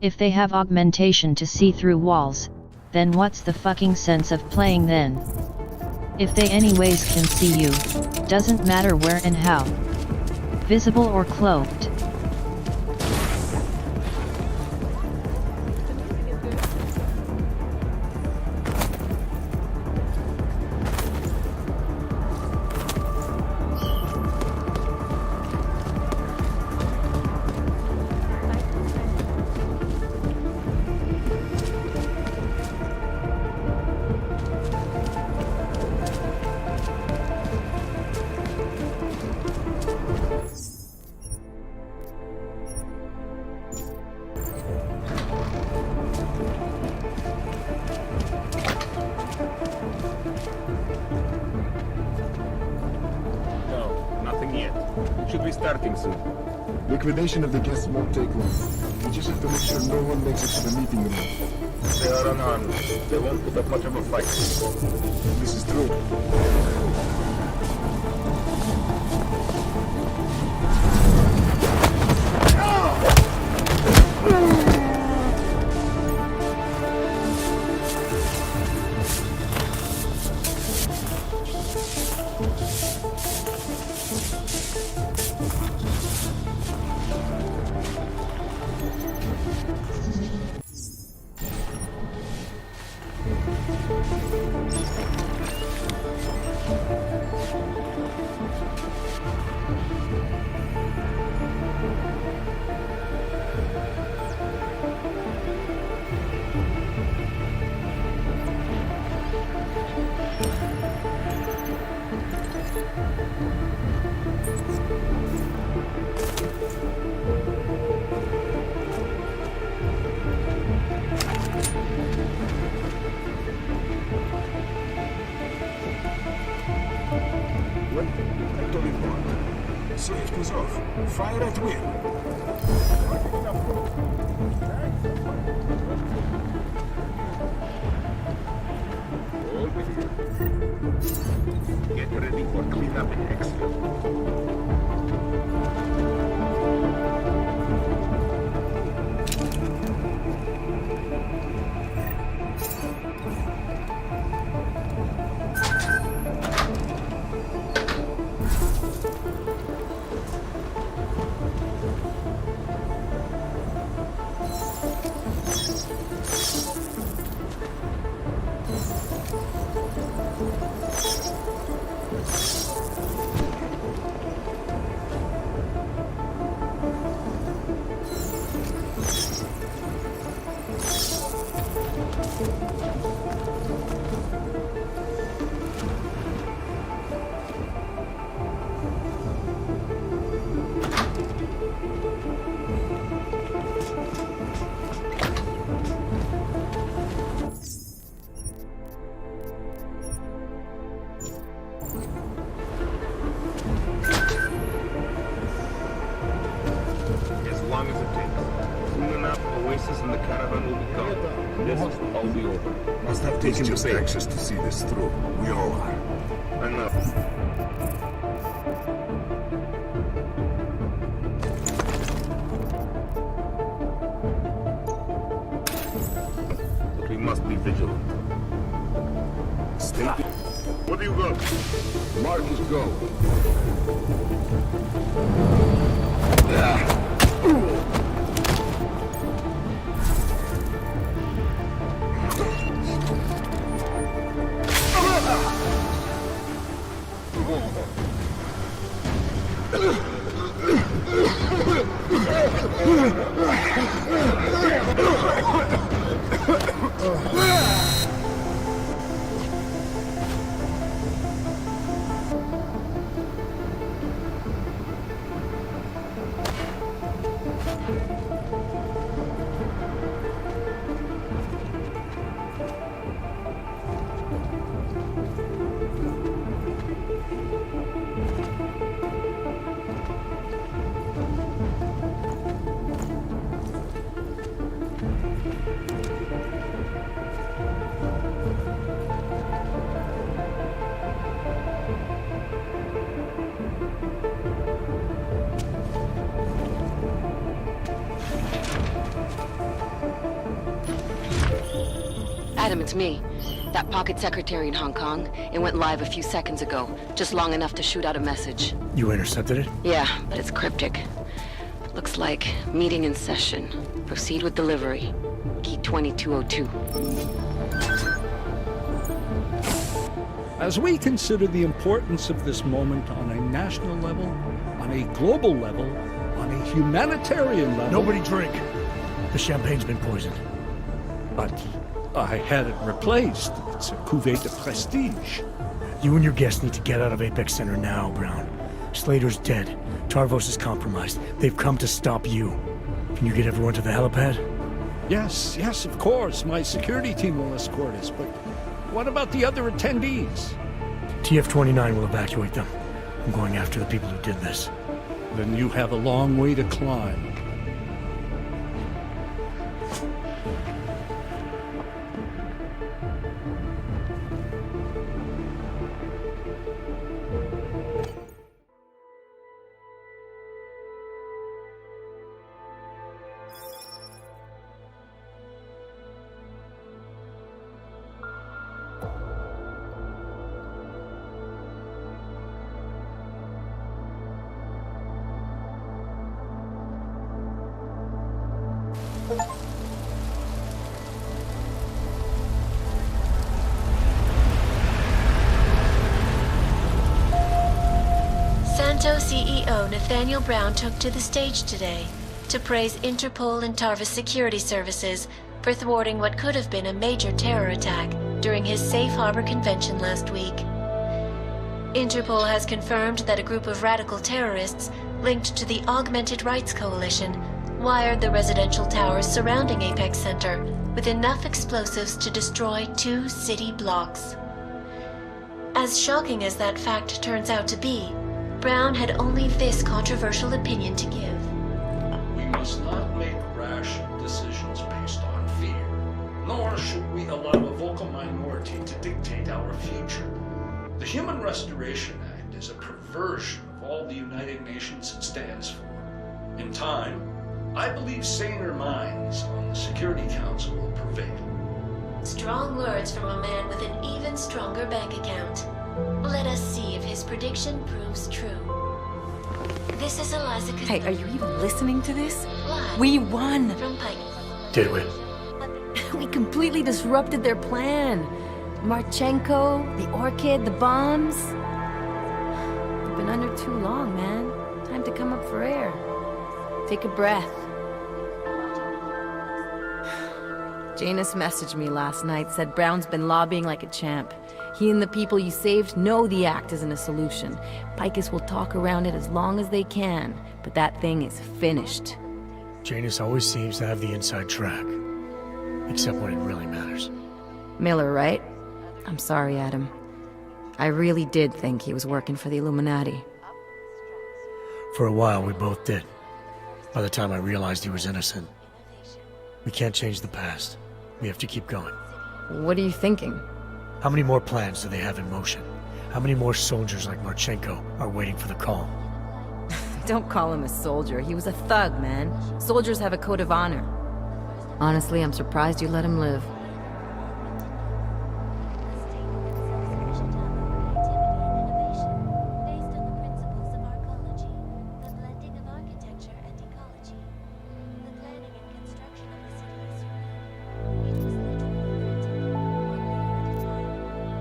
If they have augmentation to see through walls, then what's the fucking sense of playing then? If they anyways can see you, doesn't matter where and how. Visible or cloaked. Should be starting soon. Liquidation of the guests won't take long. We just have to make sure no one makes it to the meeting room. They are unarmed. They won't put up much of a fight. This is true. Safety's off. Fire at will. Get ready for cleanup and exfil. and the caravan will be gone. This will all be over. Must have taken just anxious to see this through. We all are. Enough. We must be vigilant. Stay. What do you got? Marcus, go. it's me. That pocket secretary in Hong Kong. It went live a few seconds ago, just long enough to shoot out a message. You intercepted it? Yeah, but it's cryptic. Looks like meeting in session. Proceed with delivery. Key 2202. As we consider the importance of this moment on a national level, on a global level, on a humanitarian level... Nobody drink. The champagne's been poisoned. But I had it replaced. It's a cuvée de prestige. You and your guests need to get out of Apex Center now, Brown. Slater's dead. Tarvos is compromised. They've come to stop you. Can you get everyone to the helipad? Yes, of course. My security team will escort us, but what about the other attendees? TF-29 will evacuate them. I'm going after the people who did this. Then you have a long way to climb. Santo CEO Nathaniel Brown took to the stage today to praise Interpol and Tarvis security services for thwarting what could have been a major terror attack during his Safe Harbor convention last week. Interpol has confirmed that a group of radical terrorists linked to the Augmented Rights Coalition wired the residential towers surrounding Apex Center with enough explosives to destroy 2 city blocks. As shocking as that fact turns out to be, Brown had only this controversial opinion to give. We must not make rash decisions based on fear, nor should we allow a vocal minority to dictate our future. The Human Restoration Act is a perversion of all the United Nations stands for. In time, I believe saner minds on the Security Council will prevail. Strong words from a man with an even stronger bank account. Let us see if his prediction proves true. This is Eliza. Hey, are you even listening to this? Live We won! from Pike. Did we? We completely disrupted their plan. Marchenko, the Orchid, the bombs. We've been under too long, man. Time to come up for air. Take a breath. Janus messaged me last night, said Brown's been lobbying like a champ. He and the people you saved know the act isn't a solution. Picus will talk around it as long as they can, but that thing is finished. Janus always seems to have the inside track. Except when it really matters. Miller, right? I'm sorry, Adam. I really did think he was working for the Illuminati. For a while, we both did. By the time I realized he was innocent. We can't change the past. We have to keep going. What are you thinking? How many more plans do they have in motion? How many more soldiers like Marchenko are waiting for the call? Don't call him a soldier. He was a thug, man. Soldiers have a code of honor. Honestly, I'm surprised you let him live.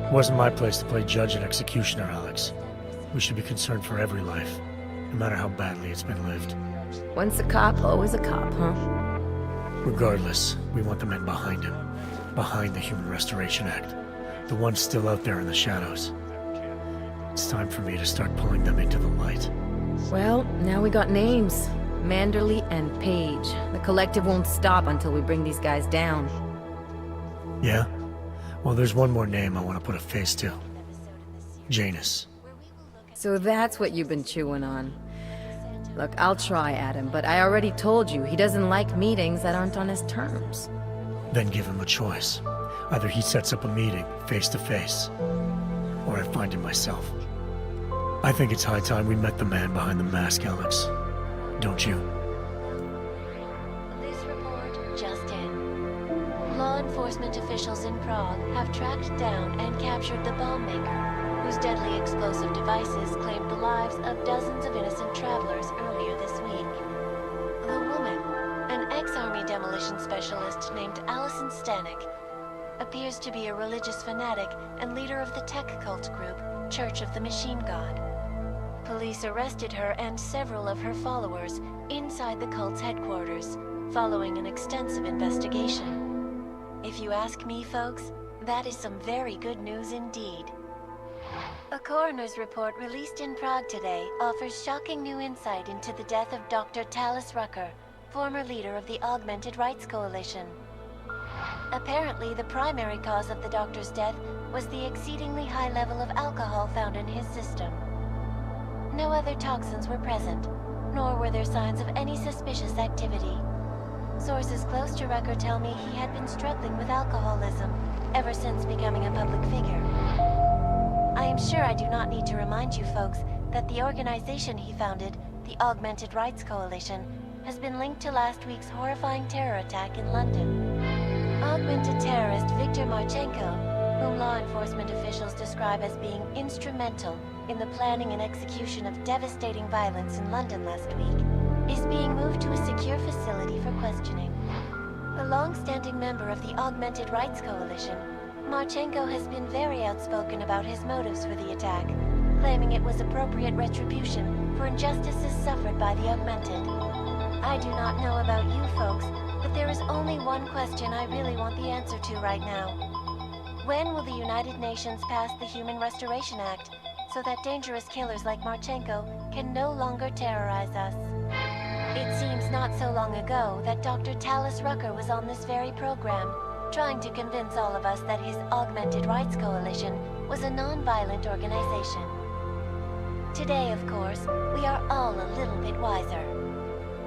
It wasn't my place to play judge and executioner, Alex. We should be concerned for every life, no matter how badly it's been lived. Once a cop, always a cop, huh? Regardless, we want the men behind him. Behind the Human Restoration Act. The ones still out there in the shadows. It's time for me to start pulling them into the light. Well, now we got names. Manderley and Page. The collective won't stop until we bring these guys down. Yeah? Well, there's one more name I want to put a face to. Janus. So that's what you've been chewing on. Look, I'll try, Adam, but I already told you he doesn't like meetings that aren't on his terms. Then give him a choice. Either he sets up a meeting, face to face, or I find him myself. I think it's high time we met the man behind the mask, Alex. Don't you? This report just in. Law law enforcement officials in Prague have tracked down and captured the bomb maker, whose deadly explosive devices claimed the lives of dozens of innocent travelers earlier this week. The woman, an ex-army demolition specialist named Allison Stanek, appears to be a religious fanatic and leader of the tech cult group, Church of the Machine God. Police arrested her and several of her followers inside the cult's headquarters, following an extensive investigation. If you ask me, folks, that is some very good news indeed. A coroner's report released in Prague today offers shocking new insight into the death of Dr. Talis Rucker, former leader of the Augmented Rights Coalition. Apparently, the primary cause of the doctor's death was the exceedingly high level of alcohol found in his system. No other toxins were present, nor were there signs of any suspicious activity. Sources close to Rucker tell me he had been struggling with alcoholism ever since becoming a public figure. I am sure I do not need to remind you folks that the organization he founded, the Augmented Rights Coalition, has been linked to last week's horrifying terror attack in London. Augmented terrorist Viktor Marchenko, whom law enforcement officials describe as being instrumental in the planning and execution of devastating violence in London last week, is being moved to a secure facility for questioning. A long-standing member of the Augmented Rights Coalition, Marchenko has been very outspoken about his motives for the attack, claiming it was appropriate retribution for injustices suffered by the Augmented. I do not know about you folks, but there is only one question I really want the answer to right now. When will the United Nations pass the Human Restoration Act so that dangerous killers like Marchenko can no longer terrorize us? It seems not so long ago that Dr. Talis Rucker was on this very program, trying to convince all of us that his Augmented Rights Coalition was a non-violent organization. Today, of course, we are all a little bit wiser.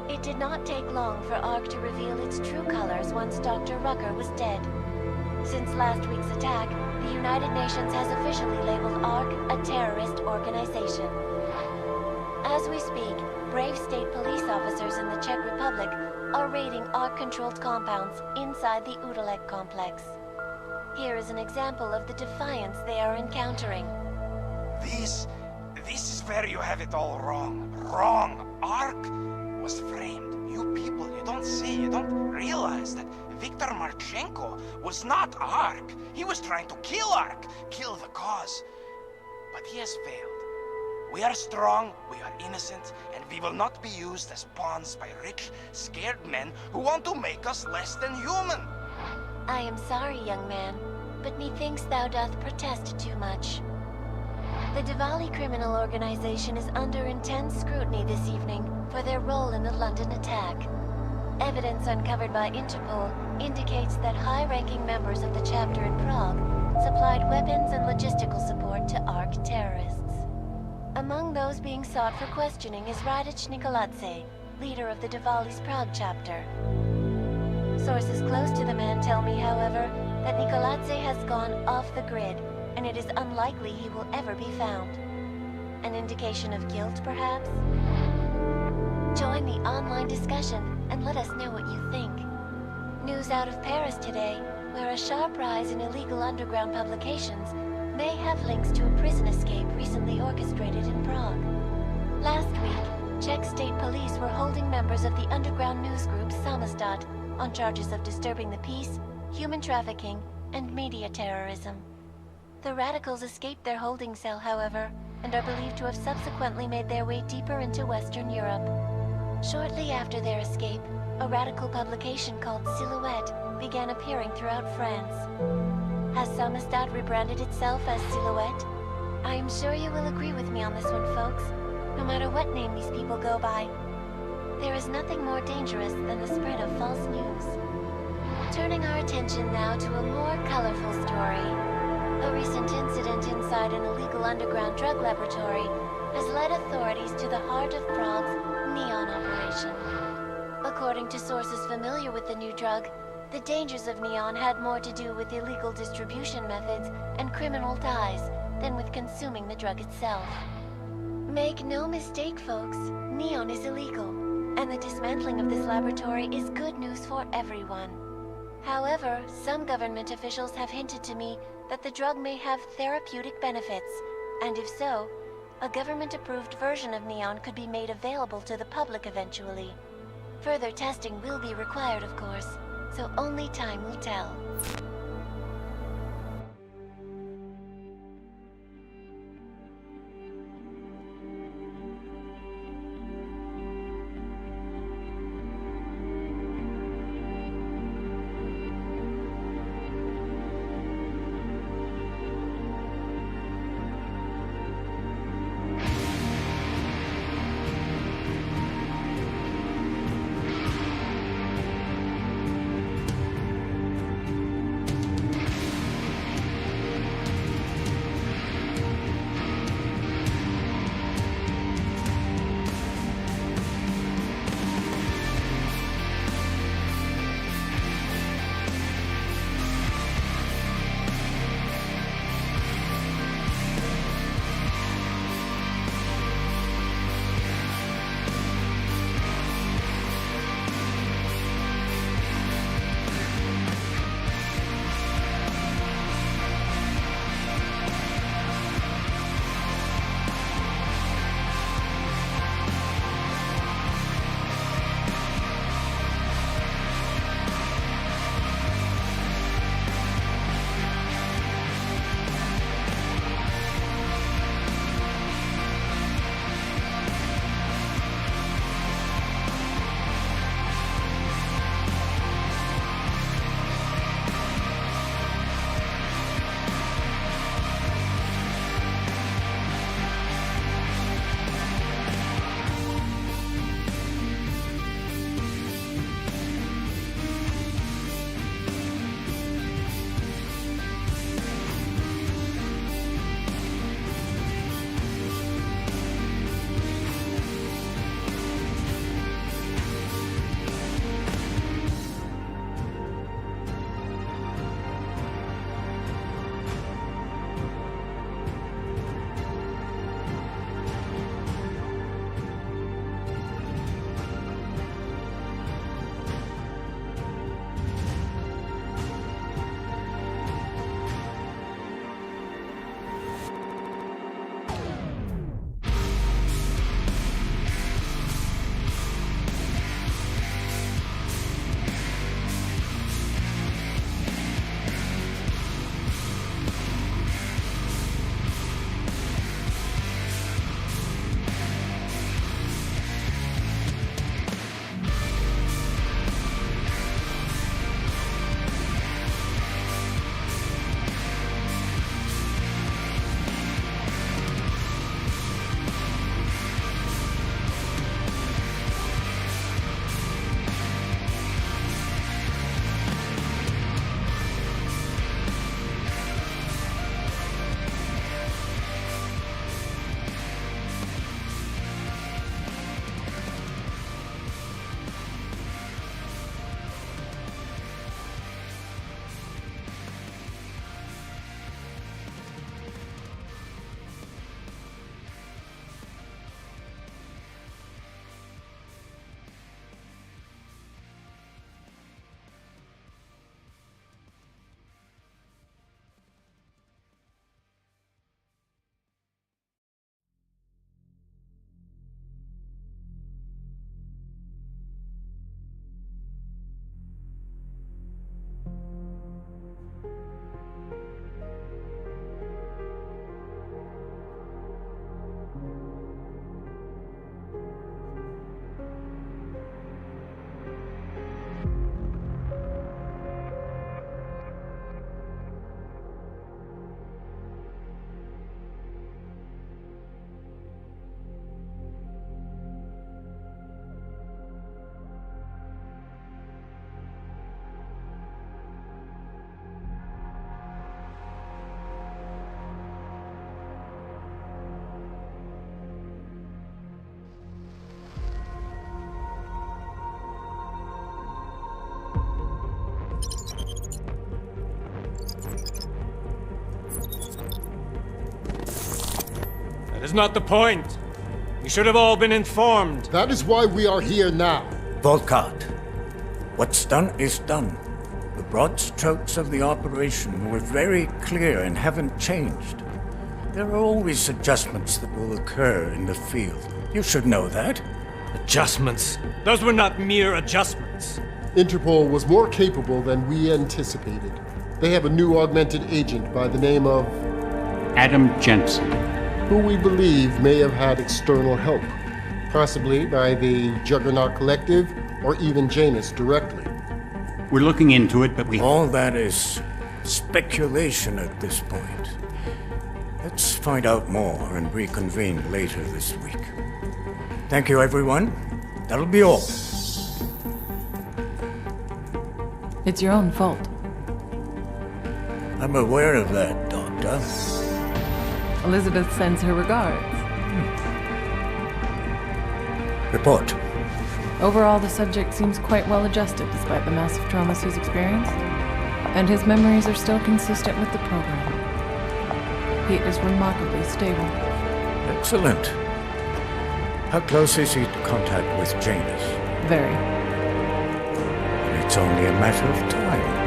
It did not take long for ARC to reveal its true colors once Dr. Rucker was dead. Since last week's attack, the United Nations has officially labeled ARC a terrorist organization. As we speak, brave state police officers in the Czech Republic are raiding ARC-controlled compounds inside the Udalek complex. Here is an example of the defiance they are encountering. This is where you have it all wrong. Wrong. ARC was framed. You people, you don't see, you don't realize that Viktor Marchenko was not ARC. He was trying to kill ARC, kill the cause. But he has failed. We are strong, we are innocent, and we will not be used as pawns by rich, scared men who want to make us less than human. I am sorry, young man, but methinks thou doth protest too much. The Diwali criminal organization is under intense scrutiny this evening for their role in the London attack. Evidence uncovered by Interpol indicates that high-ranking members of the chapter in Prague supplied weapons and logistical support to ARC terrorists. Among those being sought for questioning is Radich Nikoladze, leader of the Diwali's Prague chapter. Sources close to the man tell me, however, that Nikoladze has gone off the grid, and it is unlikely he will ever be found. An indication of guilt, perhaps? Join the online discussion and let us know what you think. News out of Paris today, where a sharp rise in illegal underground publications may have links to a prison escape recently orchestrated in Prague. Last week, Czech state police were holding members of the underground news group Samizdat on charges of disturbing the peace, human trafficking, and media terrorism. The radicals escaped their holding cell, however, and are believed to have subsequently made their way deeper into Western Europe. Shortly after their escape, a radical publication called Silhouette began appearing throughout France. Has Samizdat rebranded itself as Silhouette? I am sure you will agree with me on this one, folks, no matter what name these people go by. There is nothing more dangerous than the spread of false news. Turning our attention now to a more colorful story. A recent incident inside an illegal underground drug laboratory has led authorities to the heart of Prague's Neon operation. According to sources familiar with the new drug, the dangers of Neon had more to do with illegal distribution methods and criminal ties than with consuming the drug itself. Make no mistake, folks, Neon is illegal, and the dismantling of this laboratory is good news for everyone. However, some government officials have hinted to me that the drug may have therapeutic benefits, and if so, a government-approved version of Neon could be made available to the public eventually. Further testing will be required, of course, so only time will tell. That is not the point. You should have all been informed. That is why we are here now. Volkart, what's done is done. The broad strokes of the operation were very clear and haven't changed. There are always adjustments that will occur in the field. You should know that. Adjustments? Those were not mere adjustments. Interpol was more capable than we anticipated. They have a new augmented agent by the name of Adam Jensen, who we believe may have had external help, possibly by the Juggernaut Collective or even Janus directly. We're looking into it, but All that is speculation at this point. Let's find out more and reconvene later this week. Thank you, everyone. That'll be all. It's your own fault. I'm aware of that, Doctor. Elizabeth sends her regards. Report. Overall, the subject seems quite well adjusted despite the massive traumas he's experienced, and his memories are still consistent with the program. He is remarkably stable. Excellent. How close is he to contact with Janus? Very. It's only a matter of time.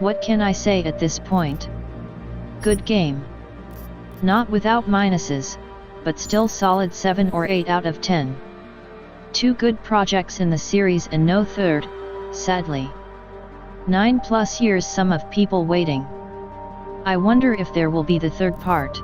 What can I say at this point? Good game. Not without minuses, but still solid 7 or 8 out of 10. 2 good projects in the series and no third, sadly. 9+ years, some of people waiting. I wonder if there will be the third part.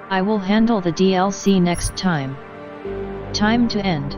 I will handle the DLC next time. Time to end.